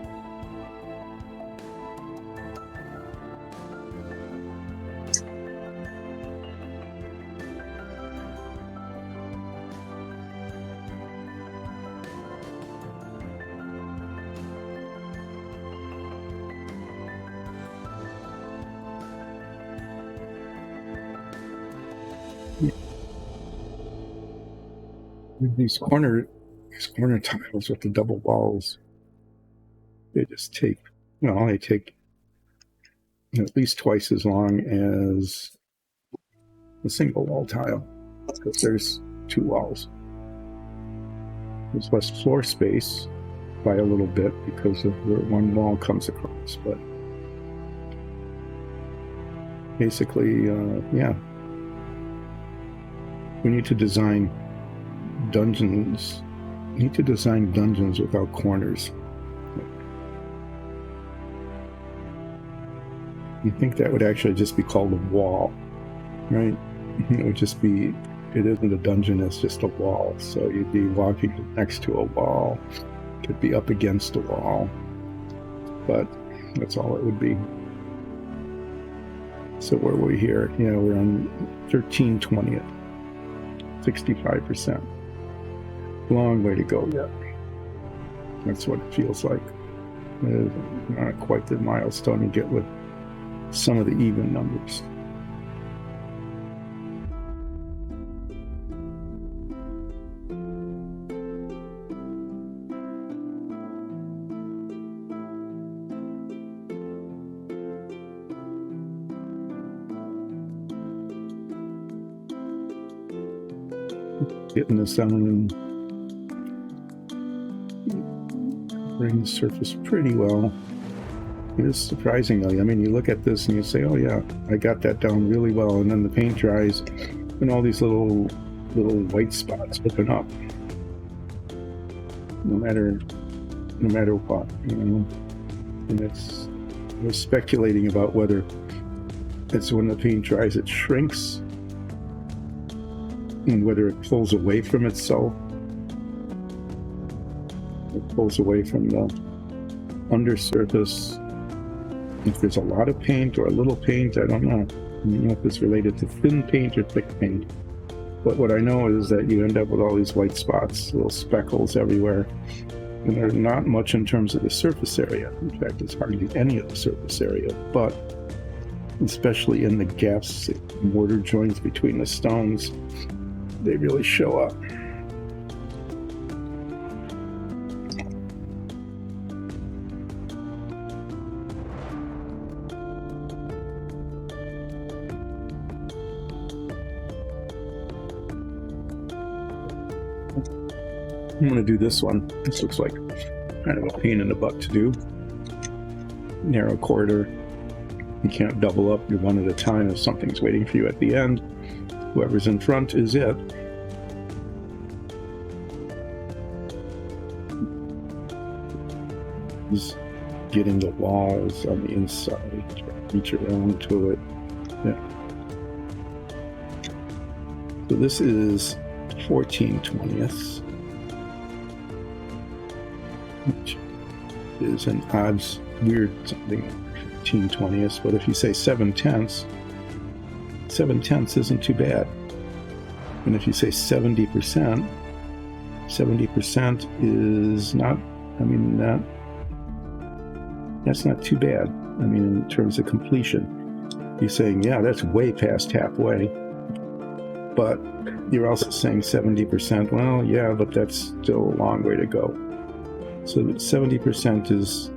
These corner tiles with the double walls, they just take, they take at least twice as long as the single wall tile, because there's 2 walls. There's less floor space by a little bit because of where one wall comes across, but basically, we need to design dungeons. Need to design dungeons without corners. You think that would actually just be called a wall, right? It would just be, it isn't a dungeon, it's just a wall. So you'd be walking next to a wall, could be up against a wall, but that's all it would be. So where were we here? Yeah, we're on 13/20th, 65%. Long way to go yet. That's what it feels like. It's not quite the milestone you get with some of the even numbers. Getting this on and bring the surface pretty well. It is surprising though. I mean, you look at this and you say, oh yeah, I got that down really well, and then the paint dries and all these little white spots open up. No matter what, you know. And we're speculating about whether it's when the paint dries it shrinks, and whether it pulls away from itself. It pulls away from the undersurface. If there's a lot of paint or a little paint, I don't know. I don't know if it's related to thin paint or thick paint. But what I know is that you end up with all these white spots, little speckles everywhere. And they're not much in terms of the surface area. In fact, it's hardly any of the surface area. But especially in the gaps, mortar joints between the stones, they really show up. I'm going to do this one. This looks like kind of a pain in the butt to do. Narrow corridor. You can't double up. You're one at a time. If something's waiting for you at the end, whoever's in front is it. He's getting the walls on the inside, reach around to it. Yeah. So this is 14/20, which is an odd, weird something, 15/20, but if you say 7/10, 7/10 isn't too bad. And if you say 70%, 70% is not, I mean, that's not too bad. I mean, in terms of completion, you're saying, yeah, that's way past halfway. But you're also saying 70%, well, yeah, but that's still a long way to go. So 70% is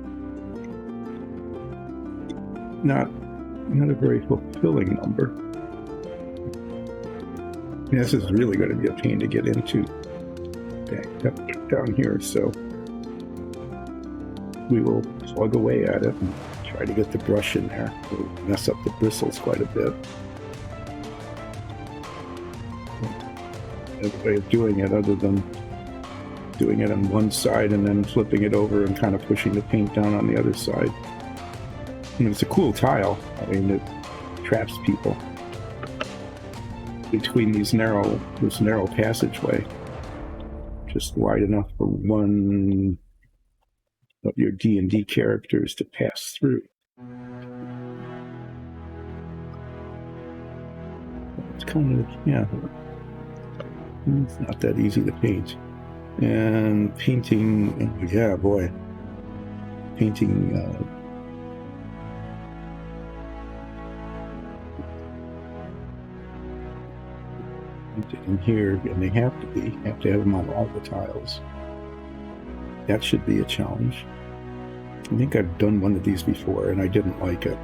not a very fulfilling number. And this is really going to be a pain to get into down here, so we will plug away at it and try to get the brush in there. We'll mess up the bristles quite a bit. There's a way of doing it other than doing it on one side and then flipping it over and kind of pushing the paint down on the other side. I mean, it's a cool tile. I mean, it traps people between this narrow passageway, just wide enough for one of your D&D characters to pass through. It's kind of, yeah, it's not that easy to paint. And painting, yeah, boy, painting in here, and they have to have them on all the tiles. That should be a challenge. I think I've done one of these before and I didn't like it.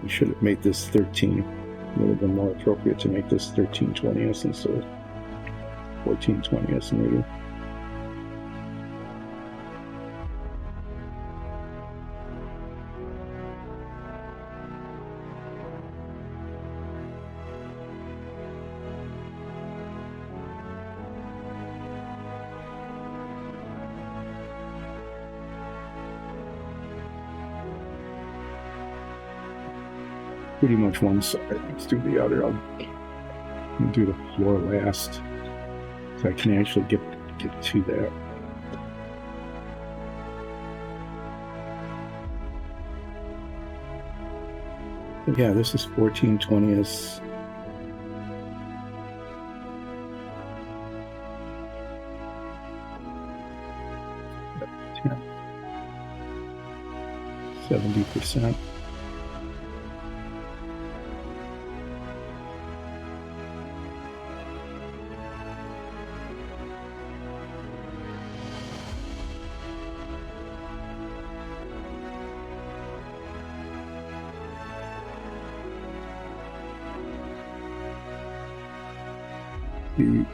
We should have made this 13. It would have been more appropriate to make this 13/20 instead of 14/20 maybe. pretty much one side. Let's do the other. I'll do the floor last, so I can actually get to that. But yeah, this is 14/20. 70%.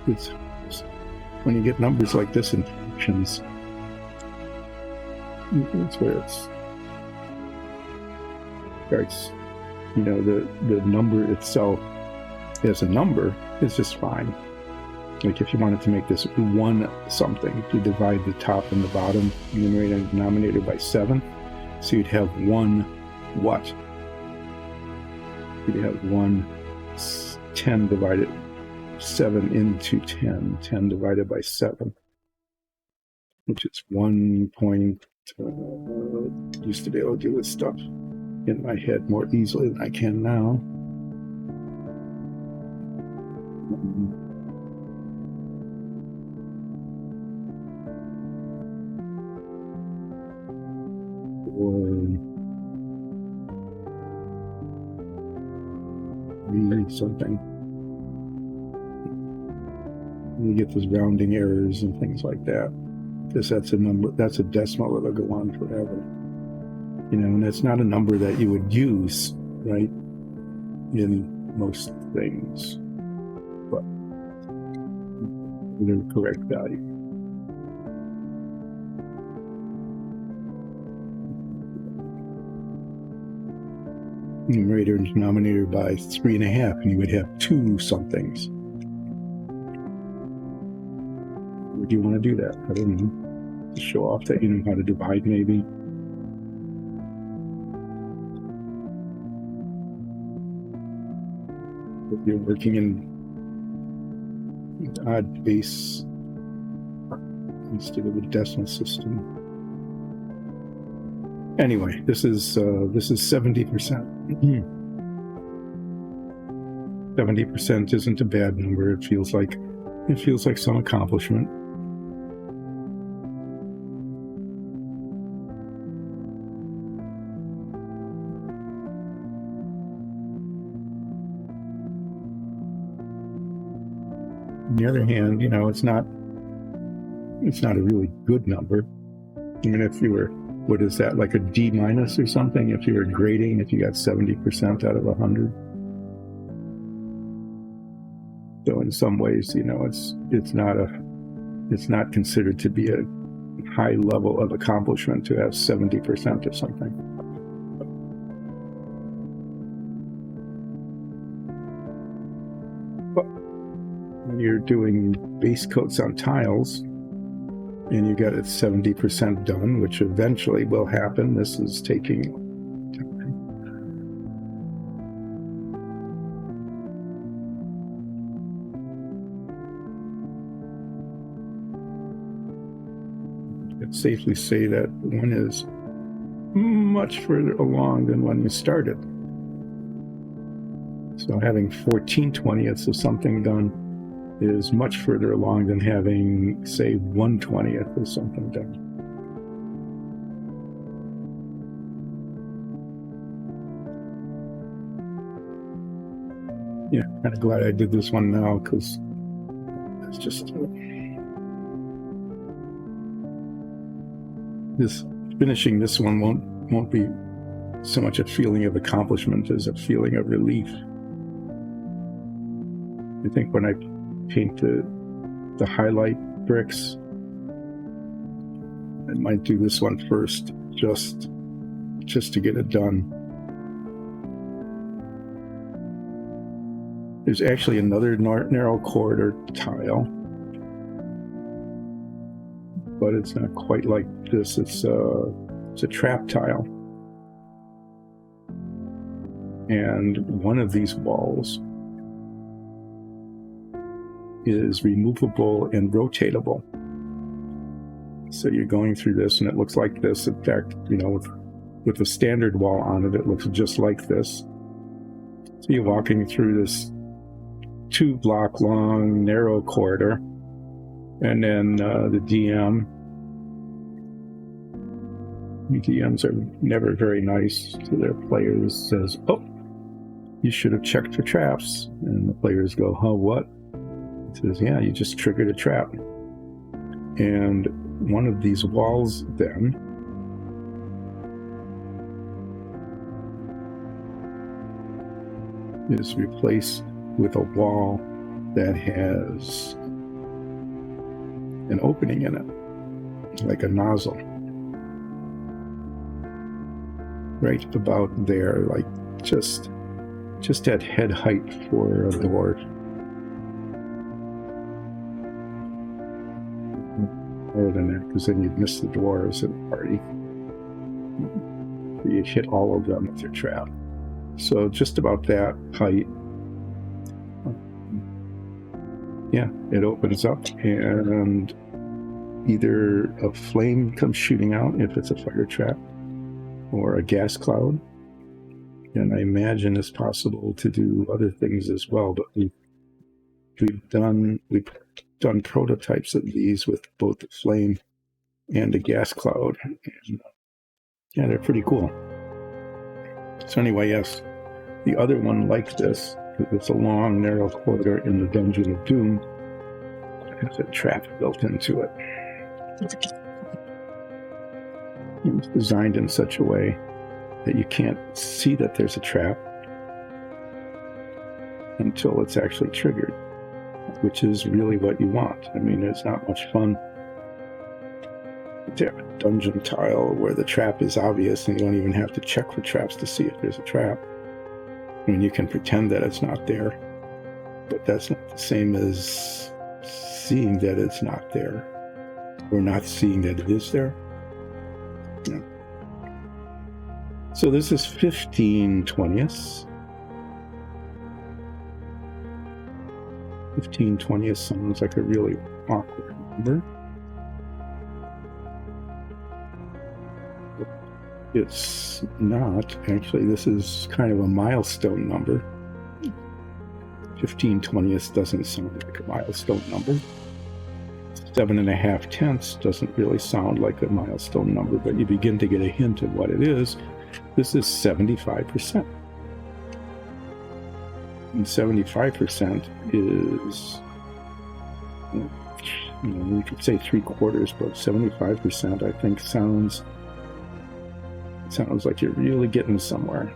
It's when you get numbers like this in fractions, it's where it's starts, the number itself as a number is just fine. Like if you wanted to make this one something, you divide the top and the bottom numerator and denominator by 7, so you'd have one what? You'd have 10 divided 7 into 10. 10 divided by 7, which is 1 point. Used to be able to do this stuff in my head more easily than I can now. Or something. You get those rounding errors and things like that, because that's a number, that's a decimal that'll go on forever. And that's not a number that you would use, right, in most things, but the correct value. Numerator and denominator by 3.5, and you would have 2 somethings. Would you want to do that? I don't know. To show off that you know how to divide, maybe. If you're working in odd base instead of a decimal system. Anyway, this is 70%. 70% isn't a bad number. It feels like some accomplishment. On the other hand, it's not a really good number. I mean, if you were, what is that, like a D- or something? If you were grading, if you got 70% out of 100. So in some ways, it's not considered to be a high level of accomplishment to have 70% of something. But when you're doing base coats on tiles, and you got it 70% done, which eventually will happen. This is taking time. You can safely say that one is much further along than when you started. So having 14/20 of something done is much further along than having, say, 1/20 of something done. Yeah, kind of glad I did this one now, because it's just finishing this one won't be so much a feeling of accomplishment as a feeling of relief. I think when I paint the highlight bricks, I might do this one first, just to get it done. There's actually another narrow corridor tile, but it's not quite like this. It's a trap tile. And one of these walls is removable and rotatable. So you're going through this and it looks like this. In fact, you know, with the standard wall on it, it looks just like this. So you're walking through this 2-block long, narrow corridor. And then the DMs are never very nice to their players. Says, "Oh, you should have checked for traps." And the players go, "Huh, what?" It says, "Yeah, you just triggered a trap." And one of these walls then is replaced with a wall that has an opening in it, like a nozzle. Right about there, like just at head height for a door. More than that, because then you'd miss the doors at the party. You hit all of them with your trap. So just about that height. Yeah, it opens up and either a flame comes shooting out if it's a fire trap, or a gas cloud. And I imagine it's possible to do other things as well, but we've done prototypes of these with both the flame and a gas cloud. And, yeah, they're pretty cool. So anyway, yes, the other one like this, it's a long, narrow corridor in the Dungeon of Doom. It has a trap built into it. It's designed in such a way that you can't see that there's a trap until it's actually triggered, which is really what you want. I mean, it's not much fun to have a dungeon tile where the trap is obvious and you don't even have to check for traps to see if there's a trap. I mean, you can pretend that it's not there, but that's not the same as seeing that it's not there, or not seeing that it is there. Yeah. So this is 15/20. 15/20 sounds like a really awkward number. It's not. Actually, this is kind of a milestone number. 15/20 doesn't sound like a milestone number. 7.5 doesn't really sound like a milestone number, but you begin to get a hint of what it is. This is 75%. And 75% is, you know, we could say 3/4, but 75% I think sounds like you're really getting somewhere.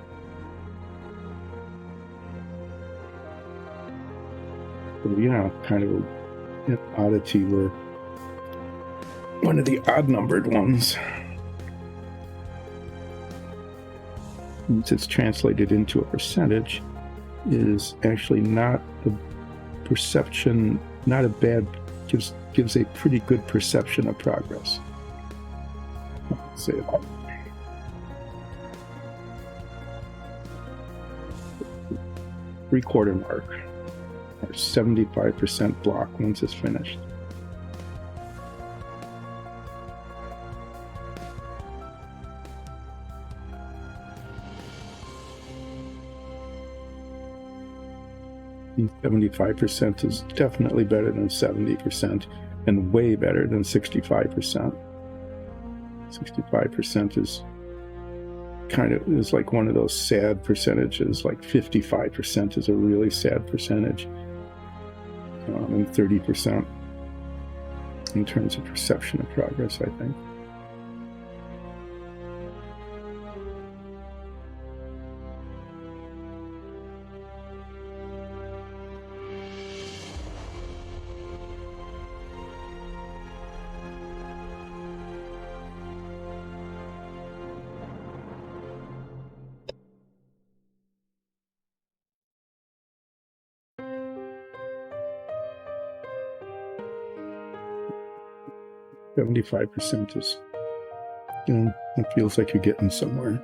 So, yeah, kind of an oddity where one of the odd numbered ones, since it's translated into a percentage, is actually not a perception, not a bad, gives a pretty good perception of progress. Let's say that. Three-quarter mark, or 75% block once it's finished. And 75% is definitely better than 70%, and way better than 65%. 65% is like one of those sad percentages. Like 55% is a really sad percentage, and 30% in terms of perception of progress, I think. – 75% is, it feels like you're getting somewhere.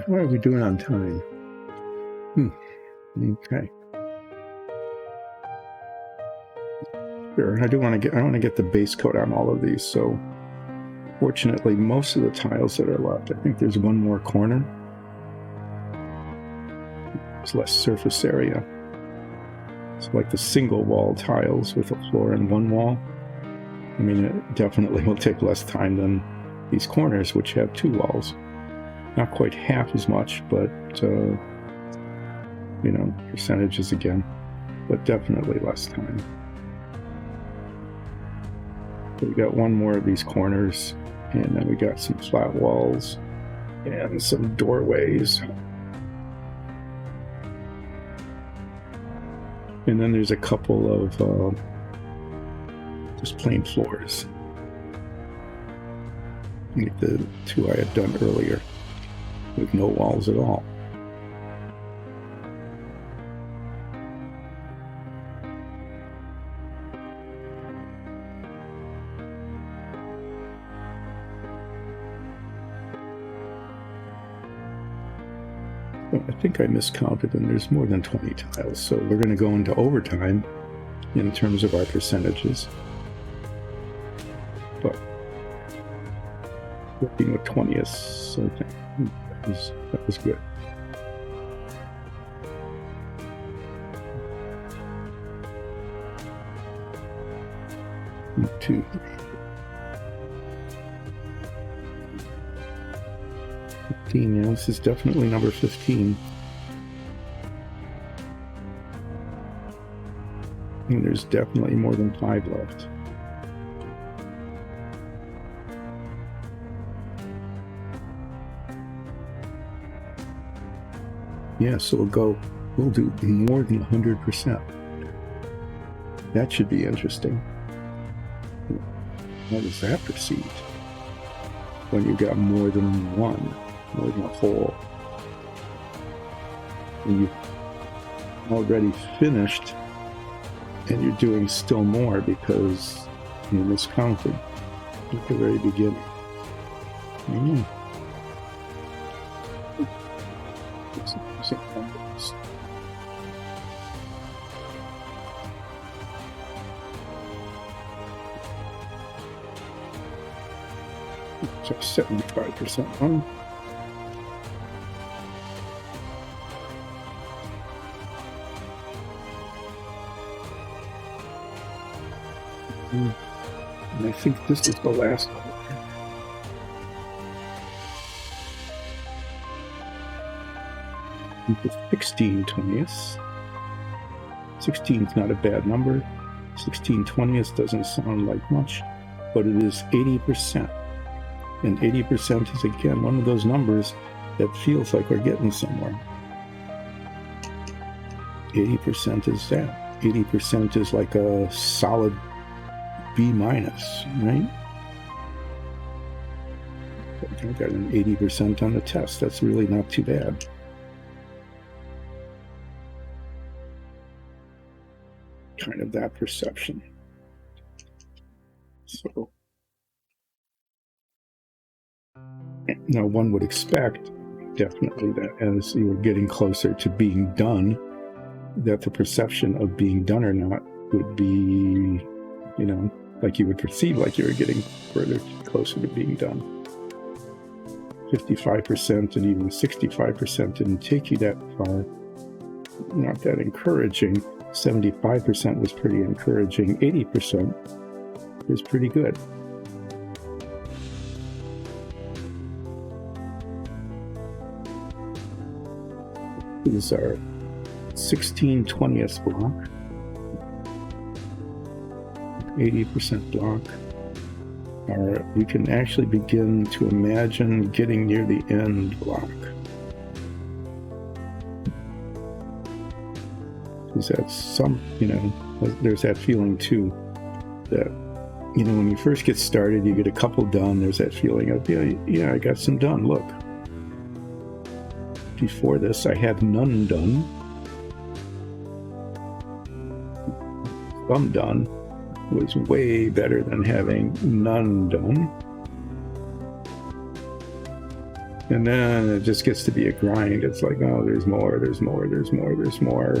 How are we doing on time? Okay. Sure. I want to get the base coat on all of these. So fortunately, most of the tiles that are left, I think there's one more corner. There's less surface area. It's like the single wall tiles with a floor and one wall. I mean, it definitely will take less time than these corners, which have two walls. Not quite half as much, but, you know, percentages again, but definitely less time. So we got one more of these corners, and then we got some flat walls and some doorways. And then there's a couple of just plain floors, like the two I had done earlier, with no walls at all. I think I miscounted, and there's more than 20 tiles, so we're going to go into overtime in terms of our percentages. But working with 20ths, I think that was good. Two. 15, yeah, this is definitely number 15. And there's definitely more than 5 left. Yeah, so we'll do more than 100%. That should be interesting. How does that proceed? When you got more than one, more than a whole. And you've already finished, and you're doing still more because you miscounted at the very beginning. So 75% on. And I think this is the last one. The 16/20ths. 16 is not a bad number. 16/20ths doesn't sound like much, but it is 80%. And 80% is, again, one of those numbers that feels like we're getting somewhere. 80% is that. 80% is like a solid B-, right? I got an 80% on the test. That's really not too bad. Kind of that perception. So now one would expect, definitely, that as you were getting closer to being done, that the perception of being done or not would be, you know, like you would perceive like you were getting further closer to being done. 55% and even 65% didn't take you that far. Not that encouraging. 75% was pretty encouraging. 80% is pretty good. These are 16/20ths block, 80% block. We can actually begin to imagine getting near the end block. Because that's some, you know, there's that feeling too, that, you know, when you first get started, you get a couple done, there's that feeling of, yeah, I got some done, look. Before this, I had none done. Some done was way better than having none done. And then it just gets to be a grind. It's like, oh, there's more, there's more, there's more, there's more.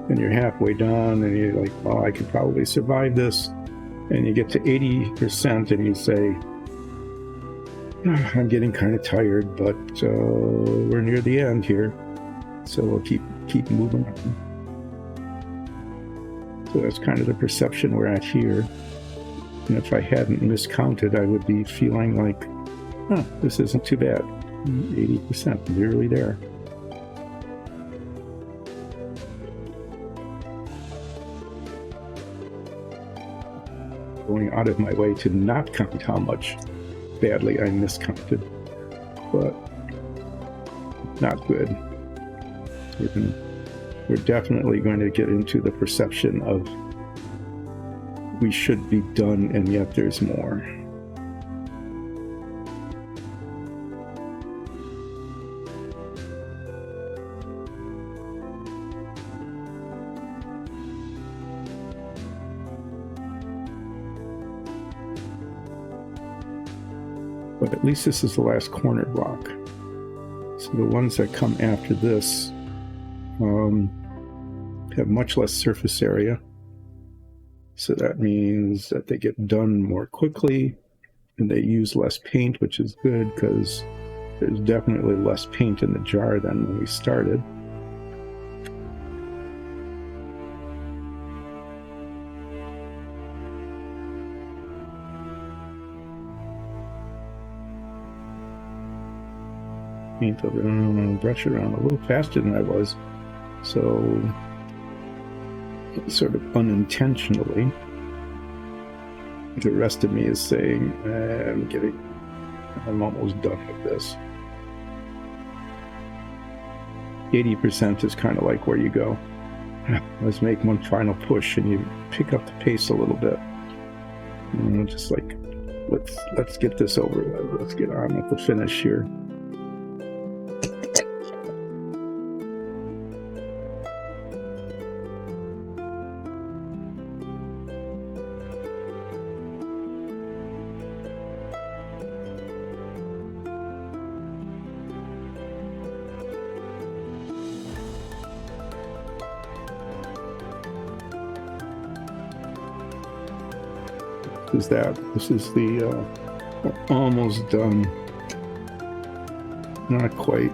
And you're halfway done and you're like, well, I could probably survive this. And you get to 80% and you say, oh, I'm getting kind of tired, but we're near the end here. So we'll keep moving on. So that's kind of the perception we're at here. And if I hadn't miscounted, I would be feeling like, oh, this isn't too bad. 80%, nearly there. Going out of my way to not count how much badly I miscounted, but not good. We're definitely going to get into the perception of we should be done and yet there's more. But at least this is the last corner block. So the ones that come after this have much less surface area. So that means that they get done more quickly and they use less paint, which is good because there's definitely less paint in the jar than when we started. Paint over and brush around a little faster than I was. So sort of unintentionally, the rest of me is saying, I'm almost done with this. 80% is kind of like where you go, let's make one final push, and you pick up the pace a little bit. And just like, let's get this over with. Let's get on with the finish here. This is the almost done, not quite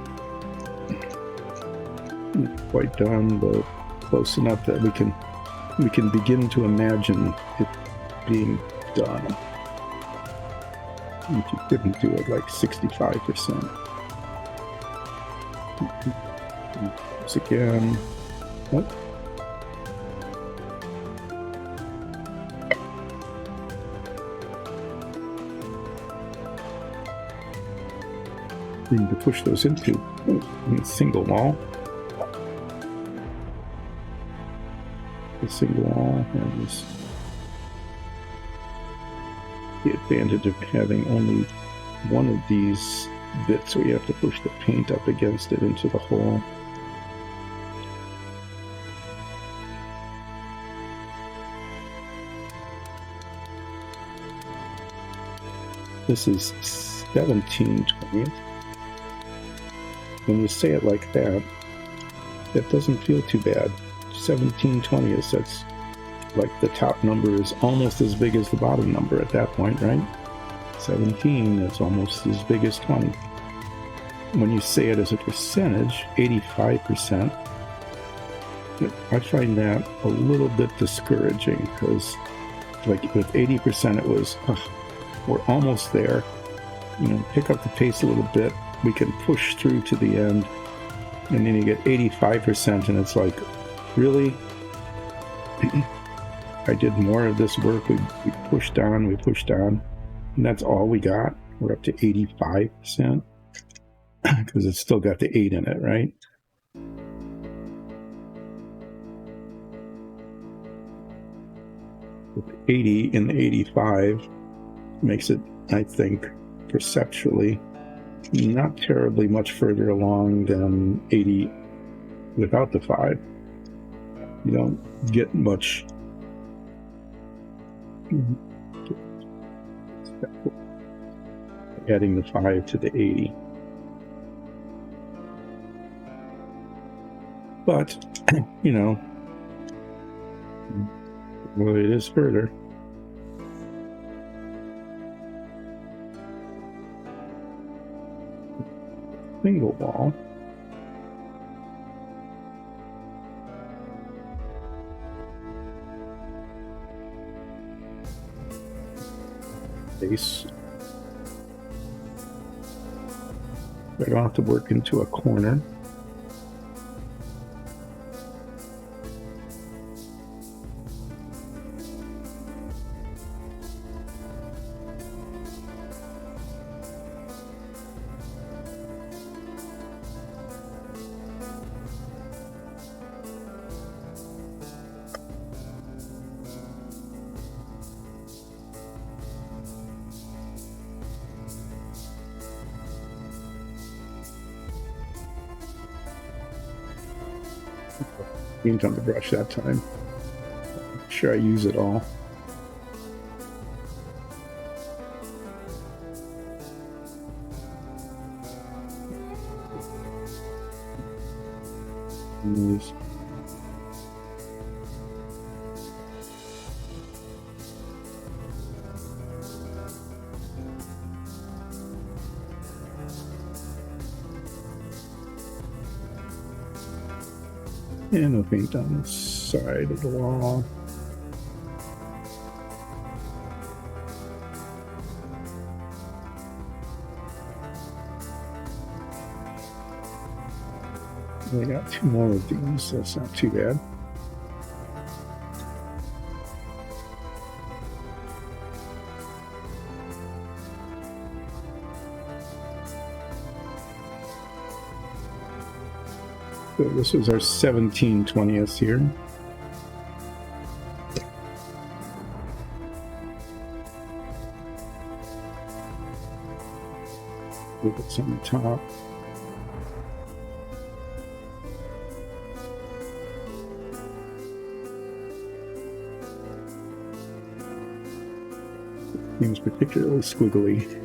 done, but close enough that we can begin to imagine it being done. If you couldn't do it like 65%. Once again. Oh. Room to push those into a single wall. The single wall has the advantage of having only one of these bits where you have to push the paint up against it into the hole. This is 17/20. When you say it like that, that doesn't feel too bad. 17/20, that's like the top number is almost as big as the bottom number at that point, right? 17 is almost as big as 20. When you say it as a percentage, 85%, I find that a little bit discouraging because like with 80% it was, we're almost there. Pick up the pace a little bit. We can push through to the end, and then you get 85%, and it's like, really? I did more of this work. We pushed on, and that's all we got. We're up to 85%, because it's still got the 8 in it, right? With 80 and the 85 makes it, I think, perceptually not terribly much further along than 80 without the 5. You don't get much adding the 5 to the 80. But, you know, well, it is further. Single wall. Base. I don't have to work into a corner. Ain't on the brush that time. Sure, I use it all. Use. And I'll paint on the side of the wall. I got 2 more of these, that's not too bad. So this is our 17/20th here. Look at some on top. Seems particularly squiggly.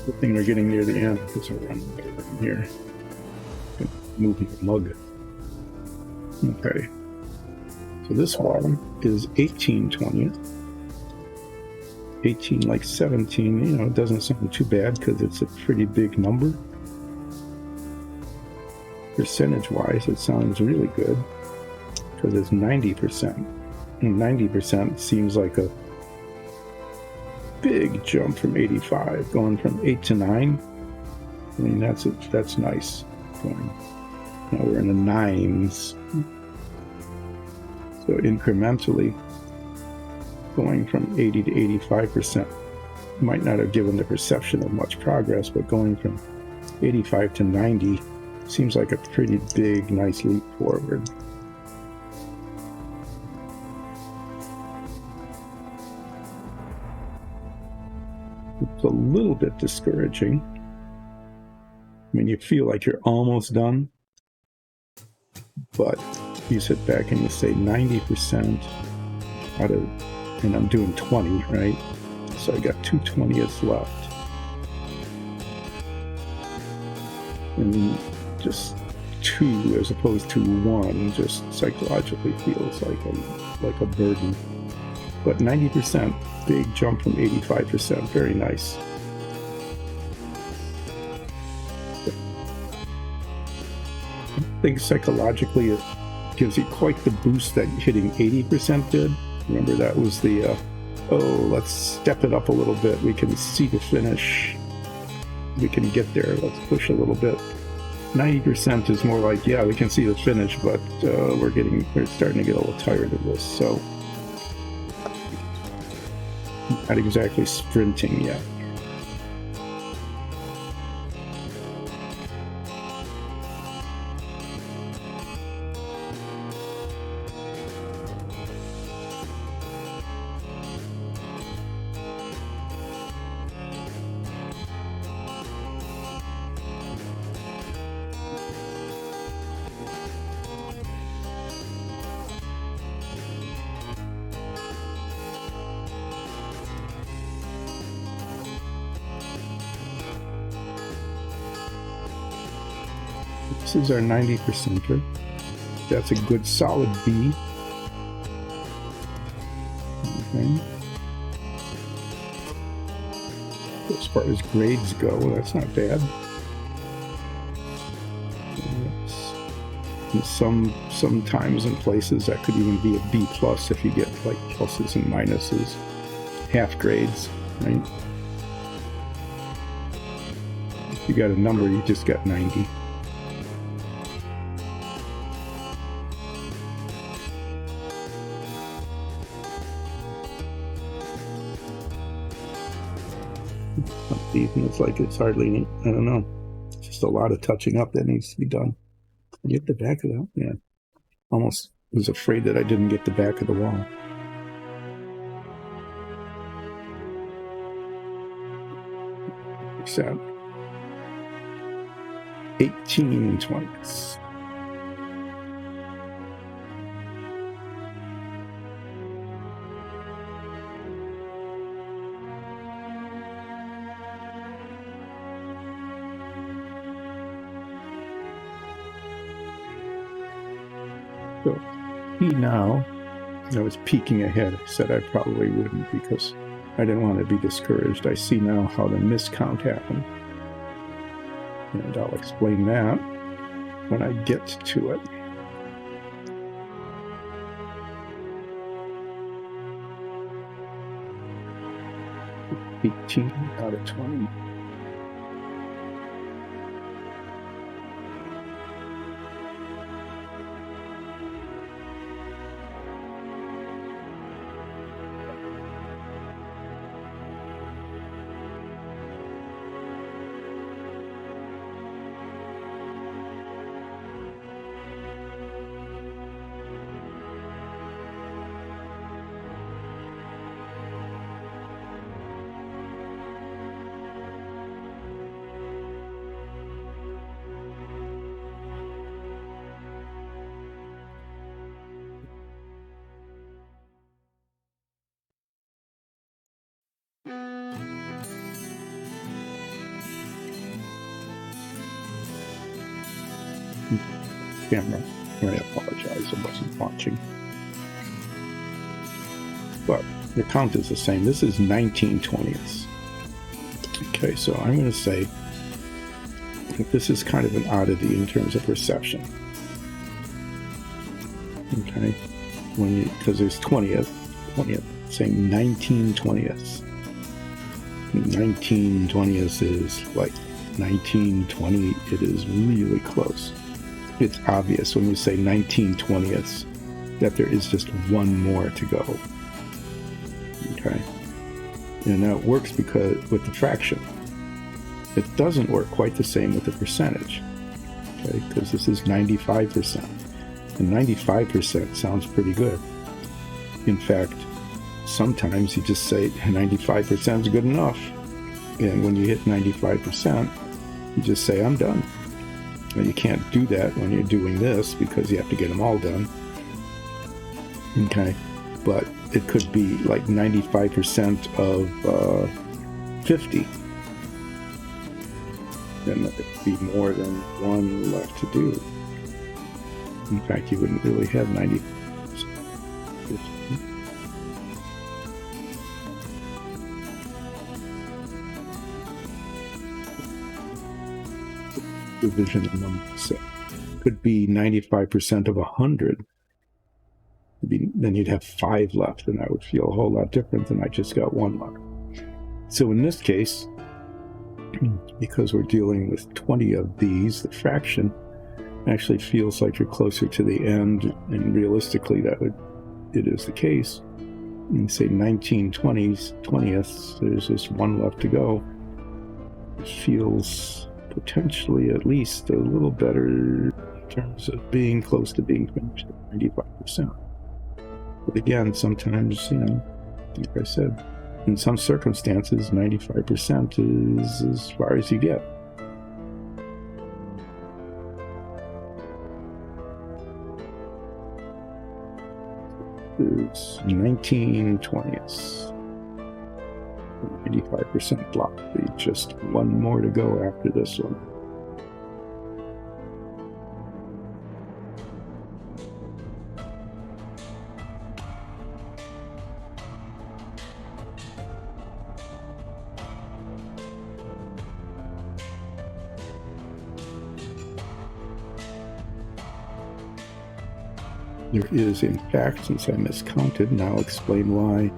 Good thing we're getting near the end because we're running in here. Moving the mug. Okay. So this one is 18/20th. 18 like 17, you know, it doesn't sound too bad because it's a pretty big number. Percentage-wise, it sounds really good because it's 90%. And 90% seems like a big jump from 85, going from 8 to 9. I mean, that's nice. Going, now we're in the 9s. So incrementally, going from 80 to 85% might not have given the perception of much progress, but going from 85 to 90 seems like a pretty big, nice leap forward. It's a little bit discouraging. I mean, you feel like you're almost done, but you sit back and you say 90% out of, and I'm doing 20, right? So I got 2 20ths left. And just 2 as opposed to 1 just psychologically feels like a burden. But 90%, big jump from 85%, very nice. I think psychologically it gives you quite the boost that hitting 80% did. Remember, that was the, let's step it up a little bit. We can see the finish. We can get there. Let's push a little bit. 90% is more like, yeah, we can see the finish, but we're starting to get a little tired of this. So, not exactly sprinting yet. this is our 90%er. That's a good solid B. Okay. As far as grades go, that's not bad. Sometimes in places that could even be a B plus if you get like pluses and minuses, half grades, right? If you got a number, you just got 90. It's like it's hardly, I don't know, it's just a lot of touching up that needs to be done. Get the back of that? Yeah. Almost was afraid that I didn't get the back of the wall. So 18/20. So now, I was peeking ahead. I said I probably wouldn't because I didn't want to be discouraged. I see now how the miscount happened. And I'll explain that when I get to it. $18 out of 20. Camera. I apologize, I wasn't watching. But the count is the same. This is 19/20. Okay, so I'm going to say that this is kind of an oddity in terms of perception. Okay, because there's 20th, saying 19/20. 19/20 is like 19/20. It is really close. It's obvious when you say 19/20 that there is just one more to go. Okay, and that works because with the fraction. It doesn't work quite the same with the percentage. Okay, because this is 95%, and 95% sounds pretty good. In fact, sometimes you just say 95% is good enough, and when you hit 95%, you just say I'm done. Now, you can't do that when you're doing this because you have to get them all done. Okay, but it could be like 95% of 50. Then there could be more than one left to do. In fact, you wouldn't really have 90%. Division of numbers. Could be 95% of 100. Then you'd have 5 left, and that would feel a whole lot different than I just got 1 left. So in this case, because we're dealing with 20 of these, the fraction actually feels like you're closer to the end, and realistically it is the case. You say 19/20, there's just 1 left to go. It feels potentially at least a little better in terms of being close to being finished at 95%. But again, sometimes, like I said, in some circumstances, 95% is as far as you get. It's 19/20. 95% block. Just 1 more to go after this one. there is, in fact, since I miscounted, and I'll explain why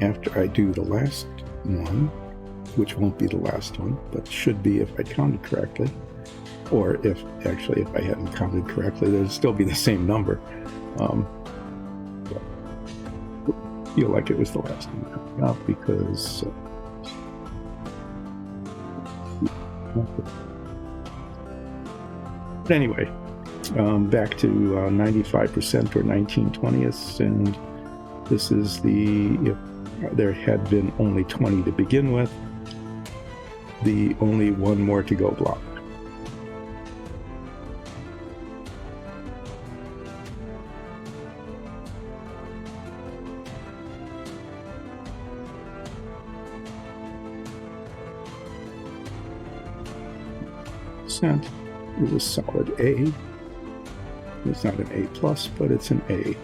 after I do the last one, which won't be the last one, but should be if I counted correctly. Or if I hadn't counted correctly, there'd still be the same number. I feel like it was the last one coming up because but anyway, back to 95% or 19/20ths, and this is if there had been only 20 to begin with, the only one more to go block. Is a solid A. It's not an A plus, but it's an A,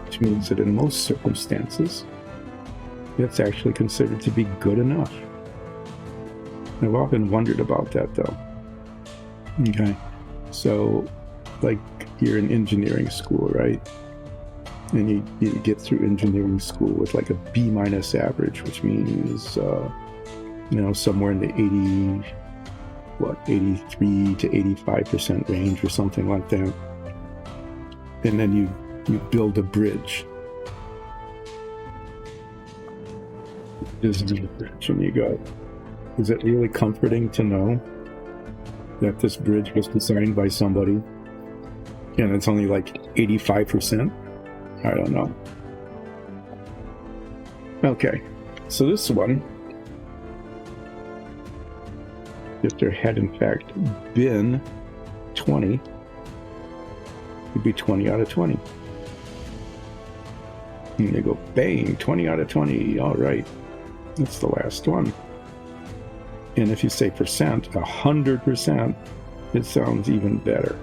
which means that in most circumstances, it's actually considered to be good enough. I've often wondered about that, though. Okay, so like you're in engineering school, right? And you get through engineering school with like a B minus average, which means somewhere in the 83 to 85% range or something like that. And then you build a bridge. And you go, is it really comforting to know that this bridge was designed by somebody and it's only like 85%? I don't know. Okay, so this one, if there had in fact been 20, it'd be 20 out of 20. And they go, bang, 20 out of 20, all right, that's the last one. And if you say percent, 100%, it sounds even better.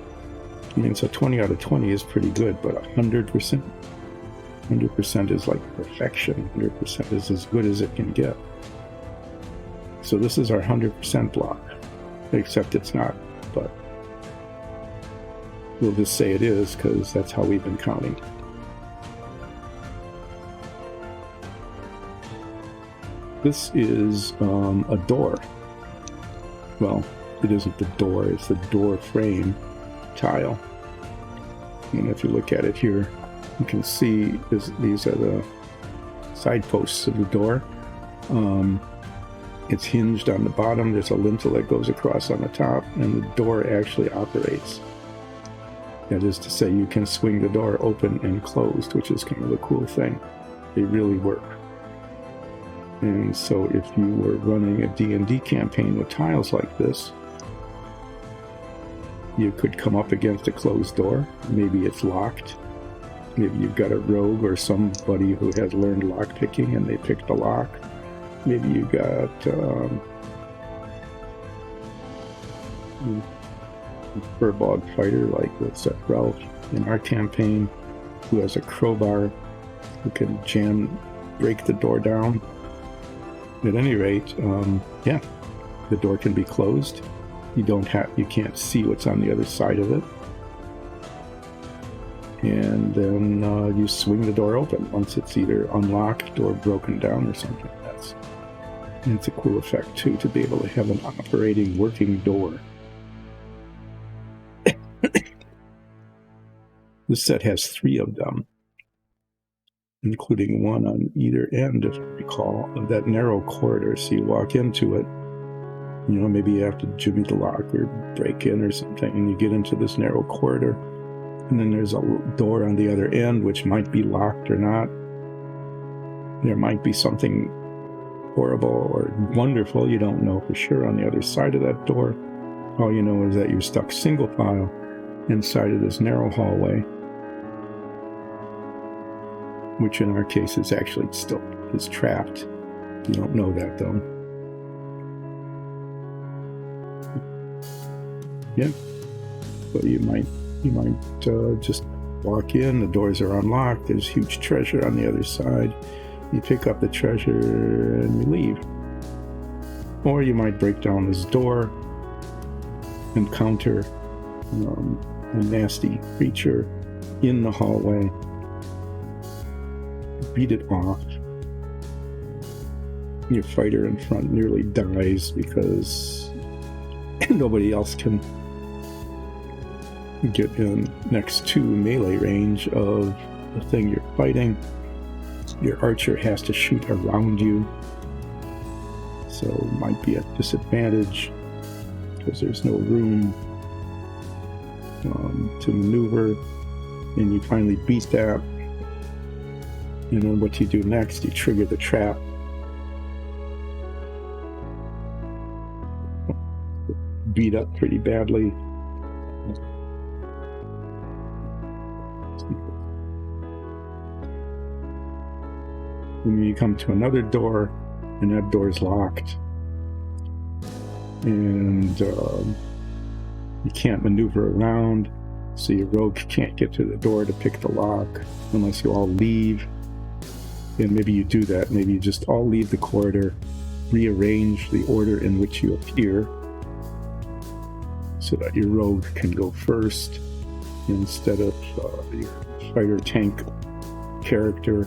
I mean, so 20 out of 20 is pretty good, but 100%? 100% is like perfection. 100% is as good as it can get. So this is our 100% block, except it's not, but we'll just say it is because that's how we've been counting. This is a door. Well, it isn't the door, it's the door frame tile. And if you look at it here, you can see these are the side posts of the door. It's hinged on the bottom. There's a lintel that goes across on the top, and the door actually operates. That is to say, you can swing the door open and closed, which is kind of a cool thing. They really work. And so if you were running a D&D campaign with tiles like this, you could come up against a closed door. Maybe it's locked. Maybe you've got a rogue or somebody who has learned lock picking and they picked the lock. Maybe you got a Furbog fighter like with Ralph in our campaign, who has a crowbar, who can break the door down. At any rate, the door can be closed. You can't see what's on the other side of it. And then you swing the door open once it's either unlocked or broken down or something. It's a cool effect too, to be able to have an operating, working door. This set has 3 of them, including one on either end, if you recall, of that narrow corridor. So you walk into it, maybe you have to jimmy the lock or break in or something, and you get into this narrow corridor. And then there's a door on the other end, which might be locked or not. There might be something horrible or wonderful, you don't know for sure, on the other side of that door. All you know is that you're stuck single file inside of this narrow hallway, which in our case is actually still is trapped. You don't know that though. Yeah, but you might just walk in, the doors are unlocked, there's huge treasure on the other side. You pick up the treasure and you leave. Or you might break down this door, encounter a nasty creature, in the hallway, beat it off. Your fighter in front nearly dies because nobody else can get in next to melee range of the thing you're fighting. Your archer has to shoot around you, so might be at disadvantage because there's no room to maneuver, and you finally beat that. And then what you do next, you trigger the trap. Beat up pretty badly. Then you come to another door, and that door's locked. And you can't maneuver around, so your rogue can't get to the door to pick the lock unless you all leave. And maybe you do that. Maybe you just all leave the corridor, rearrange the order in which you appear so that your rogue can go first instead of your fighter tank character.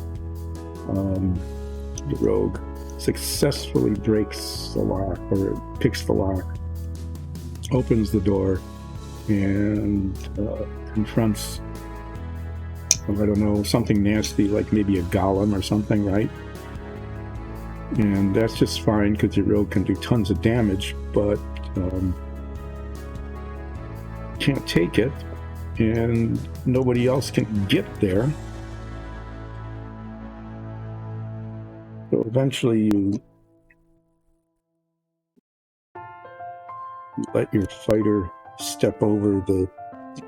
The rogue successfully breaks the lock, or picks the lock, opens the door, and confronts, I don't know, something nasty like maybe a golem or something, right? And that's just fine because your rogue can do tons of damage, but can't take it, and nobody else can get there. So eventually you let your fighter step over the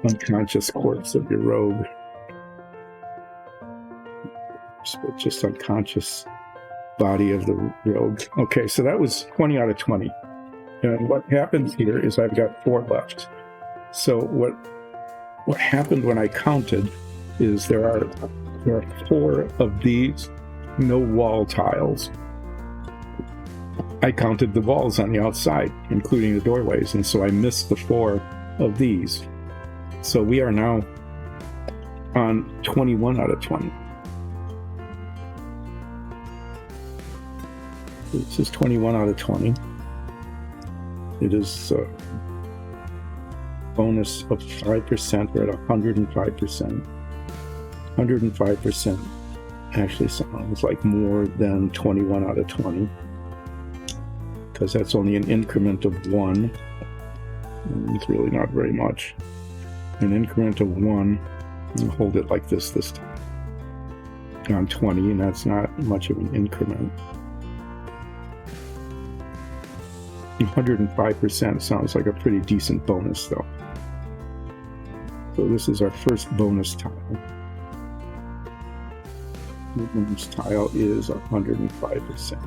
unconscious corpse of your rogue. Just unconscious body of the rogue. Okay, so that was 20 out of 20. And what happens here is I've got 4 left. So what happened when I counted is there are 4 of these no wall tiles. I counted the walls on the outside, including the doorways, and so I missed the 4 of these. So we are now on 21 out of 20. This is 21 out of 20. It is bonus of 5%. We're at 105%. 105% actually sounds like more than 21 out of 20, because that's only an increment of 1. It's really not very much. An increment of 1, you hold it like this time on 20, and that's not much of an increment. 105% sounds like a pretty decent bonus, though. So this is our first bonus tile. The bonus tile is 105%.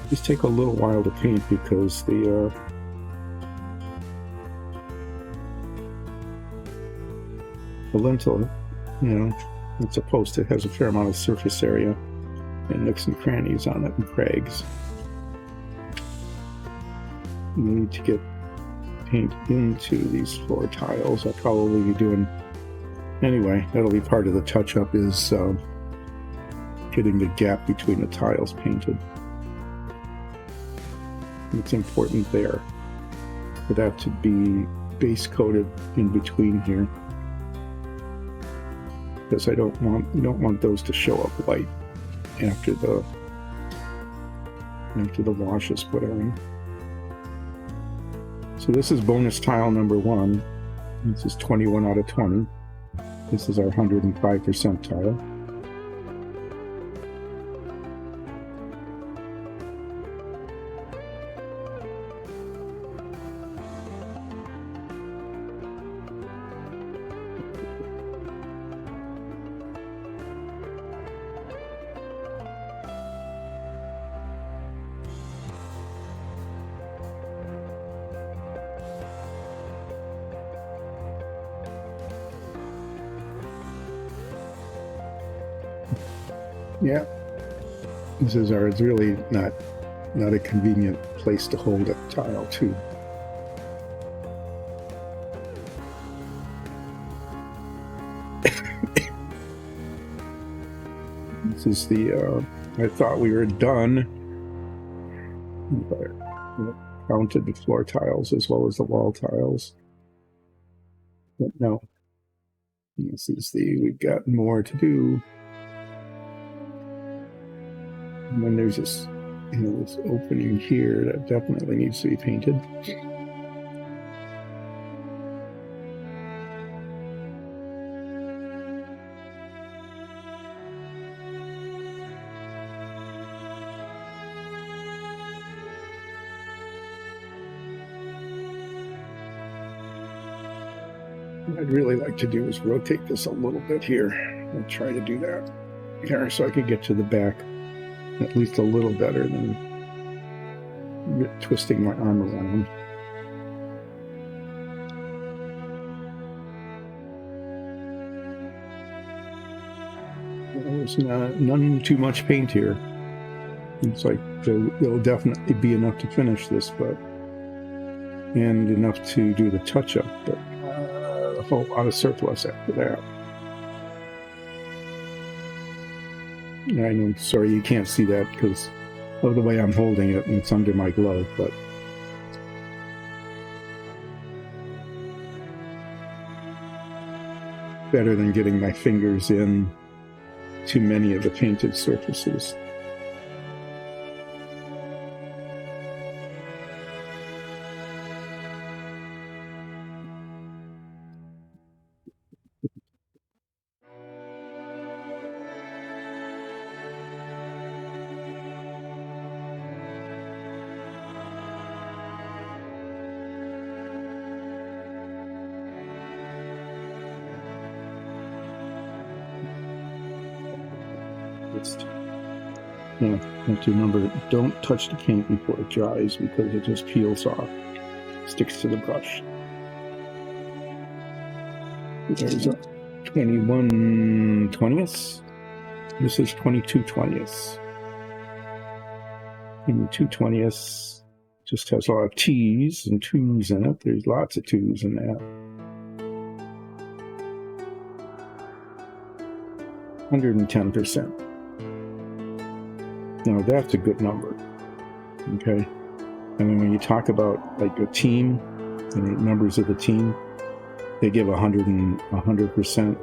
These take a little while to paint because the lintel, it's a post. It has a fair amount of surface area and nooks and crannies on it and crags. You need to get paint into these 4 tiles. I'll probably be doing anyway. That'll be part of the touch-up, is getting the gap between the tiles painted. It's important there for that to be base coated in between here, because I don't want those to show up white after the wash is put on. So this is bonus tile number 1. This is 21 out of 20. This is our 105% tile. Yeah, this is ours. Really not not a convenient place to hold a tile too. This is the, I thought we were done. I counted the floor tiles as well as the wall tiles. But no. This is we've got more to do. And then there's this, this opening here that definitely needs to be painted. What I'd really like to do is rotate this a little bit here. I'll try to do that here so I could get to the back at least a little better than twisting my arm around. There's none too much paint here. It's like there'll definitely be enough to finish this, and enough to do the touch-up, but a whole lot of surplus after that. I'm sorry you can't see that because of the way I'm holding it and it's under my glove, but better than getting my fingers in too many of the painted surfaces. You have to remember, don't touch the paint before it dries because it just peels off, sticks to the brush. There's a 21/20. This is 22/20. 22/20 just has a lot of T's and 2's in it. There's lots of 2's in that. 110%. Now that's a good number, okay? I mean, when you talk about like a team, the members of the team, they give 100%.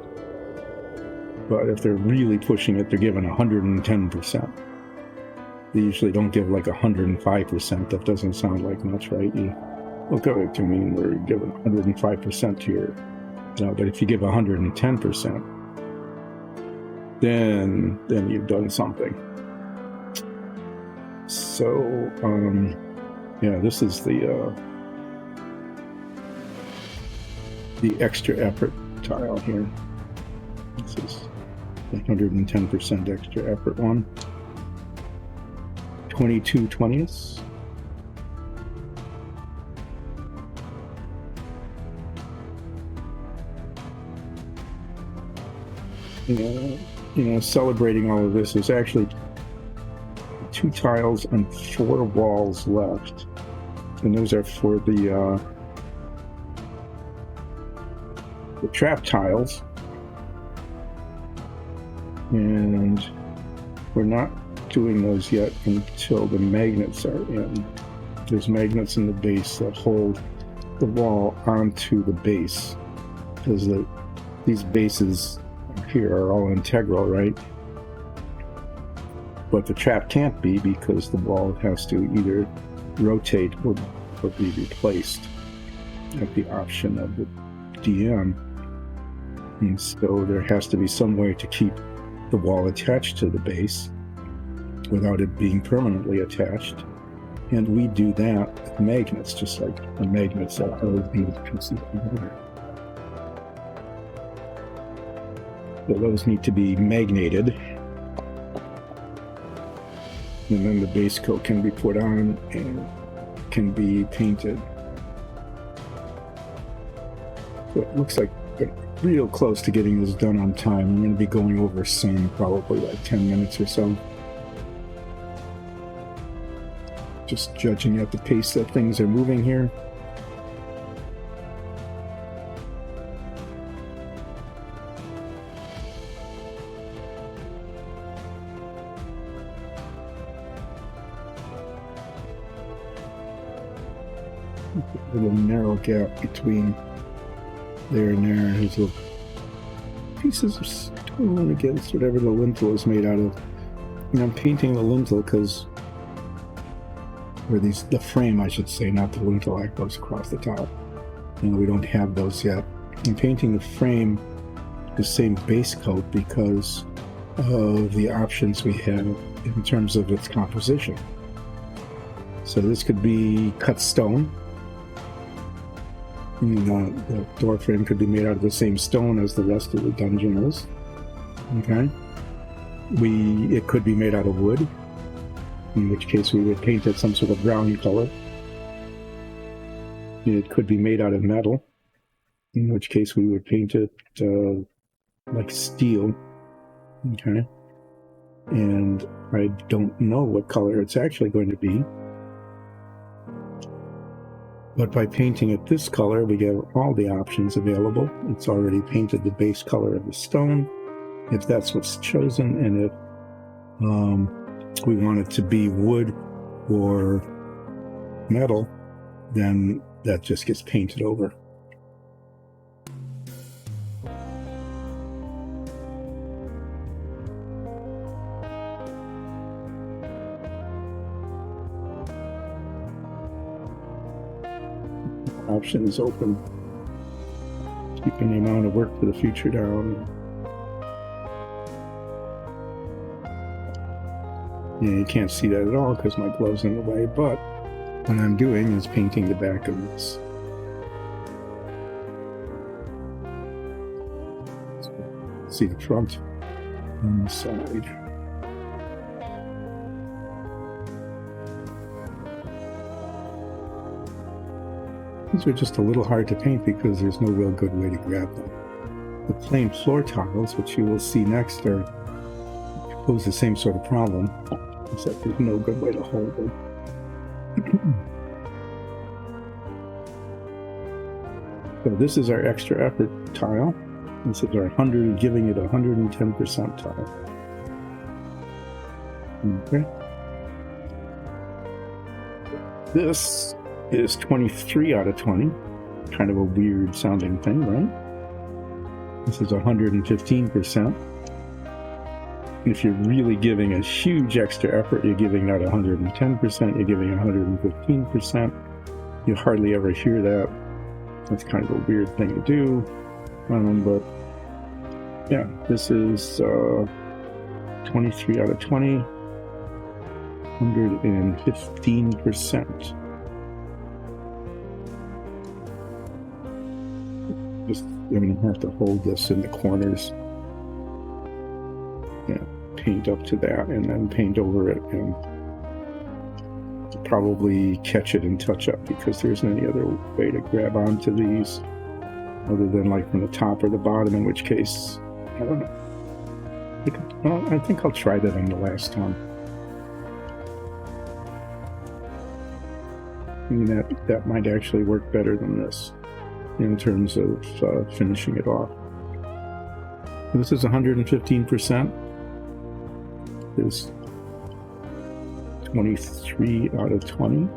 But if they're really pushing it, they're giving 110%. They usually don't give like 105%. That doesn't sound like much, right? You look at it to me, we're giving 105% here. But if you give 110%, then you've done something. So, yeah, this is the extra effort tile here. This is the 110% extra effort one. 22/20. Celebrating all of this is actually 2 tiles and 4 walls left, and those are for the trap tiles, and we're not doing those yet until the magnets are in. There's magnets in the base that hold the wall onto the base, because these bases here are all integral, right? But the trap can't be, because the wall has to either rotate or be replaced at the option of the DM. And so there has to be some way to keep the wall attached to the base without it being permanently attached. And we do that with magnets, just like the magnets that hold these pieces together. So those need to be magneted, and then the base coat can be put on and can be painted. So it looks like we're real close to getting this done on time. I'm going to be going over soon, probably like 10 minutes or so. just judging at the pace that things are moving here. A little narrow gap between there and there. There's little pieces of stone against whatever the lintel is made out of. And I'm painting the lintel because, or the frame, I should say, not the lintel that goes across the top. We don't have those yet. I'm painting the frame the same base coat because of the options we have in terms of its composition. So this could be cut stone. The door frame could be made out of the same stone as the rest of the dungeon is. Okay. It could be made out of wood, in which case we would paint it some sort of brown color. It could be made out of metal, in which case we would paint it like steel. Okay. And I don't know what color it's actually going to be. But by painting it this color, we get all the options available. It's already painted the base color of the stone, if that's what's chosen, and if we want it to be wood or metal, then that just gets painted over. Options open, keeping the amount of work for the future down. Yeah, you can't see that at all because my glove's in the way, but what I'm doing is painting the back of this. See the front and the side. These are just a little hard to paint because there's no real good way to grab them. The plain floor tiles, which you will see next, pose the same sort of problem, except there's no good way to hold them. So this is our extra effort tile. This is our 100, giving it 110% tile. Okay. This is 23 out of 20. Kind of a weird sounding thing, right? This is 115%. If you're really giving a huge extra effort, you're giving that 110%, you're giving 115%. You hardly ever hear that. That's kind of a weird thing to do. But yeah, this is 23 out of 20, 115%. You're going to have to hold this in the corners. Yeah, paint up to that and then paint over it and probably catch it and touch up because there isn't any other way to grab onto these other than like from the top or the bottom, in which case, I don't know. I think I'll try that on the last one. I mean, that might actually work better than this in terms of finishing it off. This is 115%. There's 23 out of 20.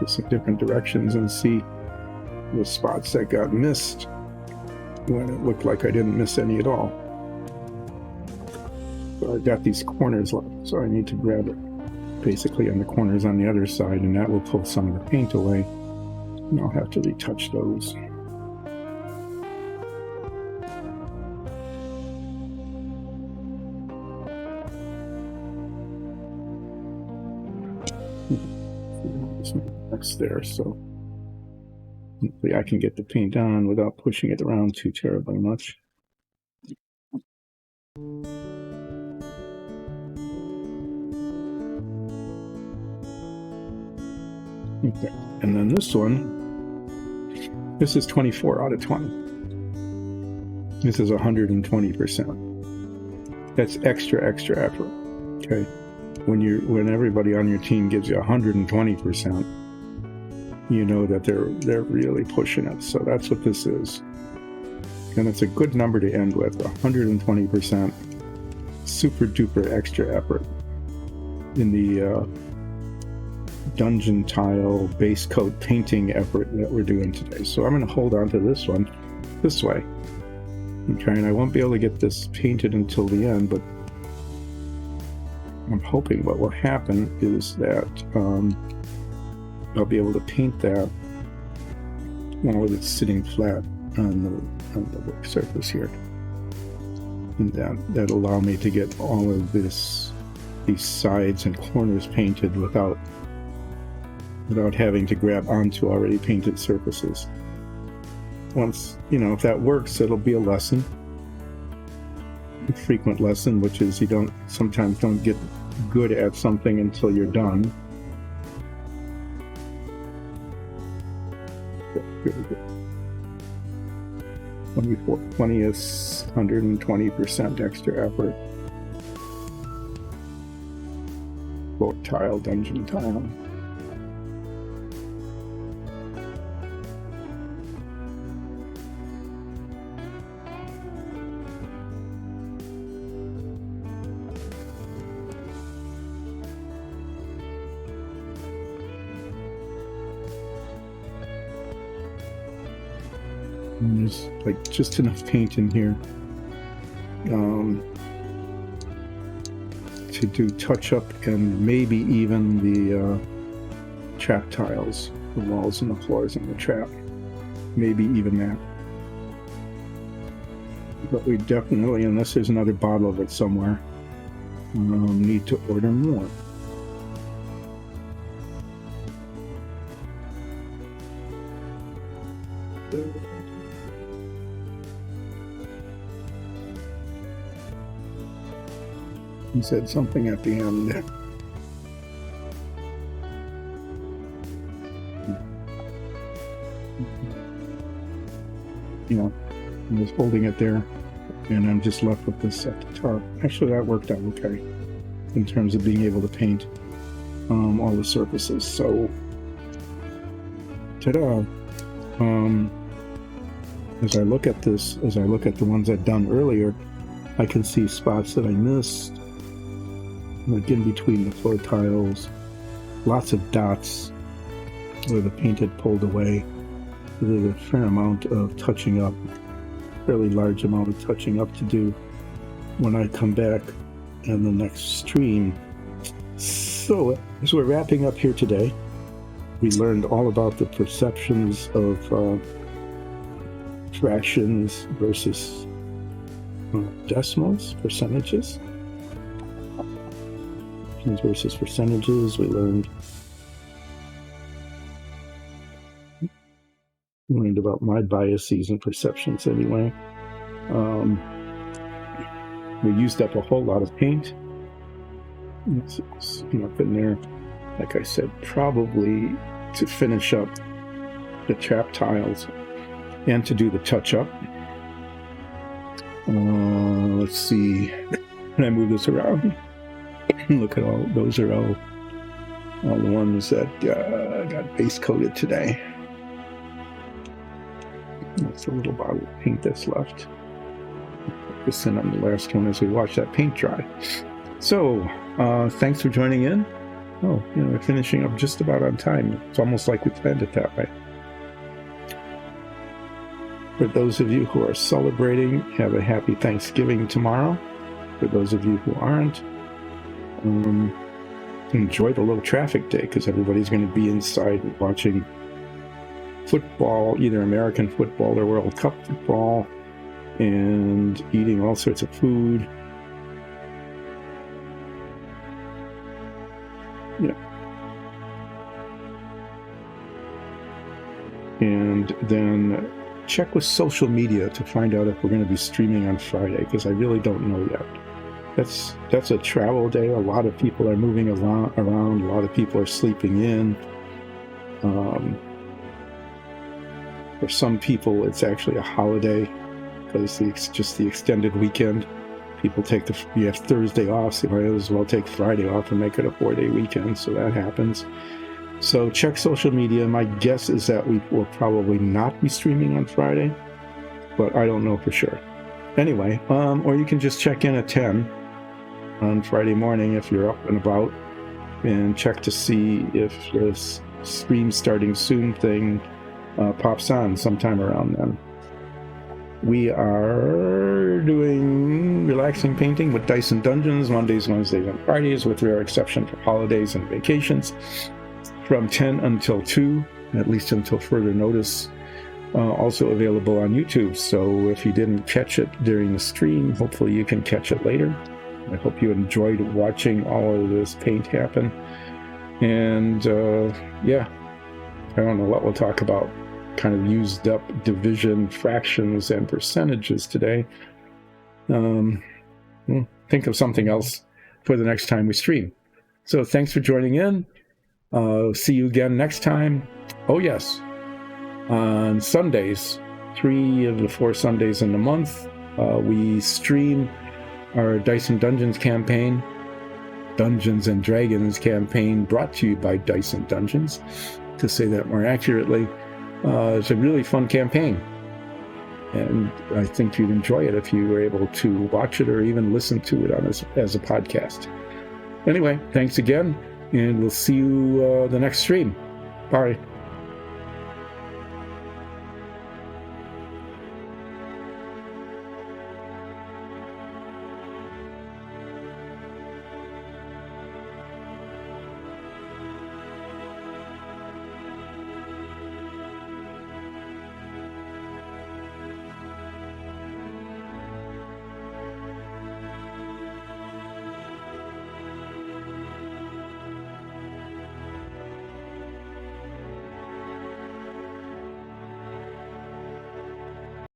Some different directions and see the spots that got missed when it looked like I didn't miss any at all. So I've got these corners left, so I need to grab it basically on the corners on the other side, and that will pull some of the paint away, and I'll have to retouch those. There, so Hopefully I can get the paint on without pushing it around too terribly much. Okay. And then this one, this is 24 out of 20. This is 120%. That's extra effort. Okay. When everybody on your team gives you 120%, you know that they're really pushing it. So that's what this is. And it's a good number to end with, 120% super duper extra effort in the dungeon tile base coat painting effort that we're doing today. So I'm going to hold on to this one this way. Okay, and I won't be able to get this painted until the end, but I'm hoping what will happen is that I'll be able to paint that while it's sitting flat on the work surface here. And that'll allow me to get all of these sides and corners painted without having to grab onto already painted surfaces. Once, if that works, it'll be a lesson. A frequent lesson, which is you sometimes don't get good at something until you're done. Really good. 20 is 120% extra effort. Floor tile, dungeon tile. And there's like just enough paint in here to do touch up and maybe even the trap tiles, the walls and the floors and the trap, maybe even that. But we definitely, unless there's another bottle of it somewhere, need to order more. He said something at the end. I was holding it there, and I'm just left with this at the top. Actually, that worked out okay in terms of being able to paint all the surfaces. So, ta-da! As I look at this, as I look at the ones I've done earlier, I can see spots that I missed. Like in between the floor tiles, lots of dots where the paint had pulled away. There's a fair amount of touching up, fairly large amount of touching up to do when I come back in the next stream. So, as we're wrapping up here today, we learned all about the perceptions of fractions versus decimals, percentages. Versus percentages. We learned about my biases and perceptions anyway. We used up a whole lot of paint. It's up in there, like I said, probably to finish up the trap tiles and to do the touch up. Let's see. Can I move this around? Look at all, those are all the ones that got base coated today. That's a little bottle of paint that's left. Focus in on the last one as we watch that paint dry. So, thanks for joining in. Oh, we're finishing up just about on time. It's almost like we planned it that way. For those of you who are celebrating, have a happy Thanksgiving tomorrow. For those of you who aren't, enjoy the low traffic day because everybody's going to be inside watching football, either American football or World Cup football, and eating all sorts of food. And then check with social media to find out if we're going to be streaming on Friday, because I really don't know yet. That's a travel day. A lot of people are moving around. A lot of people are sleeping in. For some people, it's actually a holiday because it's just the extended weekend. People you have Thursday off, so you might as well take Friday off and make it a 4-day weekend. So that happens. So check social media. My guess is that we will probably not be streaming on Friday, but I don't know for sure. Anyway, or you can just check in at 10 on Friday morning if you're up and about, and check to see if this stream starting soon thing pops on sometime around then. We are doing relaxing painting with Dice and Dungeons Mondays, Wednesdays, and Fridays, with rare exception for holidays and vacations, from 10 until 2, at least until further notice. Also available on YouTube, so if you didn't catch it during the stream, hopefully you can catch it later. I hope you enjoyed watching all of this paint happen. And yeah, I don't know what we'll talk about. Kind of used up division, fractions, and percentages today. Think of something else for the next time we stream. So thanks for joining in. See you again next time. Oh yes, on Sundays, 3 of the 4 Sundays in the month, we stream our Dice and Dungeons campaign, Dungeons and Dragons campaign, brought to you by Dice and Dungeons, to say that more accurately. It's a really fun campaign, and I think you'd enjoy it if you were able to watch it or even listen to it as a podcast. Anyway, thanks again, and we'll see you the next stream. Bye.